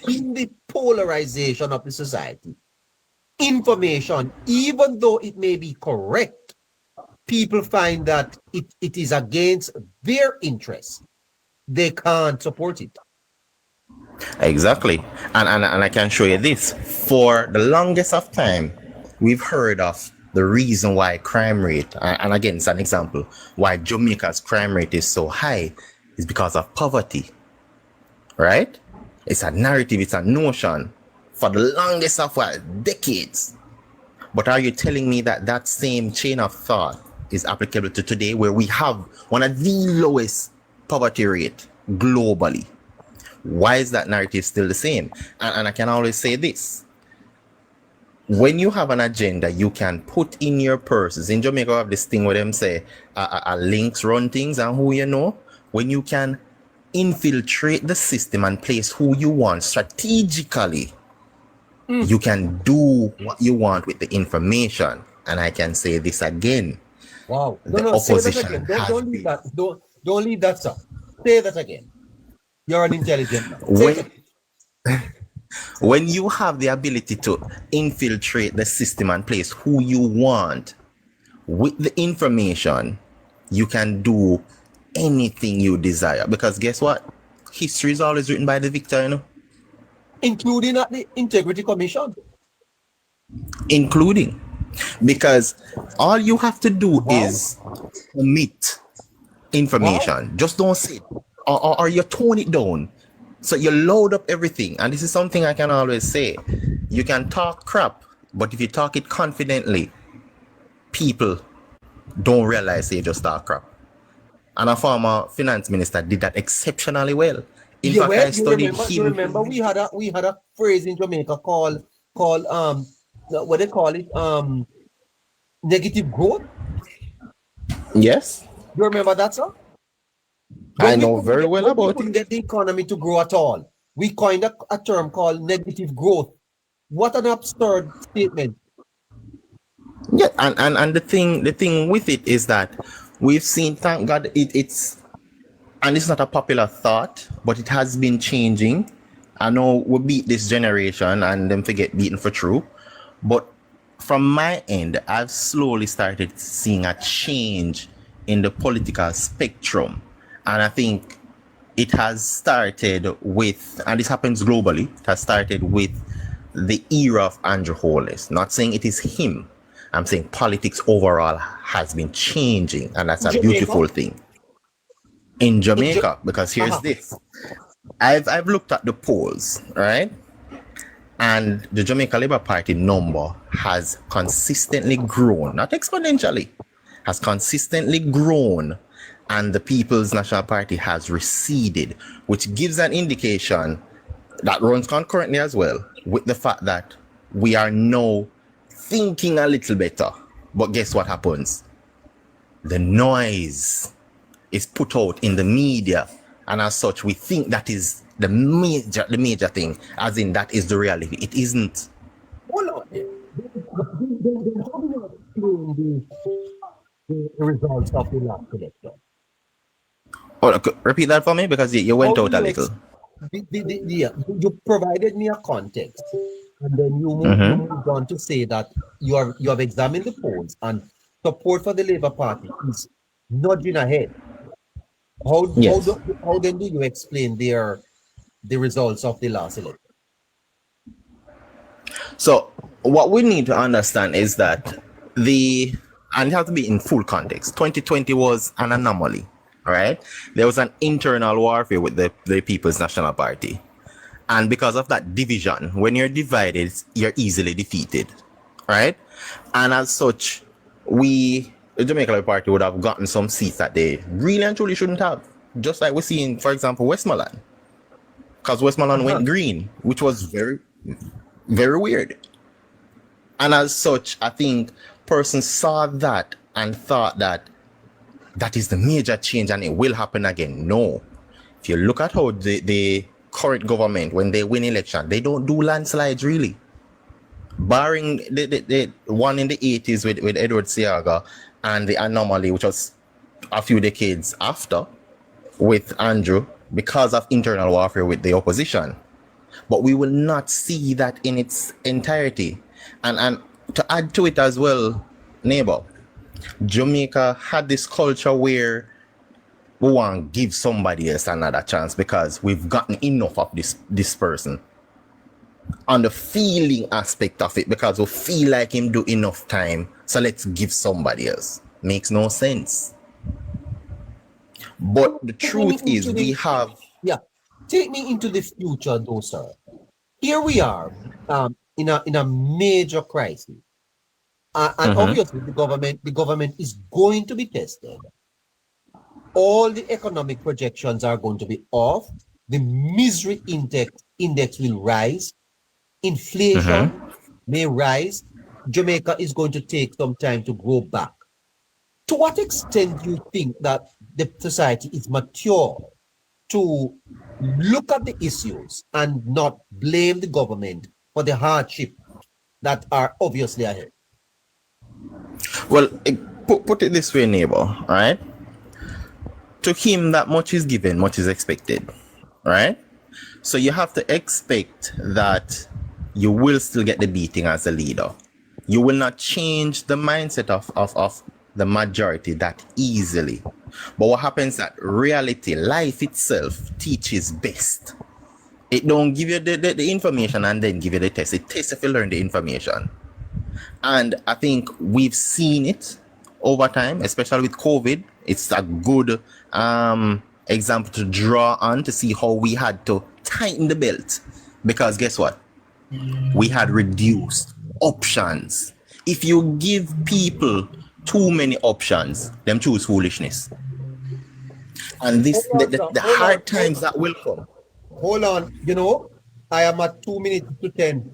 in the polarization of the society, information, even though it may be correct, people find that it is against their interests. They can't support it. Exactly. And I can show you this. For the longest of time, we've heard of the reason why crime rate, and again, it's an example, why Jamaica's crime rate is so high is because of poverty. Right? It's a narrative, it's a notion for the longest of decades. But are you telling me that same chain of thought is applicable to today, where we have one of the lowest poverty rate globally? Why is that narrative still the same? And I can always say this. When you have an agenda, you can put in your purses. In Jamaica, we have this thing where them say, links run things, and who you know. When you can infiltrate the system and place who you want strategically You can do what you want with the information. And I can say this again. Wow. The No, say that opposition again. has Don't leave been. that. Don't leave that, sir. Say that again. You're an intelligent man. Say it When, again. when you have the ability to infiltrate the system and place who you want with the information, you can do anything you desire. Because guess what? History is always written by the victor, you know? Including at the Integrity Commission. Including. Because all you have to do is omit information. Just don't say it. Or you tone it down. So you load up everything. And this is something I can always say. You can talk crap, but if you talk it confidently, people don't realize they just talk crap. And a former finance minister did that exceptionally well. In fact, I studied him. You remember we had a phrase in Jamaica called what they call it? Negative growth. Yes. You remember that, sir? I know very well about it. We couldn't get the economy to grow at all. We coined a term called negative growth. What an absurd statement. Yeah, and the thing with it is that we've seen, thank God, it's and it's not a popular thought, but it has been changing. I know we beat this generation and them forget beaten for true. But from my end, I've slowly started seeing a change in the political spectrum. And I think it has started with, and this happens globally, it has started with the era of Andrew Holness. Not saying it is him. I'm saying politics overall has been changing, and that's a beautiful thing. In Jamaica, because here's this. I've looked at the polls, right? And the Jamaica Labour Party number has consistently grown, not exponentially, has consistently grown, and the People's National Party has receded, which gives an indication that runs concurrently as well with the fact that we are now thinking a little better. But guess what happens? The noise is put out in the media, and as such, we think that is the major thing, as in that is the reality. It isn't. Hold on. How do you explain the results of the last election? Oh, repeat that for me, because you went out a little. You provided me a context, and then you moved on to say that you have examined the polls and support for the Labour Party is nudging ahead. How then do you explain the results of the last election? So what we need to understand is that and it has to be in full context. 2020 was an anomaly, right? There was an internal warfare with the People's National Party. And because of that division, when you're divided, you're easily defeated, right? And as such, the Jamaica Labour Party would have gotten some seats that they really and truly shouldn't have. Just like we're seeing, for example, Westmoreland. Because Westmoreland went green, which was very, very weird. And as such, I think persons saw that and thought that is the major change and it will happen again. No. If you look at how the current government, when they win election, they don't do landslides really. Barring the one in the 80s with Edward Seaga and the anomaly, which was a few decades after with Andrew, because of internal warfare with the opposition. But we will not see that in its entirety. And to add to it as well, Neighbour, Jamaica had this culture where we want to give somebody else another chance because we've gotten enough of this person. On the feeling aspect of it, because we feel like him do enough time, so let's give somebody else. Makes no sense. But the truth is, we have... Yeah, take me into the future though, sir. Here we are in a major crisis. And obviously the government is going to be tested. All the economic projections are going to be off. The misery index will rise. Inflation may rise. Jamaica is going to take some time to grow back. To what extent do you think that the society is mature to look at the issues and not blame the government for the hardship that are obviously ahead? Well, put it this way, neighbor, right? To him, that much is given, much is expected, right? So you have to expect that you will still get the beating as a leader. You will not change the mindset of the majority that easily. But what happens that reality, life itself teaches best. It don't give you the information and then give you the test. It tests if you learn the information. And I think we've seen it over time, especially with COVID. It's a good example to draw on to see how we had to tighten the belt. Because guess what? We had reduced options. If you give people too many options, them choose foolishness. And this the hard times that will come. Hold on, you know, I am at 2 minutes to 10.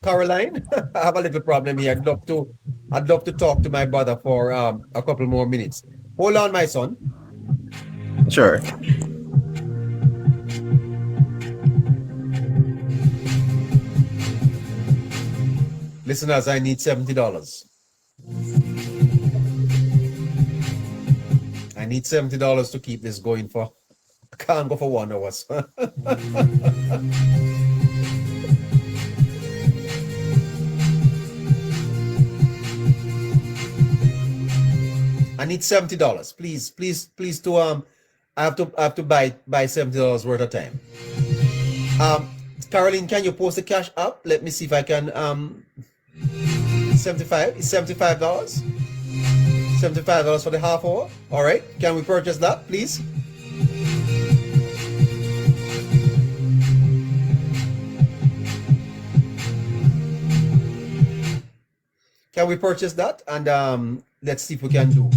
Caroline, I have a little problem here. I'd love to talk to my brother for a couple more minutes. Hold on, my son. Sure. Listeners, I need $70. I need $70 to keep this going for. I can't go for 1 hour. I need $70. Please to I have to buy $70 worth of time. Caroline, can you post the cash up? Let me see if I can 75 is $75. $75 for the half hour. All right. Can we purchase that, please? Can we purchase that? And let's see if we can do.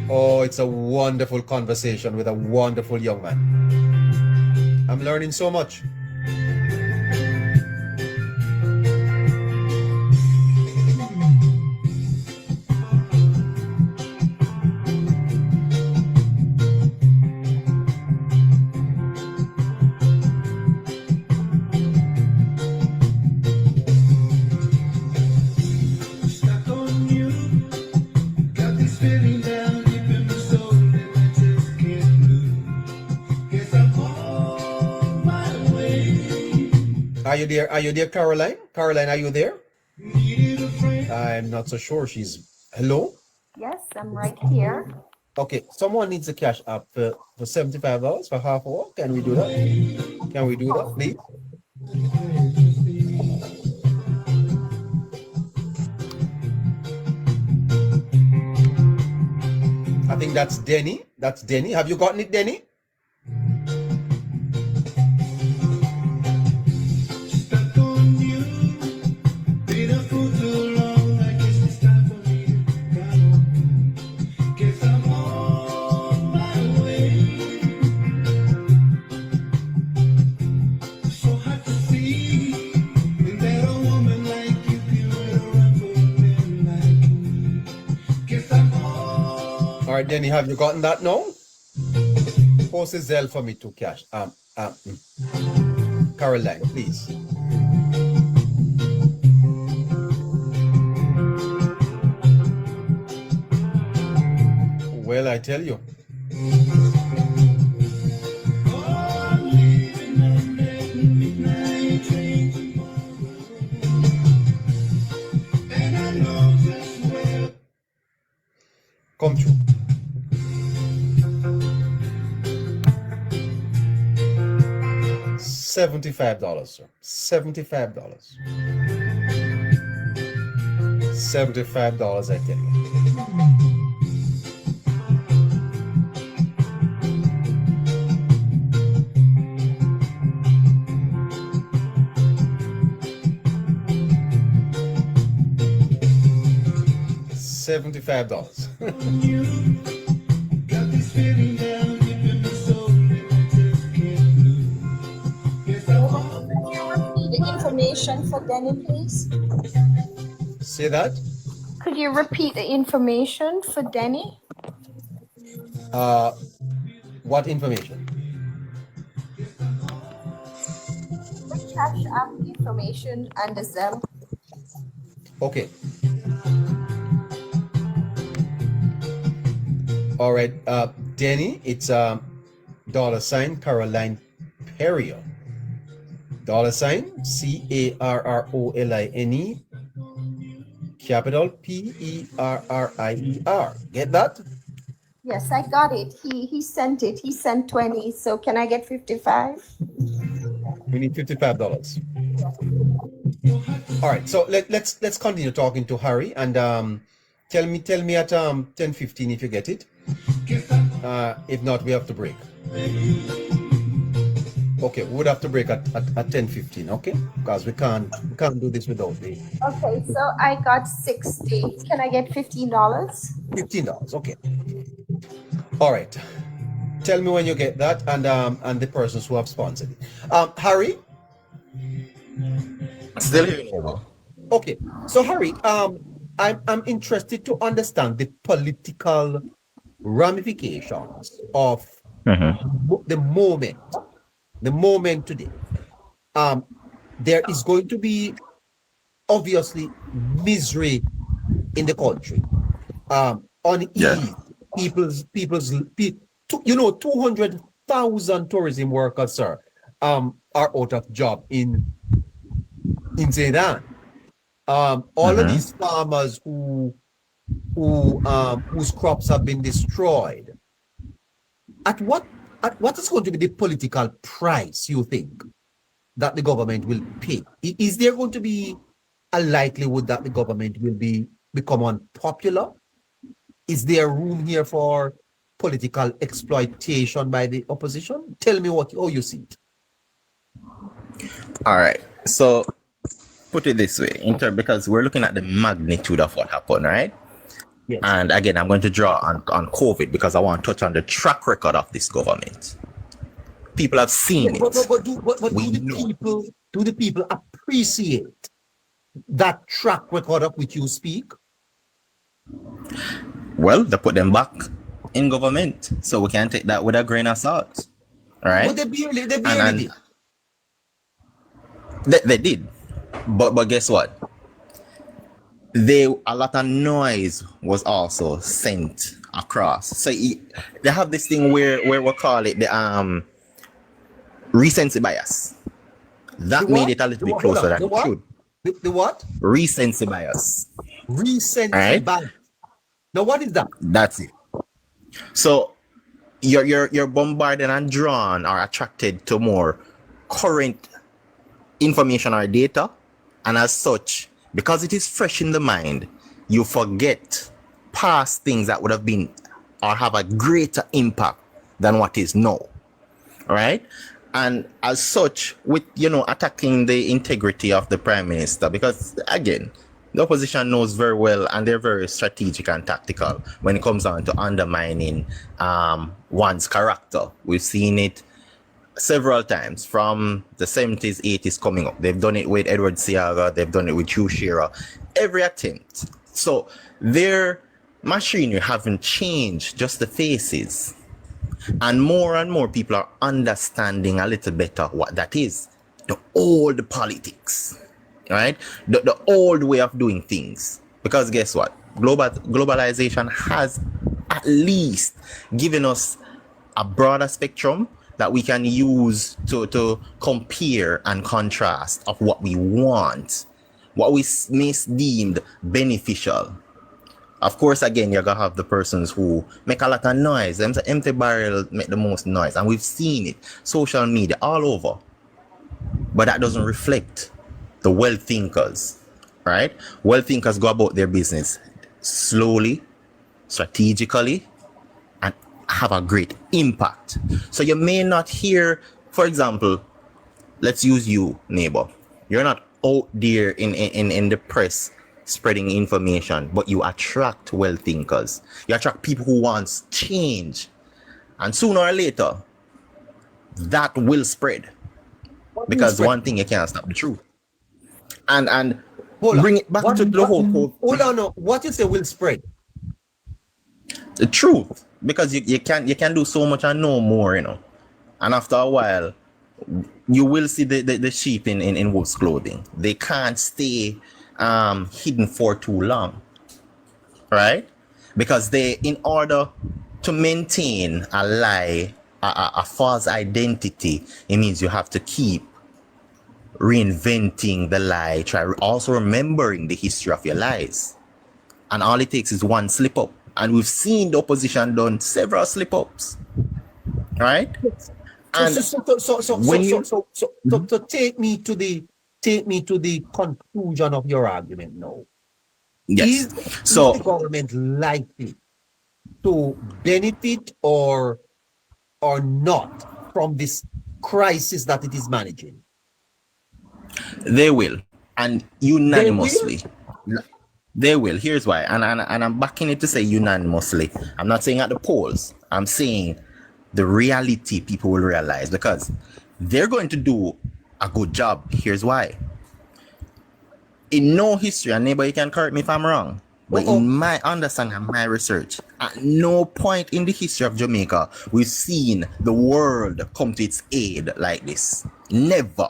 Oh, it's a wonderful conversation with a wonderful young man. I'm learning so much. Are you there, Caroline? Caroline, are you there? I'm not so sure she's... Hello? Yes, I'm right here. Okay, someone needs a cash app for $75 for half hour. Can we do that? Can we do that, please? I think that's Denny. That's Denny. Have you gotten it, Denny? All right, Denny, have you gotten that now? Post a Zelle for me to cash. Caroline, please. Well, I tell you. Come true. $75, sir. $75. $75, I tell you. $75. The information for Denny, please. Say that. Could you repeat the information for Denny? What information? Cash App information and the Zelle. Okay. All right, Denny, it's $ Caroline Perrier. $CARROLINE, capital PERRIER. Get that? Yes, I got it. He sent it. He sent 20. So can I get 55? We need $55. All right, so let's continue talking to Harry and tell me at 10:15 if you get it. If not, we have to break. Okay, we would have to break at 10:15, okay? Because we can't do this without the. Okay, so I got 60. Can I get $15? $15, okay. All right. Tell me when you get that and the persons who have sponsored it. Harry? Still here. Okay, so Harry, I'm interested to understand the political ramifications of the moment today. There is going to be obviously misery in the country. Unease, people's 200,000 tourism workers, sir, are out of job in Zaydan. All of these farmers whose crops have been destroyed. What is going to be the political price, you think, that the government will pay? Is there going to be a likelihood that the government will become unpopular? Is there room here for political exploitation by the opposition? Tell me how you see it. All right. So put it this way, because we're looking at the magnitude of what happened, right? Yes. And again, I'm going to draw on COVID because I want to touch on the track record of this government. People have seen it. But do the people appreciate that track record of which you speak? Well, they put them back in government, so we can take that with a grain of salt. All right? But they barely did. They did. But guess what? A lot of noise was also sent across. So they have this thing where we call it the recency bias. That made it a little bit closer than it should. The what? Recency bias. Recency bias. Now what is that? That's it. So you're bombarded and drawn or attracted to more current information or data, and as such, because it is fresh in the mind, you forget past things that would have been or have a greater impact than what is now. All right? And as such, with attacking the integrity of the prime minister, because again, the opposition knows very well and they're very strategic and tactical when it comes down to undermining one's character. We've seen it several times from the 70s, 80s coming up. They've done it with Edward Seaga, they've done it with Hugh Shearer, every attempt. So their machinery haven't changed, just the faces. And more people are understanding a little better what that is. The old politics, right? The old way of doing things. Because guess what? Globalization has at least given us a broader spectrum that we can use to compare and contrast of what we want, what we misdeemed beneficial. Of course, again, you're gonna have the persons who make a lot of noise. Them empty barrel make the most noise, and we've seen it, social media all over. But that doesn't reflect the well thinkers, right? Well thinkers go about their business slowly, strategically, and have a great impact. So you may not hear, for example, let's use you, Neighbour. You're not out there in the press spreading information, but you attract well thinkers. You attract people who want change. And sooner or later, that will spread. Because one thing, you can't stop the truth. And bring it back to the whole. Hold on, no. What you say will spread? The truth. Because you can do so much and no more, And after a while, you will see the sheep in wolf's clothing. They can't stay hidden for too long, right? Because they, in order to maintain a lie, a false identity, it means you have to keep reinventing the lie, also remembering the history of your lies. And all it takes is one slip up. And we've seen the opposition done several slip ups, right? And so take me to the conclusion of your argument now. Yes. Is the government likely to benefit or not from this crisis that it is managing? They will, and unanimously. They will. Here's why, and I'm backing it to say unanimously. I'm not saying at the polls. I'm saying the reality people will realize, because they're going to do a good job. Here's why. In no history, and neighbor, you can correct me if I'm wrong, but in my understanding and my research, at no point in the history of Jamaica we've seen the world come to its aid like this. Never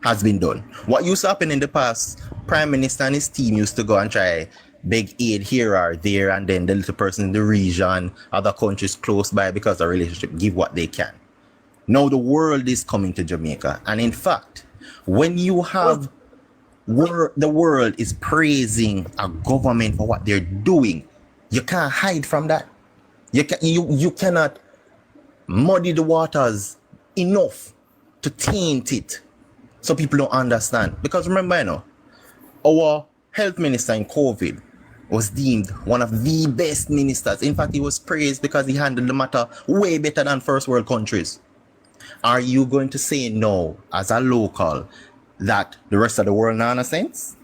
has been done. What used to happen in the past, Prime Minister and his team used to go and try beg aid here or there, and then the little person in the region, other countries close by, because the relationship, give what they can. Now the world is coming to Jamaica, and in fact, when you have the world is praising a government for what they're doing, you can't hide from that. You cannot muddy the waters enough to taint it so people don't understand. Because remember, our health minister in COVID was deemed one of the best ministers. In fact, he was praised because he handled the matter way better than first world countries. Are you going to say no, as a local, that the rest of the world not sense?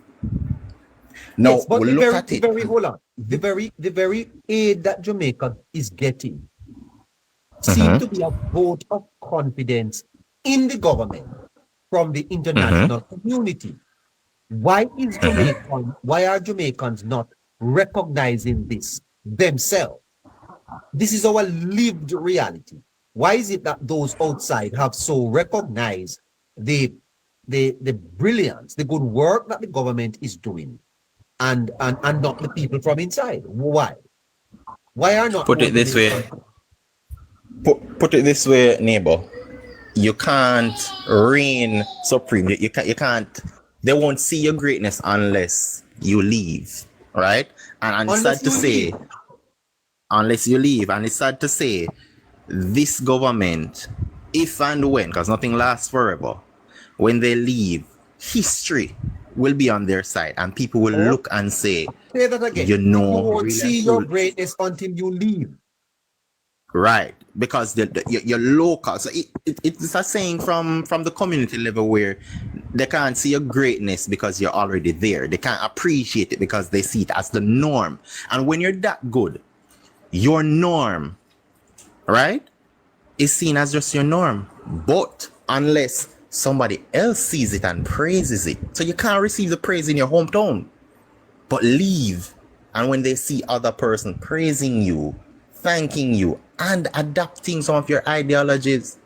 No, yes, but we'll look at it. Hold on. The very aid that Jamaica is getting seems to be a vote of confidence in the government from the international community. Why are Jamaicans not recognizing this themselves? This is our lived reality. Why is it that those outside have so recognized the brilliance, the good work that the government is doing, and not the people from inside? Why? Why are not put it this way? Put it this way, neighbor. You can't reign supreme. You can't. They won't see your greatness unless you leave, right? And it's sad to say, unless you leave. And it's sad to say, this government, if and when, because nothing lasts forever, when they leave, history will be on their side, and people will look and say that again. You won't see your greatness until you leave. Right, because you're local. So it's a saying from the community level where they can't see your greatness because you're already there. They can't appreciate it because they see it as the norm. And when you're that good, your norm, right, is seen as just your norm. But unless somebody else sees it and praises it, so you can't receive the praise in your hometown, but leave. And when they see other person praising you, thanking you, and adapting some of your ideologies,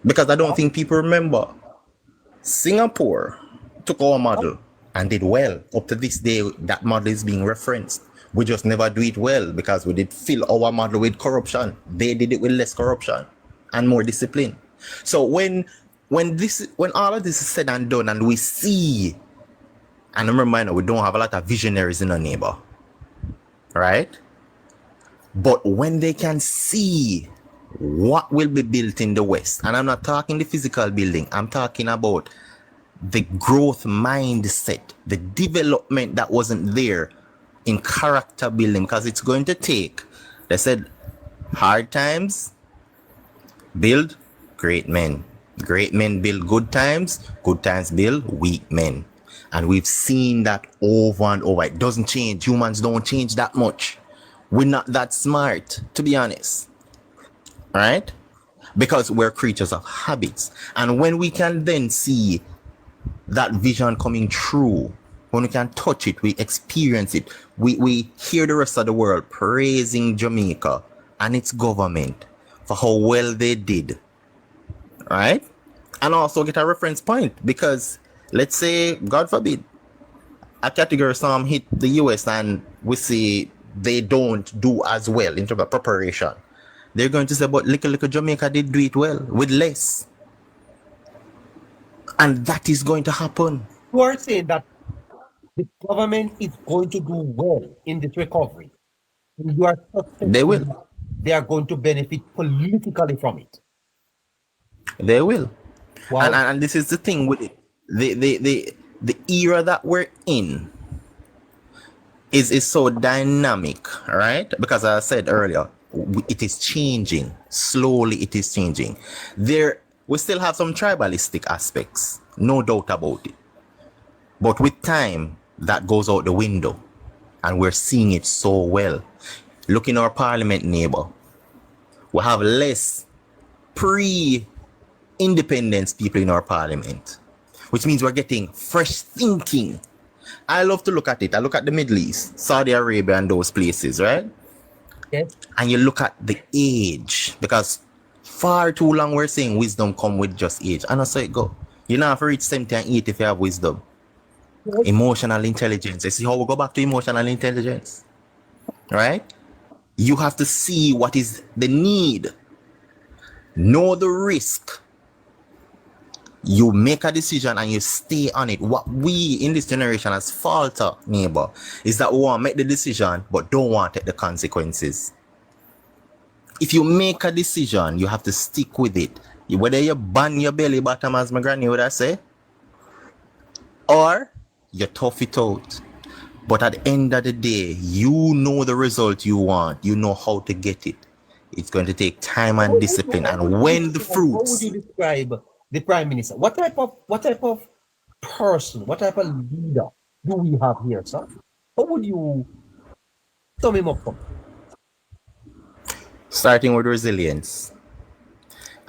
because I don't think people remember, Singapore took our model and did well. Up to this day, that model is being referenced. We just never do it well because we did fill our model with corruption. They did it with less corruption and more discipline. So when all of this is said and done, and we see, and remember, we don't have a lot of visionaries in our neighbor, right? But when they can see what will be built in the West, and I'm not talking the physical building, I'm talking about the growth mindset, the development that wasn't there in character building, because it's going to take, they said, hard times build great men. Great men build good times build weak men. And we've seen that over and over. It doesn't change. Humans don't change that much. We're not that smart, to be honest. Right? Because we're creatures of habits. And when we can then see that vision coming true, when we can touch it, we experience it, we hear the rest of the world praising Jamaica and its government for how well they did, right? And also get a reference point, because let's say, God forbid, a category storm hit the US and we see they don't do as well in terms of preparation. They're going to say, but little Jamaica did do it well with less. And that is going to happen. You are saying that the government is going to do well in this recovery. And you are They will. They are going to benefit politically from it. They will. Wow. And this is the thing with it. The era that we're in is so dynamic, right? Because as I said earlier, it is changing. Slowly it is changing. We still have some tribalistic aspects, no doubt about it. But with time, that goes out the window. And we're seeing it so well. Look in our parliament, neighbor. We have less pre-independence people in our parliament, which means we're getting fresh thinking. I love to look at it. I look at the Middle East, Saudi Arabia and those places, right? Yes. And you look at the age, because far too long we're saying wisdom come with just age. And I say it go. You don't have to reach 70 and 80 if you have wisdom. Yes. Emotional intelligence. You see how we go back to emotional intelligence, right? You have to see what is the need. Know the risk. You make a decision and you stay on it. What we in this generation has falter, neighbor, is that we want to make the decision but don't want to take the consequences. If you make a decision, you have to stick with it. Whether you ban your belly bottom, as my granny would say, or you tough it out. But at the end of the day, you know the result you want. You know how to get it. It's going to take time and discipline. And when the fruits... How would you describe the Prime Minister? What type of person, what type of leader do we have here, sir? How would you sum him up for? Starting with resilience.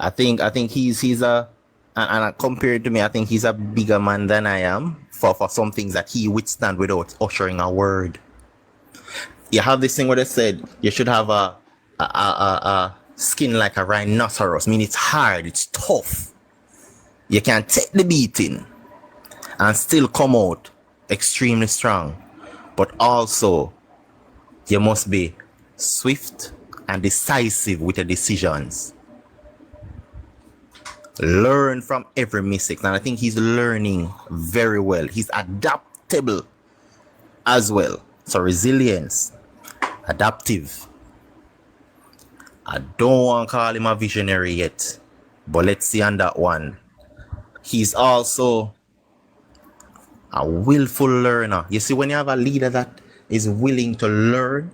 I think he's a... And compared to me, I think he's a bigger man than I am for some things that he withstand without uttering a word. You have this thing where they said you should have a skin like a rhinoceros. I mean, it's hard, it's tough. You can take the beating and still come out extremely strong. But also, you must be swift and decisive with your decisions. Learn from every mistake. And I think he's learning very well. He's adaptable as well. So resilience, adaptive. I don't want to call him a visionary yet, but let's see on that one. He's also a willful learner. You see, when you have a leader that is willing to learn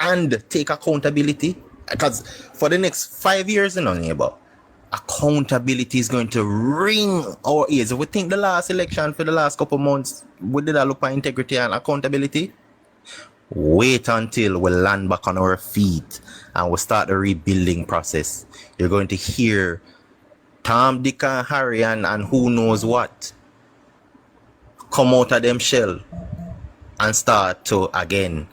and take accountability, because for the next 5 years, neighbor, accountability is going to ring our ears. If we think the last election for the last couple months, we did a look at integrity and accountability. Wait until we land back on our feet and we start the rebuilding process. You're going to hear Tom, Dick, and Harry and who knows what come out of them shell and start to again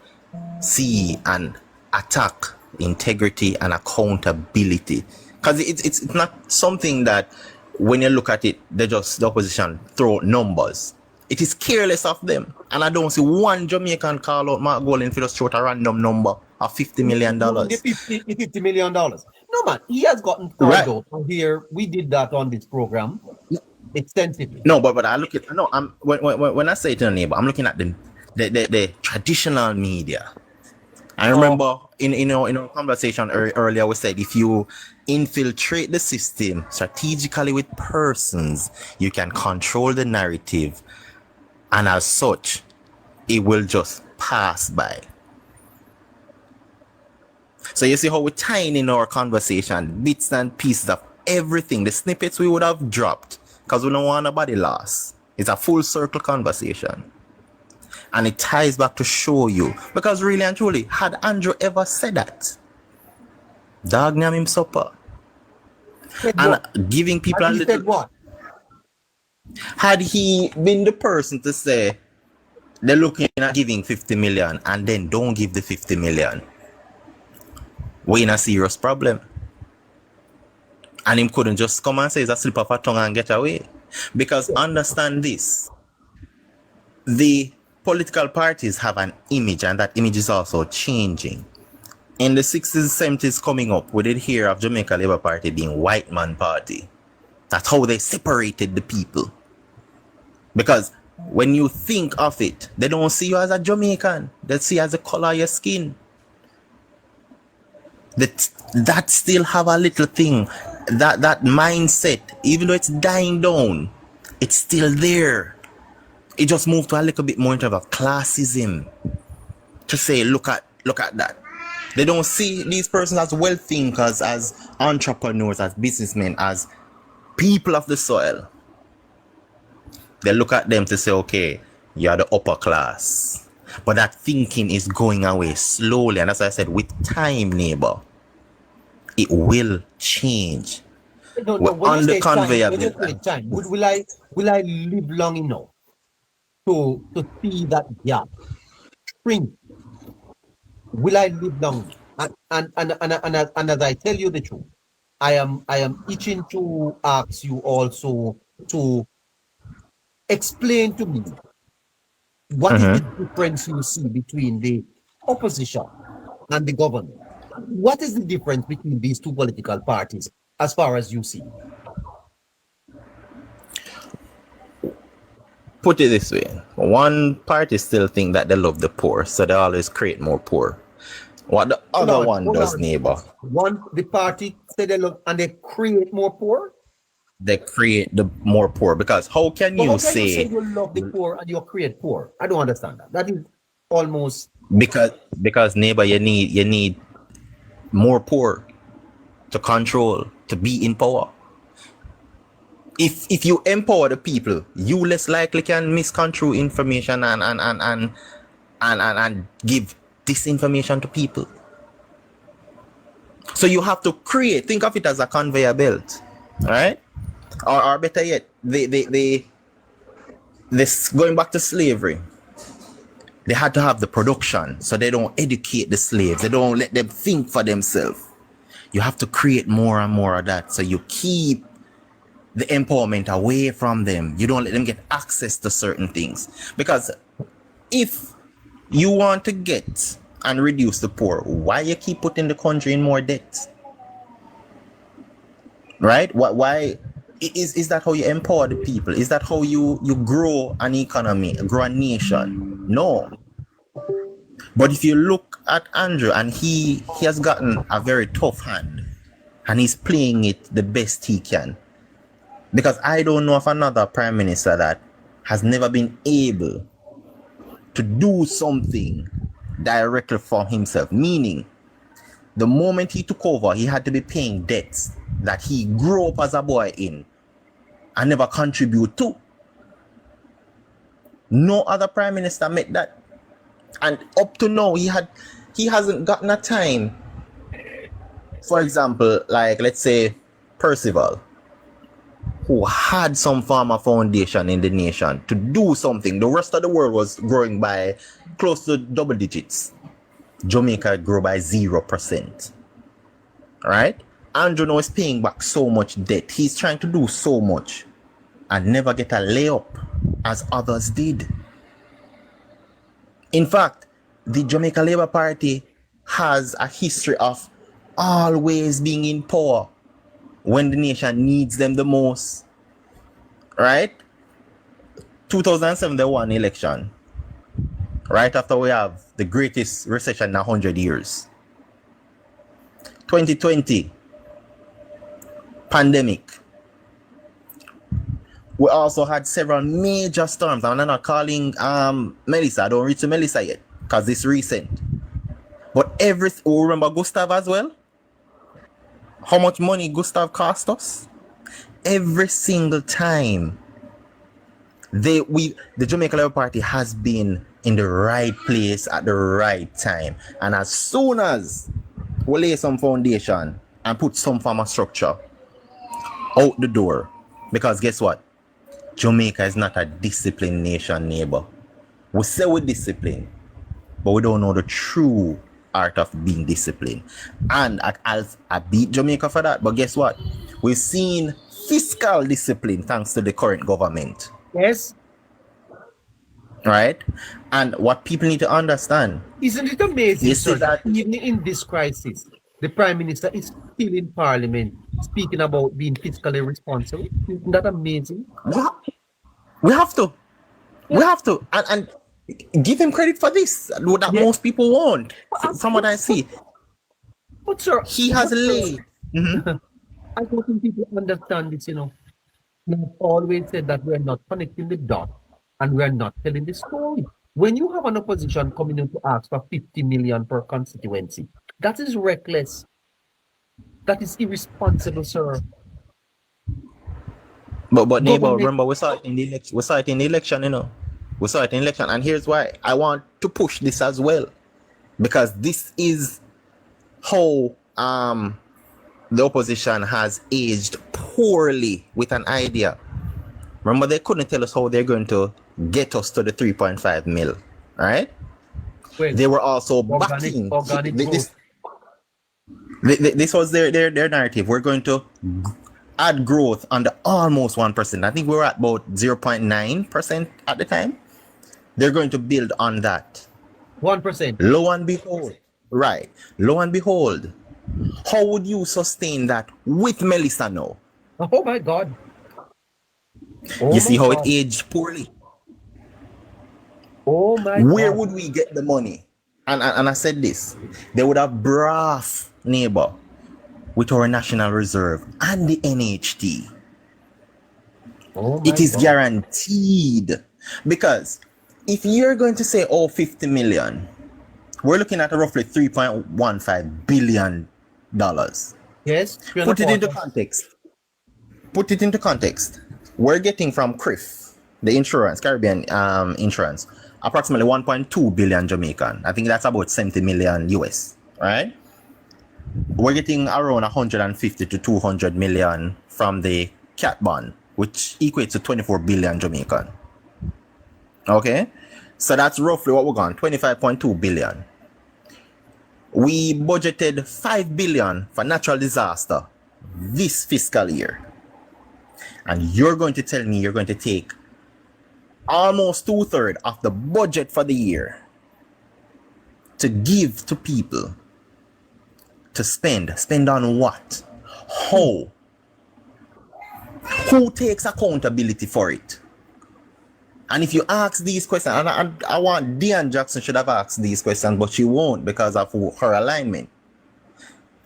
see and attack integrity and accountability. Because it's not something that when you look at it, the opposition throw numbers. It is careless of them. And I don't see one Jamaican call out Mark Golding for just throw a random number of $50 million. $50 million. No, man, he has gotten called out. Here, we did that on this program extensively. No, but I look at when I say it to a neighbor, I'm looking at the traditional media. I remember in our conversation earlier, we said if you infiltrate the system strategically with persons, you can control the narrative, and as such, it will just pass by. So you see how we're tying in our conversation bits and pieces of everything, the snippets we would have dropped, because we don't want nobody lost. It's a full circle conversation. And it ties back to show you. Because really and truly, had Andrew ever said that? Dog name him supper. And giving people a little... Said what? Had he been the person to say, they're looking at giving 50 million and then don't give the 50 million, we're in a serious problem. And him couldn't just come and say it's a slip of a tongue and get away. Because understand this, the political parties have an image, and that image is also changing. In the 60s, 70s coming up, we did hear of Jamaica Labour Party being white man party. That's how they separated the people. Because when you think of it, they don't see you as a Jamaican. They see you as the color of your skin. That still have a little thing. That mindset, even though it's dying down, it's still there. It just moved to a little bit more into a classism. To say, look at that. They don't see these persons as well thinkers, as entrepreneurs, as businessmen, as people of the soil. They look at them to say, okay, you're the upper class. But that thinking is going away slowly. And as I said, with time, neighbor, it will change. No, We're on the conveyor belt. Will I live long enough to see that gap shrink? Will I live long? And as I tell you the truth, I am itching to ask you also to explain to me what is the difference you see between the opposition and the government. What is the difference between these two political parties as far as you see? Put it this way, one party still think that they love the poor, so they always create more poor. What the other one does, neighbor? The party say they love and they create more poor? They create the more poor, because how can you say you love the poor and you create poor? I don't understand that. That is almost because neighbor, you need more poor to control, to be in power. If you empower the people, you less likely can misconstrue information and give disinformation to people. So you have to think of it as a conveyor belt, all right? Or better yet, this going back to slavery, they had to have the production, so they don't educate the slaves. They don't let them think for themselves. You have to create more and more of that, so you keep the empowerment away from them. You don't let them get access to certain things. Because if you want to get and reduce the poor, why you keep putting the country in more debt? Right? Why is that how you empower the people? Is that how you grow an economy, grow a nation? No. But if you look at Andrew, and he has gotten a very tough hand, and he's playing it the best he can. Because I don't know of another prime minister that has never been able to do something directly for himself. Meaning, the moment he took over, he had to be paying debts that he grew up as a boy in and never contribute to. No other prime minister made that. And up to now, he hasn't gotten a time. For example, like let's say Percival, who had some form of foundation in the nation to do something. The rest of the world was growing by close to double digits. Jamaica grew by 0%. Right? Andrew now is paying back so much debt. He's trying to do so much and never get a layup as others did. In fact, the Jamaica Labour Party has a history of always being in power when the nation needs them the most. Right? 2007, they won election. Right after we have the greatest recession in 100 years. 2020, pandemic. We also had several major storms. I'm not calling Melissa. I don't reach to Melissa yet because it's recent. But remember Gustav as well? How much money Gustav cost us? Every single time, the Jamaica Labour Party has been in the right place at the right time. And as soon as we lay some foundation and put some form of structure out the door, because guess what? Jamaica is not a disciplined nation, neighbor. We say we're disciplined, but we don't know the true art of being disciplined. And I beat Jamaica for that. But guess what? We've seen fiscal discipline thanks to the current government. Yes. Right? And what people need to understand. Isn't it amazing, sir, that even in this crisis, the Prime Minister is still in Parliament speaking about being fiscally responsible? Isn't that amazing? We have to. We have to. And give him credit for this. That most people won't. From what I see. But sir, he has laid. I don't think people understand this, you know. We've always said that we're not connecting the dots and we're not telling the story. When you have an opposition coming in to ask for 50 million per constituency, that is reckless. That is irresponsible, sir. But neighbor, remember we saw it in the election. We saw it in the election, you know. We saw it in the election, and here's why I want to push this as well, because this is how the opposition has aged poorly with an idea. Remember, they couldn't tell us how they're going to get us to the 3.5 mil, right? Well, they were also backing this was their narrative. We're going to add growth on the almost 1%. I think we were at about 0.9% at the time. They're going to build on that. 1%. Lo and behold, right? Lo and behold, how would you sustain that with Melissa now? Oh my God! You see how it aged poorly. Oh my Where God. would we get the money? And I said this, they would have braff Neighbour with our National Reserve and the NHT. It is guaranteed. Because if you're going to say, 50 million, we're looking at roughly $3.15 billion. Yes. Put it into context. Put it into context. We're getting from CRIF, the insurance, Caribbean insurance, approximately 1.2 billion Jamaican. I think that's about 70 million US, right? We're getting around 150 to 200 million from the cat bond, which equates to 24 billion Jamaican. Okay? So that's roughly what we're going, 25.2 billion. We budgeted 5 billion for natural disaster this fiscal year. And you're going to tell me you're going to take almost 2/3 of the budget for the year to give to people to spend on what? How? Who takes accountability for it? And if you ask these questions, and I want Diane Jackson should have asked these questions, but she won't because of her alignment.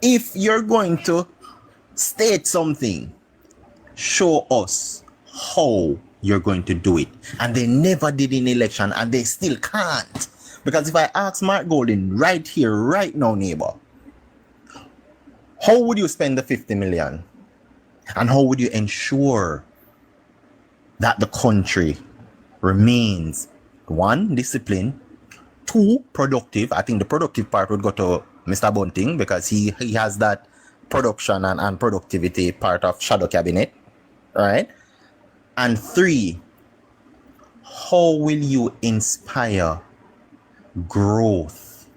If you're going to state something, show us how you're going to do it. And they never did in election, and they still can't. Because if I ask Mark Golden right here, right now, Neighbour, how would you spend the 50 million? And how would you ensure that the country remains, 1, disciplined, 2, productive? I think the productive part would go to Mr. Bunting because he has that production and productivity part of shadow cabinet, right? And 3, how will you inspire growth?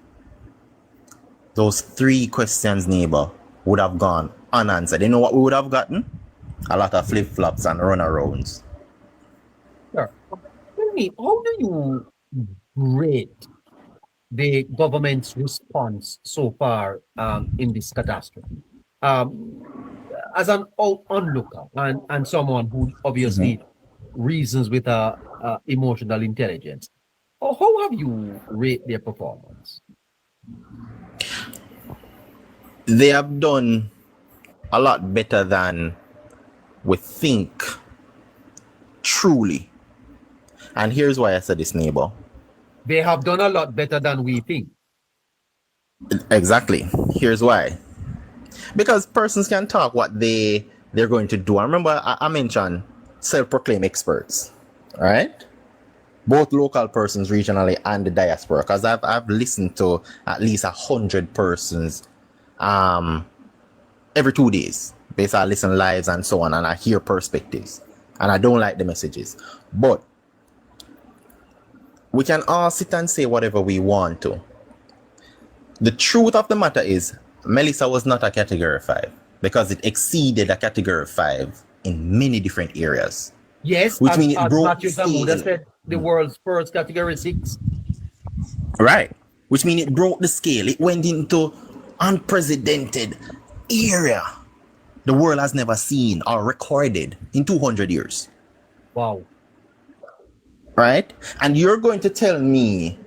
Those 3 questions, Neighbour, would have gone unanswered. You know what we would have gotten? A lot of flip-flops and runarounds. Sure. Tell me, how do you rate the government's response so far in this catastrophe? As an onlooker and someone who obviously reasons with emotional intelligence, how have you rate their performance? They have done a lot better than we think, truly. And here's why I said this, Neighbour. They have done a lot better than we think. Exactly. Here's why. Because persons can talk what they're going to do. I remember I mentioned self-proclaimed experts, right? Both local persons regionally and the diaspora. Because I've listened to at least 100 persons every 2 days. Basically, I listen lives and so on, and I hear perspectives. And I don't like the messages. But we can all sit and say whatever we want to. The truth of the matter is, Melissa was not a category 5 because it exceeded a category 5 in many different areas. Yes, which means it broke Matthew the scale. Zamuda said, the world's first category 6. Right. Which means it broke the scale. It went into unprecedented area the world has never seen or recorded in 200 years. Wow. Right? And you're going to tell me,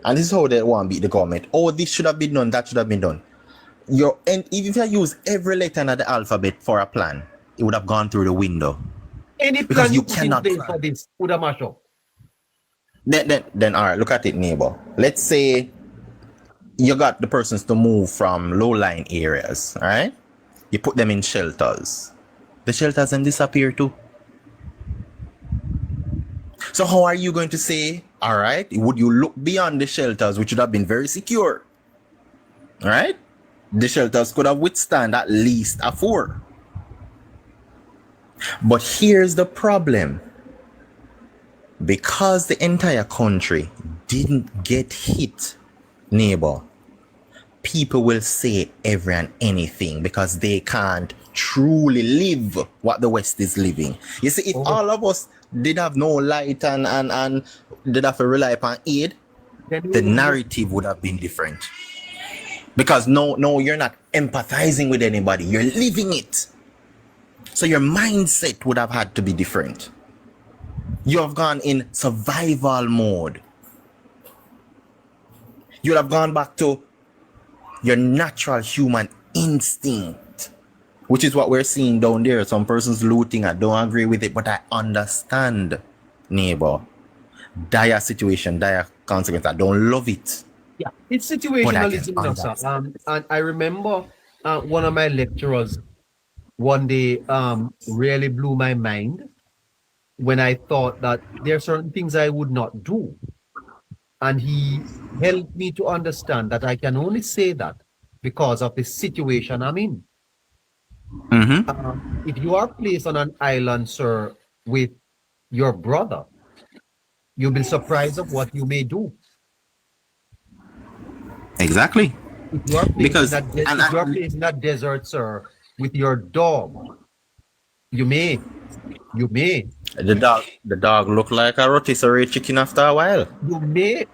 and this is how they want to beat the government, oh, this should have been done, that should have been done. And if you use every letter in the alphabet for a plan, it would have gone through the window. Any plan because you put in place for this would have mashed up. Then all right, look at it, neighbor. Let's say you got the persons to move from low-lying areas, all right? You put them in shelters. The shelters then disappear too. So how are you going to say, all right, would you look beyond the shelters, which would have been very secure? All right? The shelters could have withstand at least a 4. But here's the problem. Because the entire country didn't get hit, neighbor, people will say every and anything because they can't truly live what the West is living. You see, if all of us did have no light and did have to rely upon aid, the narrative would have been different. Because no, you're not empathizing with anybody. You're living it. So your mindset would have had to be different. You have gone in survival mode. You would have gone back to your natural human instinct, which is what we're seeing down there. Some persons looting. I don't agree with it, but I understand, neighbor. Dire situation, dire consequence. I don't love it. Yeah, it's situationalism, sir. And I remember one of my lecturers one day really blew my mind when I thought that there are certain things I would not do. And he helped me to understand that I can only say that because of the situation I'm in. Mm-hmm. If you are placed on an island, sir, with your brother, you'll be surprised of what you may do. Exactly. If you are placed, because if you are placed in that desert, sir, with your dog, you may. The dog look like a rotisserie chicken after a while. You may.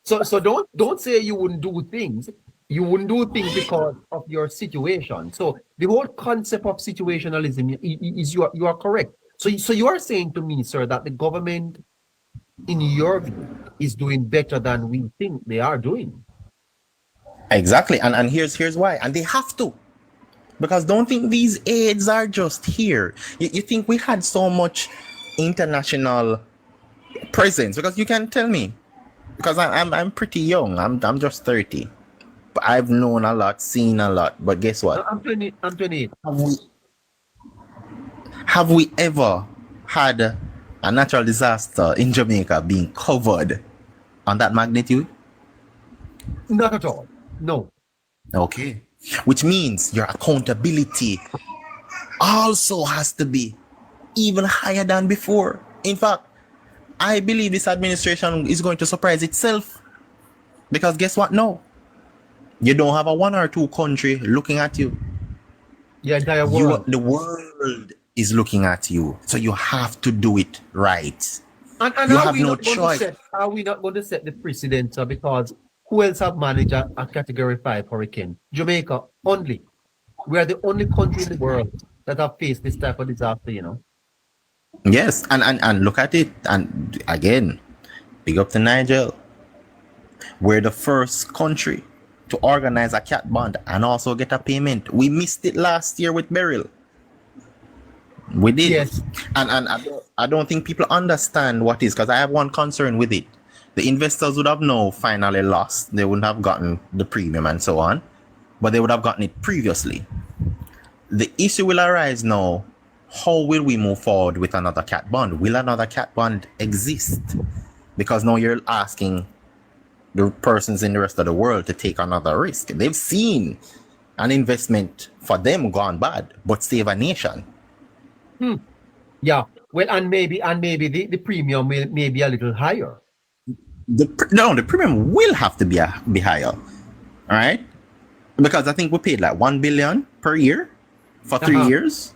so don't say you wouldn't do things. You wouldn't do things because of your situation. So the whole concept of situationalism is you are correct. So you are saying to me, sir, that the government, in your view, is doing better than we think they are doing. Exactly, and here's why. And they have to. Because don't think these aids are just here. You think we had so much international presence? Because you can tell me. Because I'm pretty young. I'm just 30. But I've known a lot, seen a lot. But guess what? I'm 28. Have we ever had a natural disaster in Jamaica being covered on that magnitude? Not at all. No. Okay. Which means your accountability also has to be even higher than before. In fact, I believe this administration is going to surprise itself. Because guess what? No. You don't have a 1 or 2 country looking at you. The entire world. The world is looking at you. So you have to do it right. And you have no choice. Are we not going to set the precedent, sir? Because who else have managed a category 5 hurricane? Jamaica only. We are the only country in the world that have faced this type of disaster, you know. Yes, and look at it. And again, big up to Nigel. We're the first country to organize a cat bond and also get a payment. We missed it last year with Beryl. We did. Yes. And I don't think people understand what is, because I have one concern with it. The investors would have now finally lost. They wouldn't have gotten the premium and so on, but they would have gotten it previously. The issue will arise now. How will we move forward with another cat bond? Will another cat bond exist? Because now you're asking the persons in the rest of the world to take another risk. They've seen an investment for them gone bad, but save a nation. Yeah. Well, and maybe the premium may be a little higher. The premium will have to be higher. All right, because I think we paid like 1 billion per year for 3 years.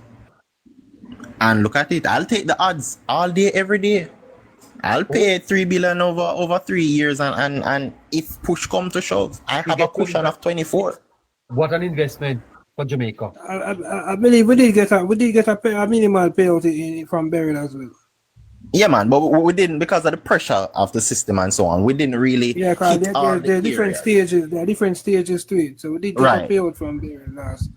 And look at it, I'll take the odds all day, every day. I'll pay 3 billion over 3 years, and if push comes to shove, I have a cushion of 24. What an investment for Jamaica. I believe we did get a minimal payout from Beryl as well. Yeah, man, but we didn't, because of the pressure of the system and so on. We didn't really Yeah, because hit all there are the different areas. stages. There are different stages to it. So we did get Right. a payout from Beryl as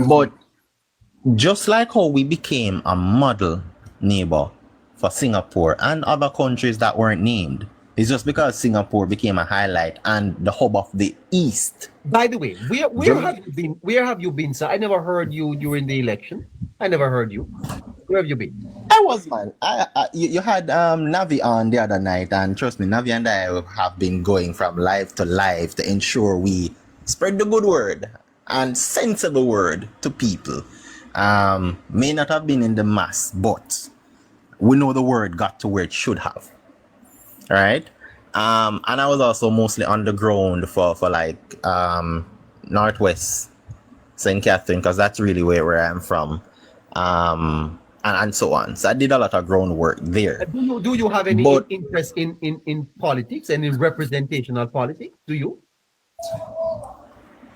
But well. just like how we became a model neighbor for Singapore and other countries that weren't named, it's just because Singapore became a highlight and the hub of the East. By the way, where have you been? Where have you been, sir? I never heard you during the election. I never heard you. Where have you been? I was, man. You had Navi on the other night, and trust me, Navi and I have been going from live to live to ensure we spread the good word and censor the word to people. May not have been in the mass, but we know the word got to where it should have. All right. And I was also mostly on the ground for like Northwest St. Catherine, because that's really where I'm from. And so on. So I did a lot of groundwork there. Do you have any interest in politics and in representational politics? Do you?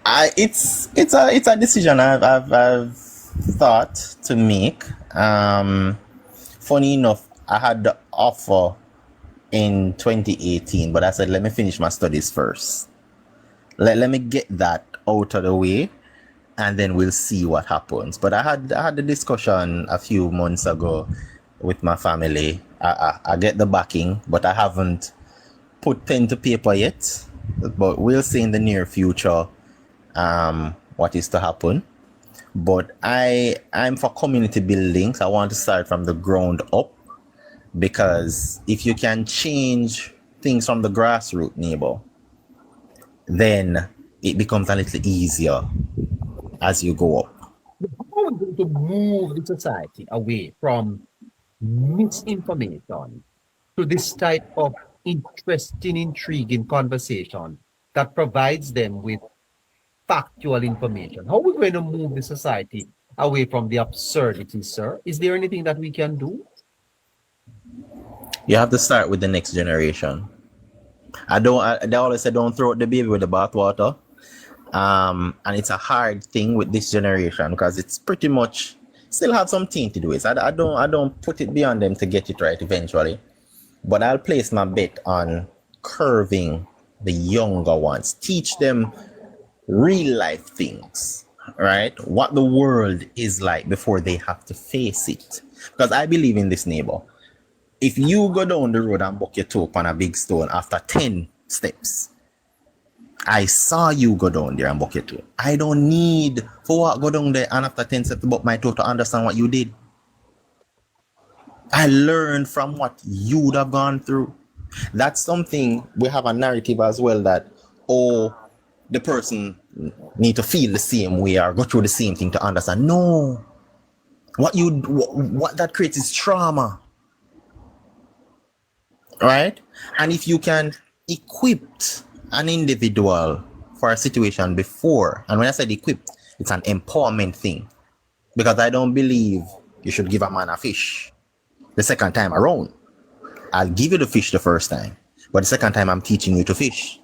It's a decision I've thought to make. Funny enough, I had the offer in 2018, but I said, let me finish my studies first. Let me get that out of the way, and then we'll see what happens. But I had the discussion a few months ago with my family. I get the backing, but I haven't put pen to paper yet. But we'll see in the near future what is to happen. But I'm for community building, so I want to start from the ground up, because if you can change things from the grassroots, neighbor, then it becomes a little easier as you go up. How are we going to move the society away from misinformation to this type of interesting, intriguing conversation that provides them with factual information? How are we going to move the society away from the absurdity, sir? Is there anything that we can do? You have to start with the next generation. They always say don't throw out the baby with the bathwater. And it's a hard thing with this generation, because it's pretty much still have something to do with it. I don't put it beyond them to get it right eventually. But I'll place my bet on curving the younger ones. Teach them real life things, right? What the world is like before they have to face it. Because I believe in this, neighbor. If you go down the road and buck your toe on a big stone after 10 steps, I saw you go down there and buck your toe. I don't need for what go down there and after 10 steps to buck my toe to understand what you did. I learned from what you would have gone through. That's something we have a narrative as well, that, oh, the person need to feel the same way or go through the same thing to understand. No. What that creates is trauma. Right? And if you can equip an individual for a situation before, and when I said equipped, it's an empowerment thing. Because I don't believe you should give a man a fish the second time around. I'll give you the fish the first time, but the second time I'm teaching you to fish.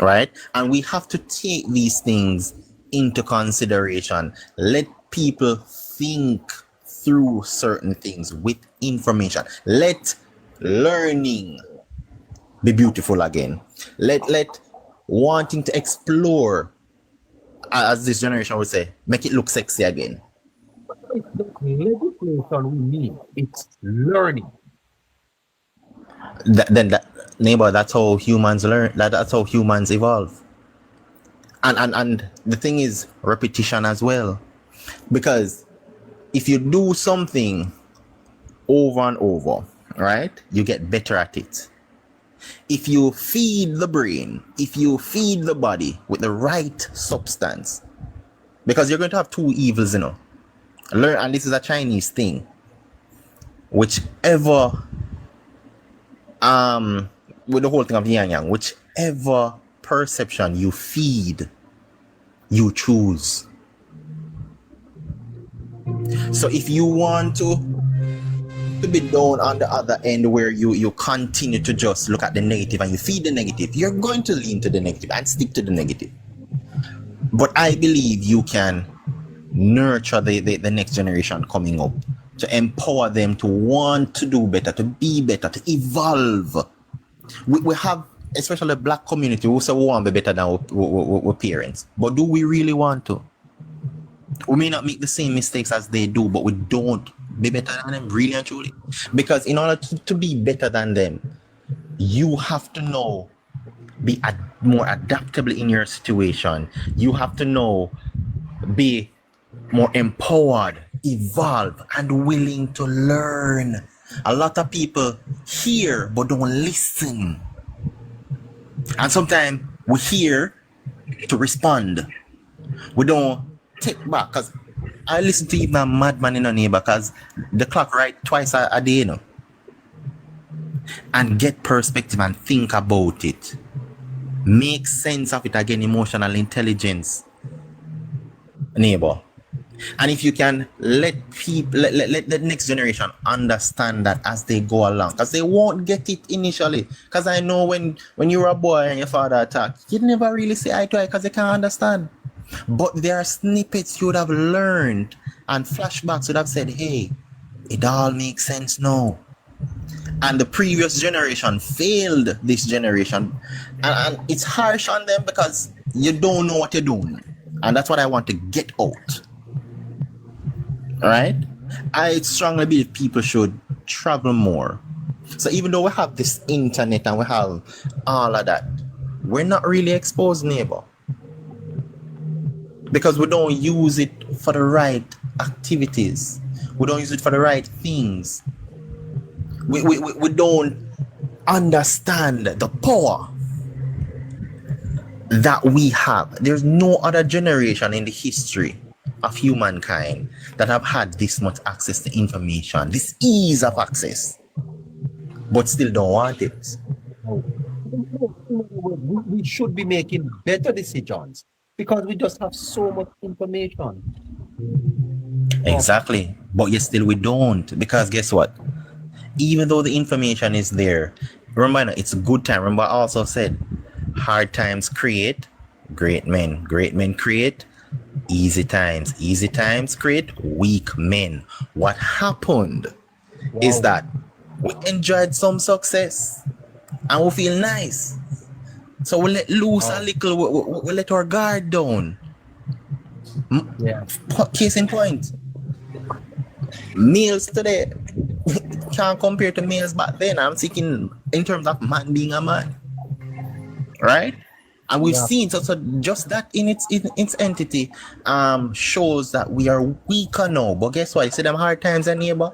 Right? And we have to take these things into consideration. Let people think through certain things with information. Let learning be beautiful again. Let wanting to explore, as this generation would say, make it look sexy again. It's the legislation we need. It's learning. Neighbor, that's how humans learn. That's how humans evolve. And the thing is repetition as well. Because if you do something over and over, right, you get better at it. If you feed the brain, if you feed the body with the right substance, because you're going to have two evils, you know. Learn, and this is a Chinese thing. Whichever with the whole thing of yin yang, whichever perception you feed, you choose. So if you want to be down on the other end where you continue to just look at the negative and you feed the negative, you're going to lean to the negative and stick to the negative. But I believe you can nurture the next generation coming up, to empower them to want to do better, to be better, to evolve. We have, especially the black community, who say we want to be better than our parents. But do we really want to? We may not make the same mistakes as they do, but we don't be better than them, really and truly. Because in order to be better than them, you have to know, be more adaptable in your situation. You have to know, be more empowered, evolve, and willing to learn. A lot of people hear but don't listen. And sometimes we hear to respond. We don't take back. Because I listen to even a madman in a neighbor, because the clock right twice a day, you know. And get perspective and think about it. Make sense of it again, emotional intelligence. Neighbor. And if you can let people, let the next generation understand that as they go along, because they won't get it initially. Because I know when you were a boy and your father attacked, you'd never really say eye to eye because they can't understand. But there are snippets you would have learned and flashbacks would have said, hey, it all makes sense now. And the previous generation failed this generation. And it's harsh on them because you don't know what you're doing. And that's what I want to get out. All right? I strongly believe people should travel more. So even though we have this internet and we have all of that, we're not really exposed, neighbor. Because we don't use it for the right activities. We don't use it for the right things. We don't understand the power that we have. There's no other generation in the history of humankind that have had this much access to information, this ease of access, but still don't want it. We should be making better decisions because we just have so much information. Exactly. But yet still we don't, because guess what? Even though the information is there, remember, it's a good time. Remember, I also said, hard times create great men. Great men create easy times. Easy times create weak men. What happened is that we enjoyed some success and we feel nice. So we let loose a little, we let our guard down. Yeah. Case in point, males today can't compare to males back then. I'm speaking in terms of man being a man, right? And we've seen so just that in its entity shows that we are weaker now. But guess what? You see them hard times, neighbor?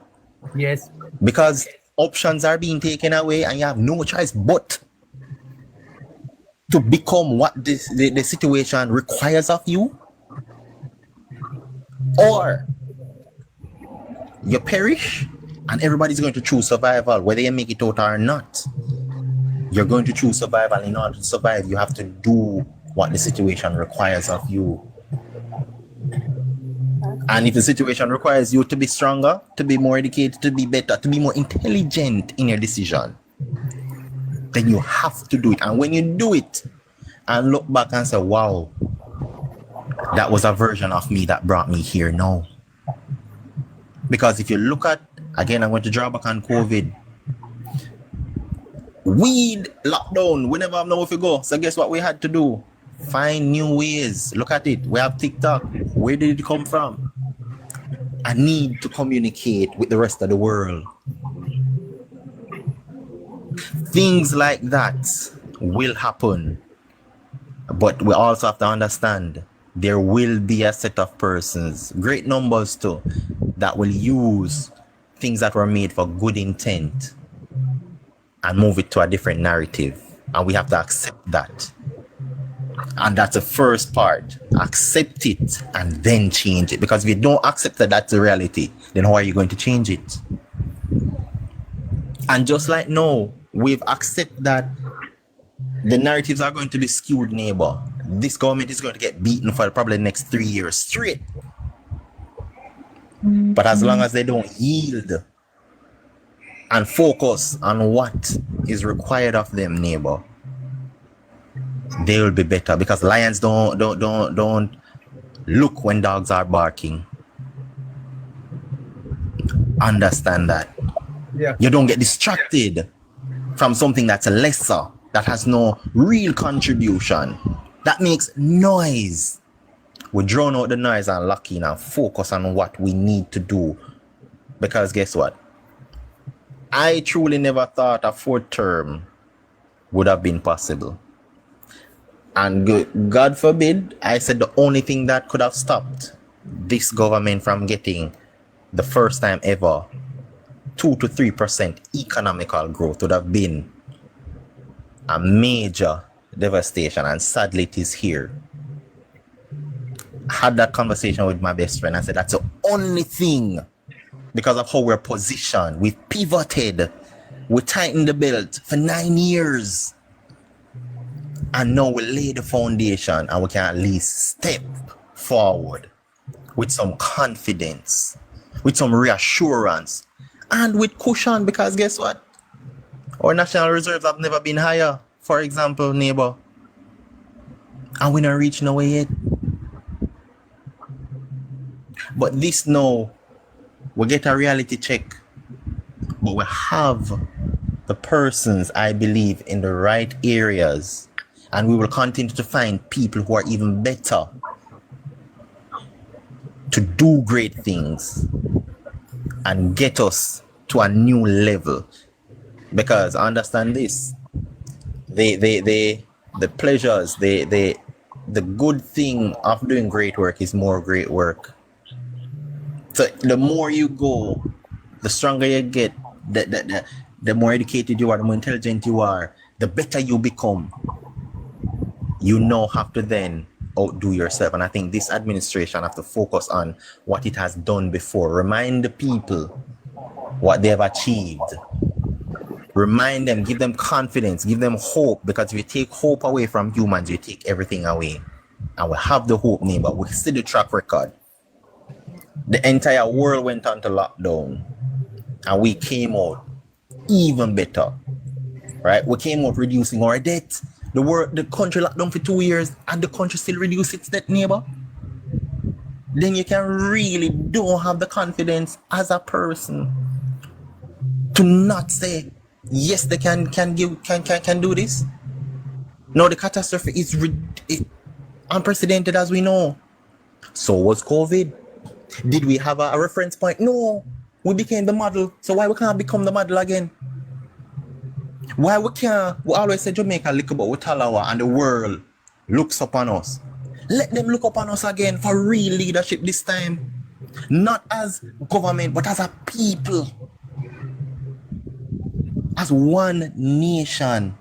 Yes. Because options are being taken away and you have no choice but to become what the situation requires of you, or you perish and everybody's going to choose survival, whether you make it out or not. You're going to choose survival. In order to survive, you have to do what the situation requires of you. And if the situation requires you to be stronger, to be more educated, to be better, to be more intelligent in your decision, then you have to do it. And when you do it and look back and say, wow, that was a version of me that brought me here now. Because if you look at, again, I'm going to draw back on COVID. Weed lockdown, we never know if we go. So guess what we had to do? Find new ways. Look at it. We have TikTok. Where did it come from? I need to communicate with the rest of the world. Things like that will happen. But we also have to understand there will be a set of persons, great numbers too, that will use things that were made for good intent and move it to a different narrative. And we have to accept that. And that's the first part. Accept it and then change it. Because if you don't accept that that's the reality, then how are you going to change it? And just like now, we've accepted that The narratives are going to be skewed, neighbor. This government is going to get beaten for probably the next 3 years straight. But as long as they don't yield and focus on what is required of them, neighbor, they will be better, because lions don't look when dogs are barking. Understand that. Yeah. You don't get distracted from something that's lesser, that has no real contribution, that makes noise. We drown out the noise and lock in and focus on what we need to do. Because guess what? I truly never thought a fourth term would have been possible. And God forbid, I said the only thing that could have stopped this government from getting the first time ever 2 to 3% economical growth would have been a major devastation, and sadly it is here. I had that conversation with my best friend. I said that's the only thing, because of how we're positioned. We've pivoted, we tightened the belt for 9 years, and now we lay the foundation and we can at least step forward with some confidence, with some reassurance, and with cushion, because guess what? Our national reserves have never been higher, for example, neighbor. And we not reach nowhere yet. But this now, we get a reality check. But we have the persons, I believe, in the right areas. And we will continue to find people who are even better to do great things and get us to a new level. Because understand this, the pleasures, the good thing of doing great work is more great work. So the more you go, the stronger you get, the more educated you are, the more intelligent you are, the better you become. You now have to then outdo yourself. And I think this administration have to focus on what it has done before. Remind the people what they have achieved. Remind them, give them confidence, give them hope, because if you take hope away from humans, you take everything away. And we have the hope, neighbor. We see the track record. The entire world went on to lockdown, and we came out even better, right? We came out reducing our debt. The country locked down for 2 years, and the country still reduced its debt, neighbor. Then you can really don't have the confidence as a person to not say, yes, they can do this. No, the catastrophe is unprecedented, as we know. So was COVID. Did we have a reference point? No. We became the model. So why we can't become the model again? Why we can't? We always say Jamaica look about with Talawa, and the world looks upon us. Let them look upon us again for real leadership this time. Not as government, but as a people. As one nation.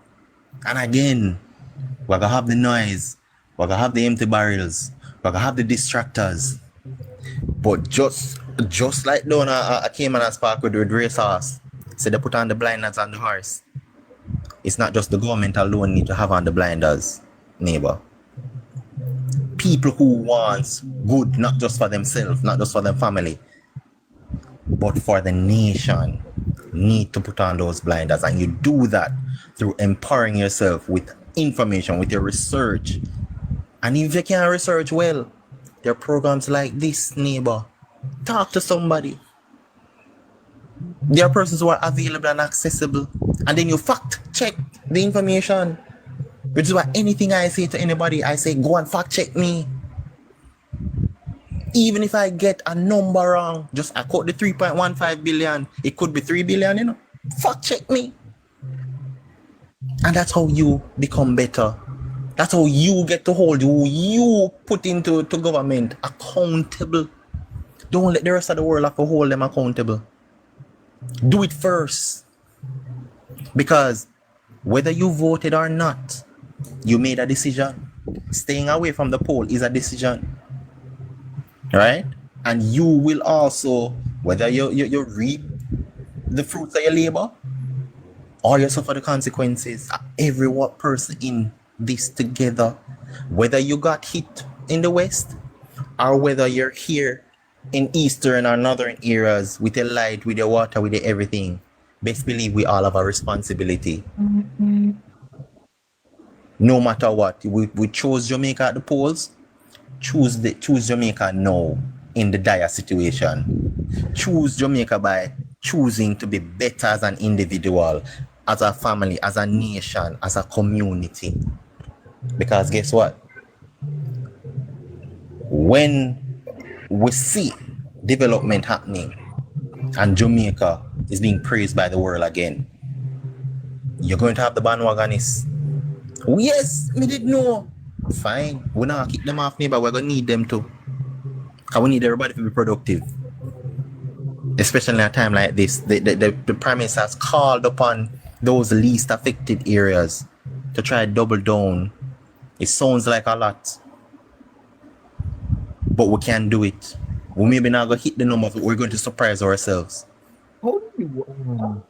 And again, we're gonna have the noise, we're gonna have the empty barrels, we're gonna have the distractors. But just like down I came and I spark with race horse, so they put on the blinders on the horse. It's not just the government alone need to have on the blinders, neighbor. People who want good, not just for themselves, not just for their family, but for the nation, need to put on those blinders. And you do that through empowering yourself with information, with your research. And if you can't research well, there are programs like this, neighbor. Talk to somebody. There are persons who are available and accessible. And then you fact check the information. Which is why anything I say to anybody, I say, go and fact check me. Even if I get a number wrong, just I quote the 3.15 billion, it could be 3 billion, you know. Fact check me. And that's how you become better. That's how you get to hold who you put into government accountable. Don't let the rest of the world have to hold them accountable. Do it first. Because whether you voted or not, you made a decision. Staying away from the poll is a decision. Right? And you will also, whether you reap the fruits of your labor Or you suffer the consequences. Every what person in this together, whether you got hit in the West or whether you're here in Eastern or Northern areas with the light, with the water, with the everything, best believe we all have a responsibility. No matter what, we chose Jamaica at the polls. Choose Jamaica now in the dire situation. Choose Jamaica by choosing to be better as an individual, as a family, as a nation, as a community. Because guess what? When we see development happening and Jamaica is being praised by the world again, you're going to have the bandwagonists. Oh, yes, me did know. Fine. We're not kick them off, but we're going to need them too. Because we need everybody to be productive. Especially in a time like this. The Prime Minister has called upon those least affected areas to try to double down. It sounds like a lot. But we can do it. We maybe not going to hit the number, but we're going to surprise ourselves. How do you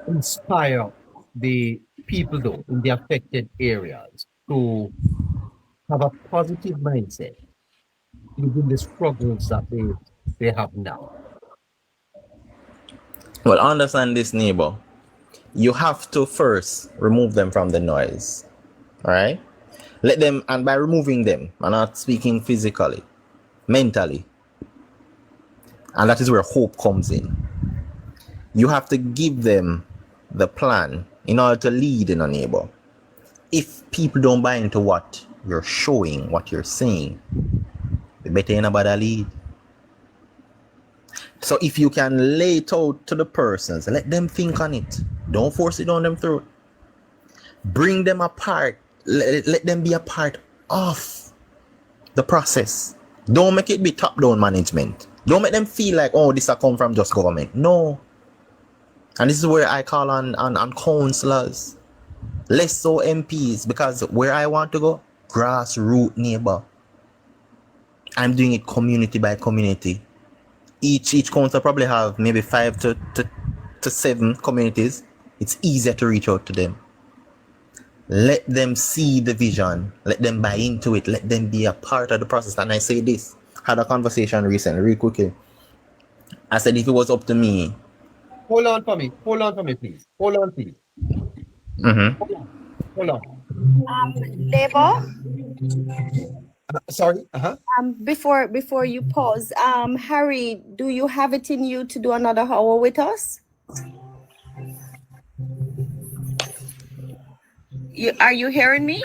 inspire the people though in the affected areas to have a positive mindset within the struggles that they have now? Well, understand this, neighbor. You have to first remove them from the noise. All right? Let them, and by removing them, I'm not speaking physically, mentally. And that is where hope comes in. You have to give them the plan in order to lead in a neighbor. If people don't buy into what you're showing, what you're saying, they better ain't about a lead. So if you can lay it out to the persons, let them think on it. Don't force it on them throat. Bring them apart. Let them be a part of the process. Don't make it be top-down management. Don't make them feel like, oh, this will come from just government. No. And this is where I call on councillors. Less so MPs, because where I want to go, grassroots neighbor. I'm doing it community by community. Each council probably have maybe 5 to 7 communities. It's easier to reach out to them. Let them see the vision. Let them buy into it. Let them be a part of the process. And I say this. Had a conversation recently, real quickly. I said if it was up to me. Hold on for me, please. Hold on, please. Mm-hmm. Hold on. Neighbor? Sorry. Before you pause, Harry, do you have it in you to do another hour with us? Are you hearing me?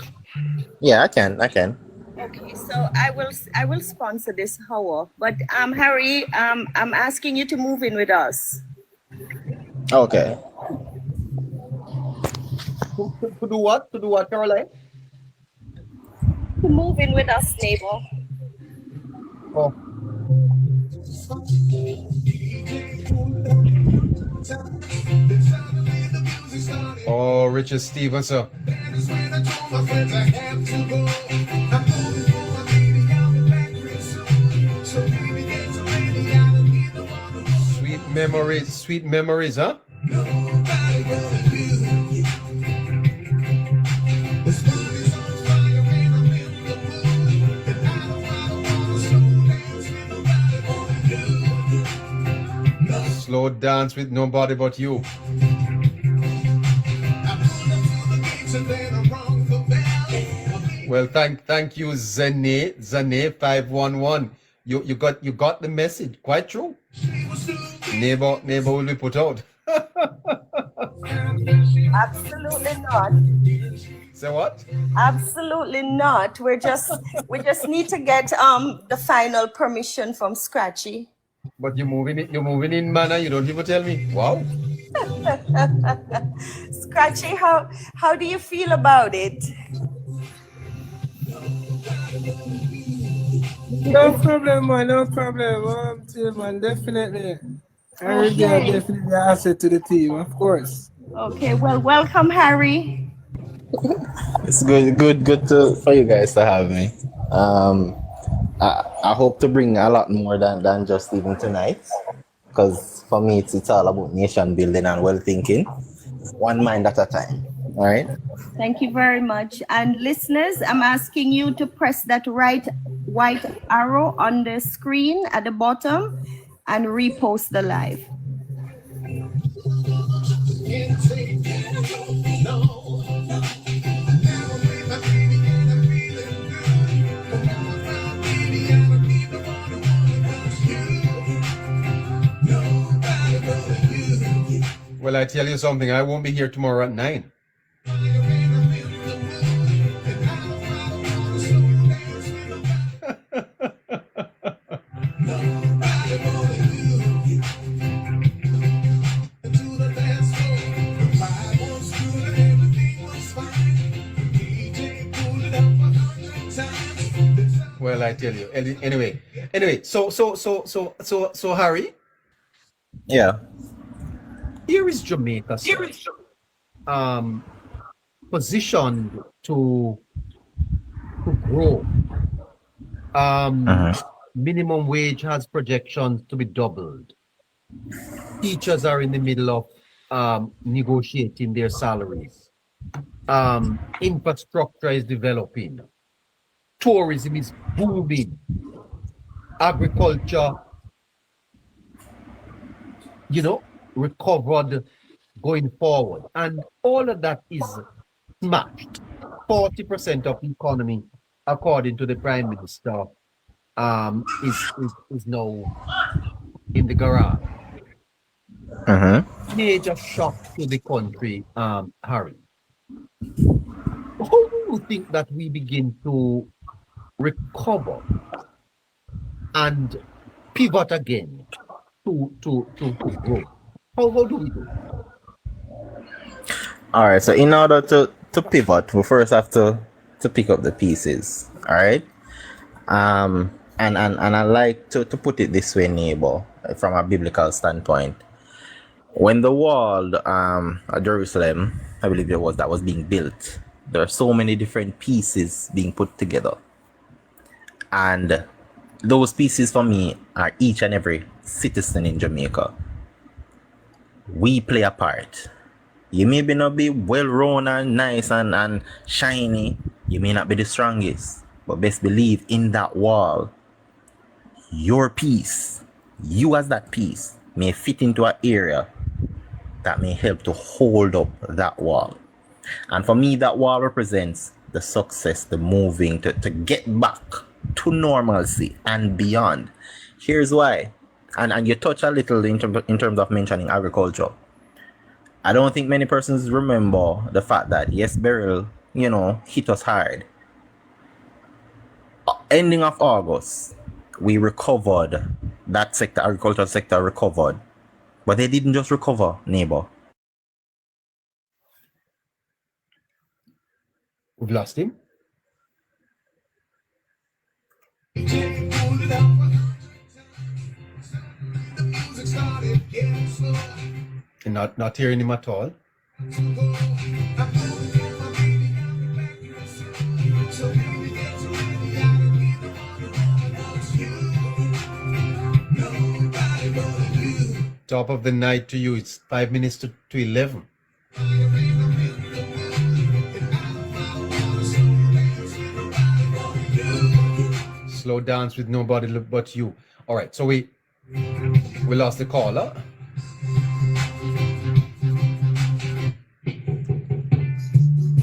Yeah, I can. Okay, so I will sponsor this hour, but Harry, I'm asking you to move in with us. Okay. To do what? To do what, Caroline? To move in with us, neighbor. Oh. Oh, Richard Stevenson. Sweet memories, huh? Slow dance with nobody but you. Well, thank you, Zane 511. You got the message. Quite true. Neighbor will be put out. Absolutely not. Say what? Absolutely not. We just need to get the final permission from Scratchy. But you're moving in manner. You don't even tell me. Wow. Scratchy, how do you feel about it? No problem, man. No problem. Man, definitely. Harry, Okay. definitely an asset to the team, of course. Okay, well, welcome, Harry. It's good for you guys to have me. I hope to bring a lot more than just even tonight. because for me it's all about nation building and well thinking, one mind at a time. All right. Thank you very much. And listeners, I'm asking you to press that right white arrow on the screen at the bottom and repost the live. Well, I tell you something, I won't be here tomorrow at 9. Well, I tell you. Anyway. So Harry. Yeah. Here is Jamaica, positioned to grow. Minimum wage has projections to be doubled. Teachers are in the middle of negotiating their salaries. Infrastructure is developing. Tourism is booming. Agriculture, recovered going forward. And all of that is smashed. 40% of the economy, according to the Prime Minister, is now in the garage. Major shock to the country, Harry. How do you think that we begin to recover and pivot again to grow? How do we do it? All right, so in order to pivot, we first have to pick up the pieces. All right. And I like to put it this way, Neighbour, from a biblical standpoint. When the wall at Jerusalem, I believe it was, that was being built, there are so many different pieces being put together. And those pieces for me are each and every citizen in Jamaica. We play a part. You may not be well-run and nice and shiny. You may not be the strongest. But best believe in that wall, your piece, you as that piece, may fit into an area that may help to hold up that wall. And for me, that wall represents the success, the moving, to get back to normalcy and beyond. Here's why. And you touch a little in terms of mentioning agriculture. I don't think many persons remember the fact that, yes, Beryl, hit us hard. Ending of August, we recovered. That sector, agricultural sector, recovered. But they didn't just recover, Neighbour. We've lost him. Not hearing him at all. Top of the night to you. It's 5 minutes to 11. Slow dance with nobody but you. All right, so we lost the caller.